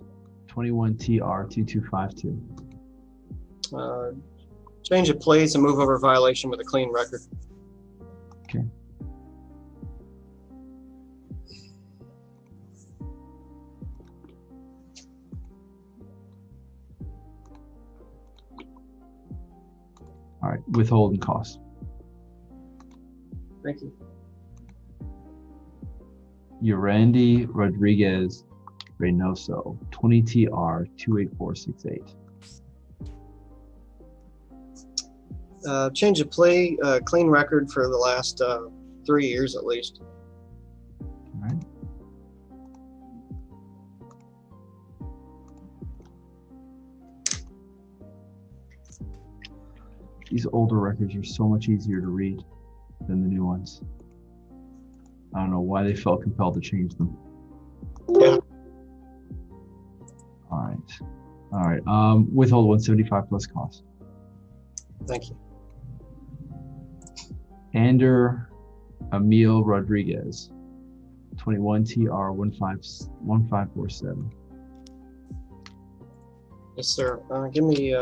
21 TR 2252. Change of plates and move over violation with a clean record. Okay. All right, withhold and cost. Thank you. Urandi Rodriguez Reynoso, 20 TR 28468. Change of plea, clean record for the last 3 years at least. All right. These older records are so much easier to read than the new ones. I don't know why they felt compelled to change them. Yeah. All right. Withhold 175 plus cost. Thank you. Ander Emil Rodriguez, 21 TR 1547. Yes, sir. Give me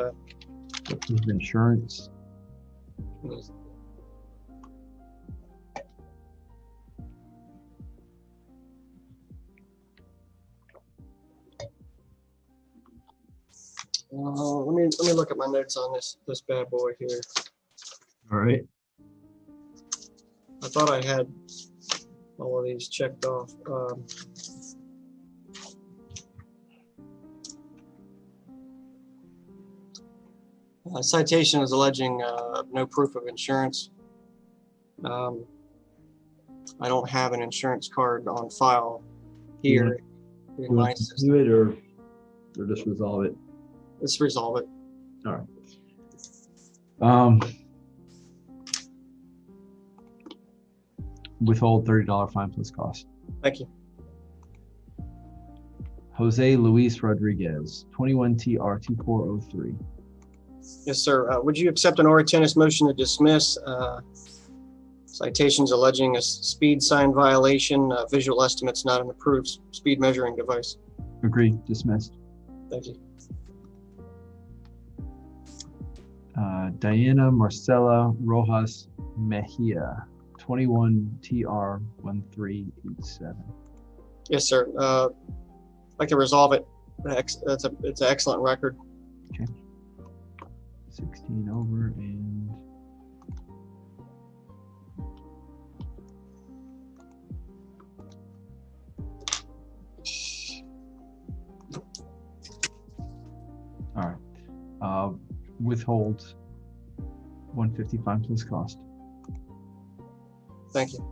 insurance. Let me look at my notes on this bad boy here. All right. I thought I had all of these checked off. Citation is alleging no proof of insurance. I don't have an insurance card on file here in my system. Do it or just resolve it. Let's resolve it. All right. Withhold $30 fine plus cost. Thank you. Jose Luis Rodriguez, 21 TR 2403. Yes, sir. Would you accept an Oritennis motion to dismiss citations alleging a speed sign violation? Visual estimate's not an approved speed measuring device. Agree. Dismissed. Thank you. Diana Marcela Rojas Mejia, 21 TR 1387. Yes, sir. I'd like to resolve it. It's an excellent record. Okay. 16 over and all right. Withhold 155 plus cost. Thank you.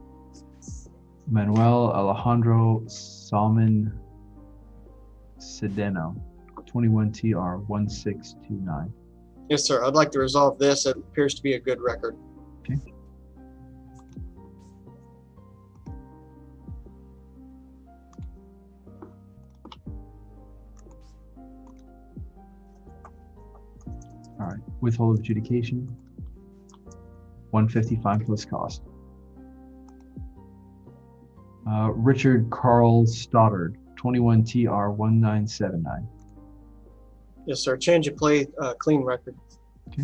Manuel Alejandro Salmon Sedeno, 21 TR 1629. Yes, sir. I'd like to resolve this. It appears to be a good record. Okay. All right. Withhold adjudication. 155 plus cost. Richard Carl Stoddard, 21 TR 1979. Yes, sir. Change of play, clean record. Okay.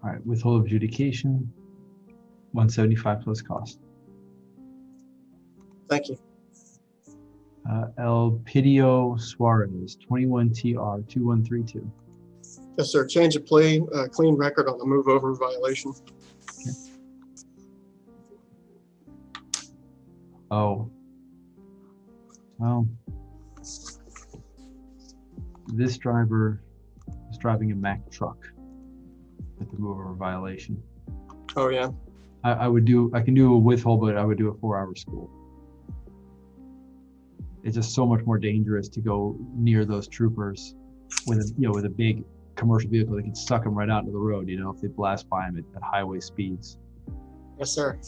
All right, withhold adjudication, 175 plus cost. Thank you. Elpidio Suarez, 21 TR 2132. Yes, sir. Change of play, clean record on the move over violation. Okay. Oh. Well, this driver is driving a Mack truck at the move over violation. Oh, yeah. I can do a withhold, but I would do a 4-hour school. It's just so much more dangerous to go near those troopers with a big commercial vehicle that can suck them right out into the road, if they blast by them at highway speeds. Yes, sir.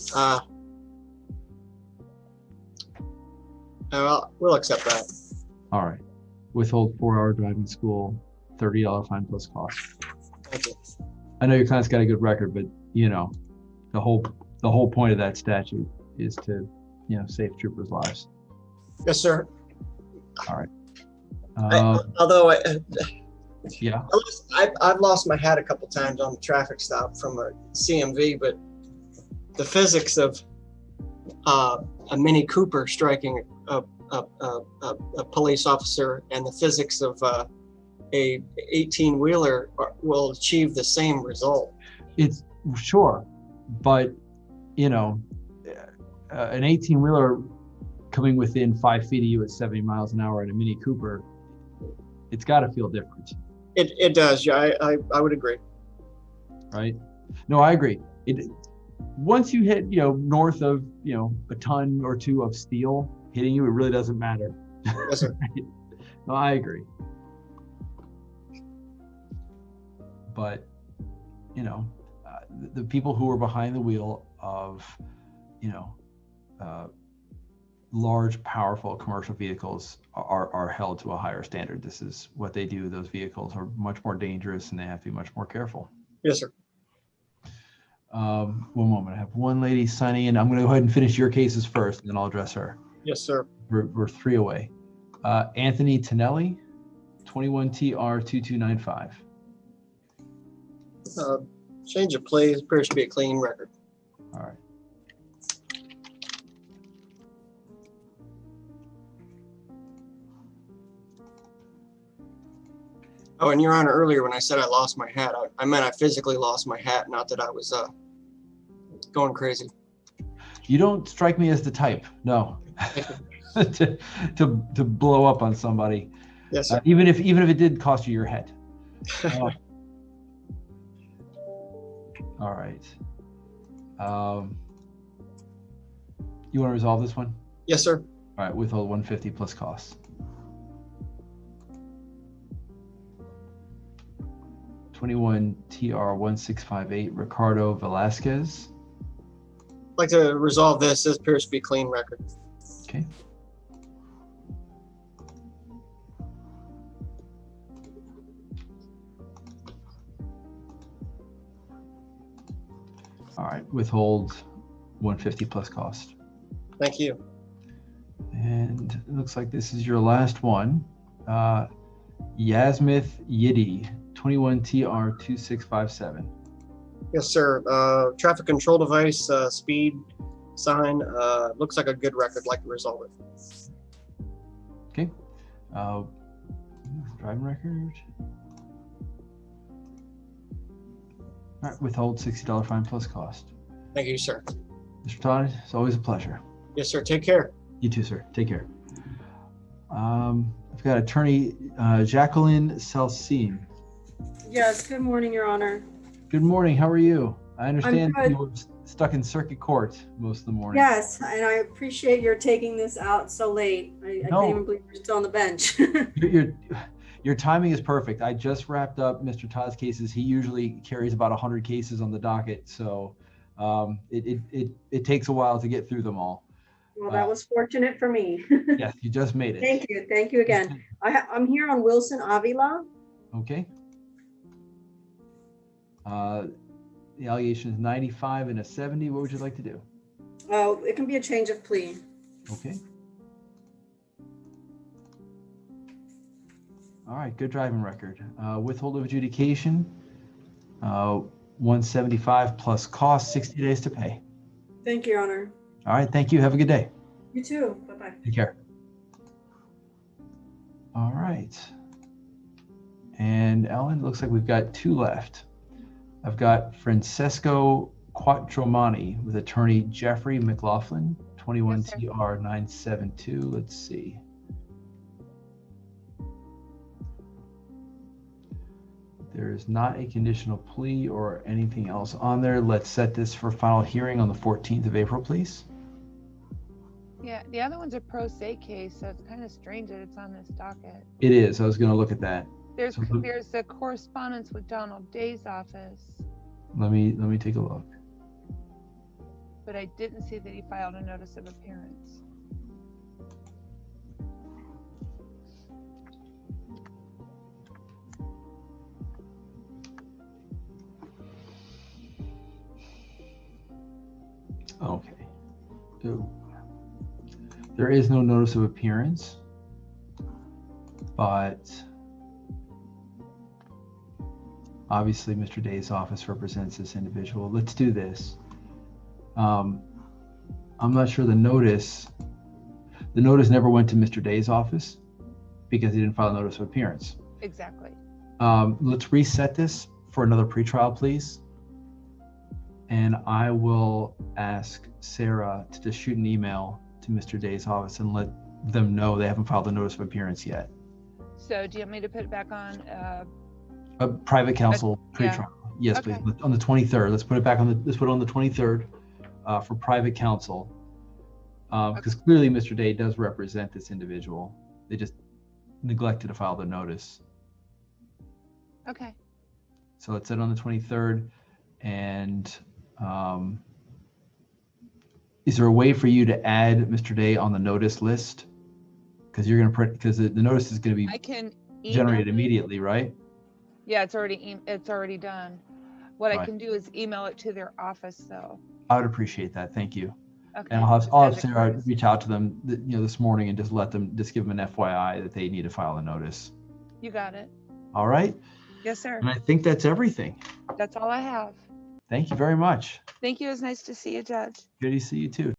Well, we'll accept that. All right. Withhold 4-hour driving school, $30 fine plus cost. Thank you. I know your client's got a good record, but the whole point of that statute is to save troopers' lives. Yes, sir. All right. Yeah. I've lost my hat a couple times on the traffic stop from a CMV, but the physics of a Mini Cooper striking a police officer and the physics of a 18-wheeler will achieve the same result. It's sure, but an 18-wheeler coming within 5 feet of you at 70 miles an hour in a Mini Cooper, it's got to feel different. It does. Yeah, I would agree. Right? No, I agree. Once you hit north of a ton or two of steel hitting you, it really doesn't matter. Yes, sir. Right? No, I agree. But the people who are behind the wheel of large, powerful commercial vehicles are held to a higher standard. This is what they do. Those vehicles are much more dangerous and they have to be much more careful. Yes, sir. One moment. I have one lady signing in. I'm going to go ahead and finish your cases first, and then I'll address her. Yes, sir. We're 3 away. Anthony Tonelli, 21 TR 2295. Change of plea appears to be a clean record. All right. Oh, and Your Honor, earlier when I said I lost my hat, I meant I physically lost my hat, not that I was going crazy. You don't strike me as the type, no, to blow up on somebody. Yes, sir. Even if it did cost you your head. All right. You want to resolve this one? Yes, sir. All right, withhold 150 plus costs. 21 TR 1658 Ricardo Velasquez. I'd like to resolve this. This appears to be a clean record. Okay. All right, withhold 150 plus cost. Thank you. And it looks like this is your last one. Yasmith Yiddy, 21 TR 2657. Yes, sir. Traffic control device, speed sign. Looks like a good record. Like to resolve it. Okay. Driving record. All right, withhold $60 fine plus cost. Thank you, sir. Mr. Todd, it's always a pleasure. Yes, sir. Take care. You too, sir. Take care. I've got attorney Jacqueline Salcine. Yes, good morning, Your Honor. Good morning. How are you? I understand good. you were stuck in circuit court most of the morning. Yes, and I appreciate your taking this out so late. I No. can't even believe you're still on the bench. Your timing is perfect. I just wrapped up Mr. Todd's cases. He usually carries about 100 cases on the docket, so it takes a while to get through them all. Well, that was fortunate for me. Yes, you just made it. Thank you. Thank you again. I'm here on Wilson Avila. Okay. The allegation is 95 and a 70. What would you like to do? Oh, it can be a change of plea. Okay. All right, good driving record. Withhold of adjudication, 175 plus cost, 60 days to pay. Thank you, Your Honor. All right, thank you. Have a good day. You too. Bye-bye. Take care. All right. And Ellen, looks like we've got two left. I've got Francesco Quattromani with attorney Jeffrey McLaughlin, 21 TR 972. Let's see. There is not a conditional plea or anything else on there. Let's set this for final hearing on the 14th of April, please. Yeah, the other one's a pro se case, so it's kind of strange that it's on this docket. It is. I was going to look at that. There's the correspondence with Donald Day's office, Let me take a look. but I didn't see that he filed a notice of appearance. Okay. So, there is no notice of appearance, but obviously Mr. Day's office represents this individual. Let's do this. I'm not sure the notice never went to Mr. Day's office because he didn't file a notice of appearance. Exactly. Let's reset this for another pretrial, please. And I will ask Sarah to just shoot an email to Mr. Day's office and let them know they haven't filed a notice of appearance yet. So do you want me to put it back on? A private counsel pretrial. Yeah. Yes, Okay. please. On the 23rd. Let's put it back on the. Let's put it on the 23rd for private counsel, because clearly Mr. Day does represent this individual. They just neglected to file the notice. Okay. So let's set it on the 23rd, and is there a way for you to add Mr. Day on the notice list? Because you're going to print, because the notice is going to I be can email generated it. immediately, right? Yeah, it's already done. What I Right. can do is email it to their office, though. I would appreciate that. Thank you. Okay. And I'll have As a Sarah courtesy. reach out to them, this morning and just give them an FYI that they need to file a notice. You got it. All right. Yes, sir. And I think that's everything. That's all I have. Thank you very much. Thank you. It was nice to see you, Judge. Good to see you too.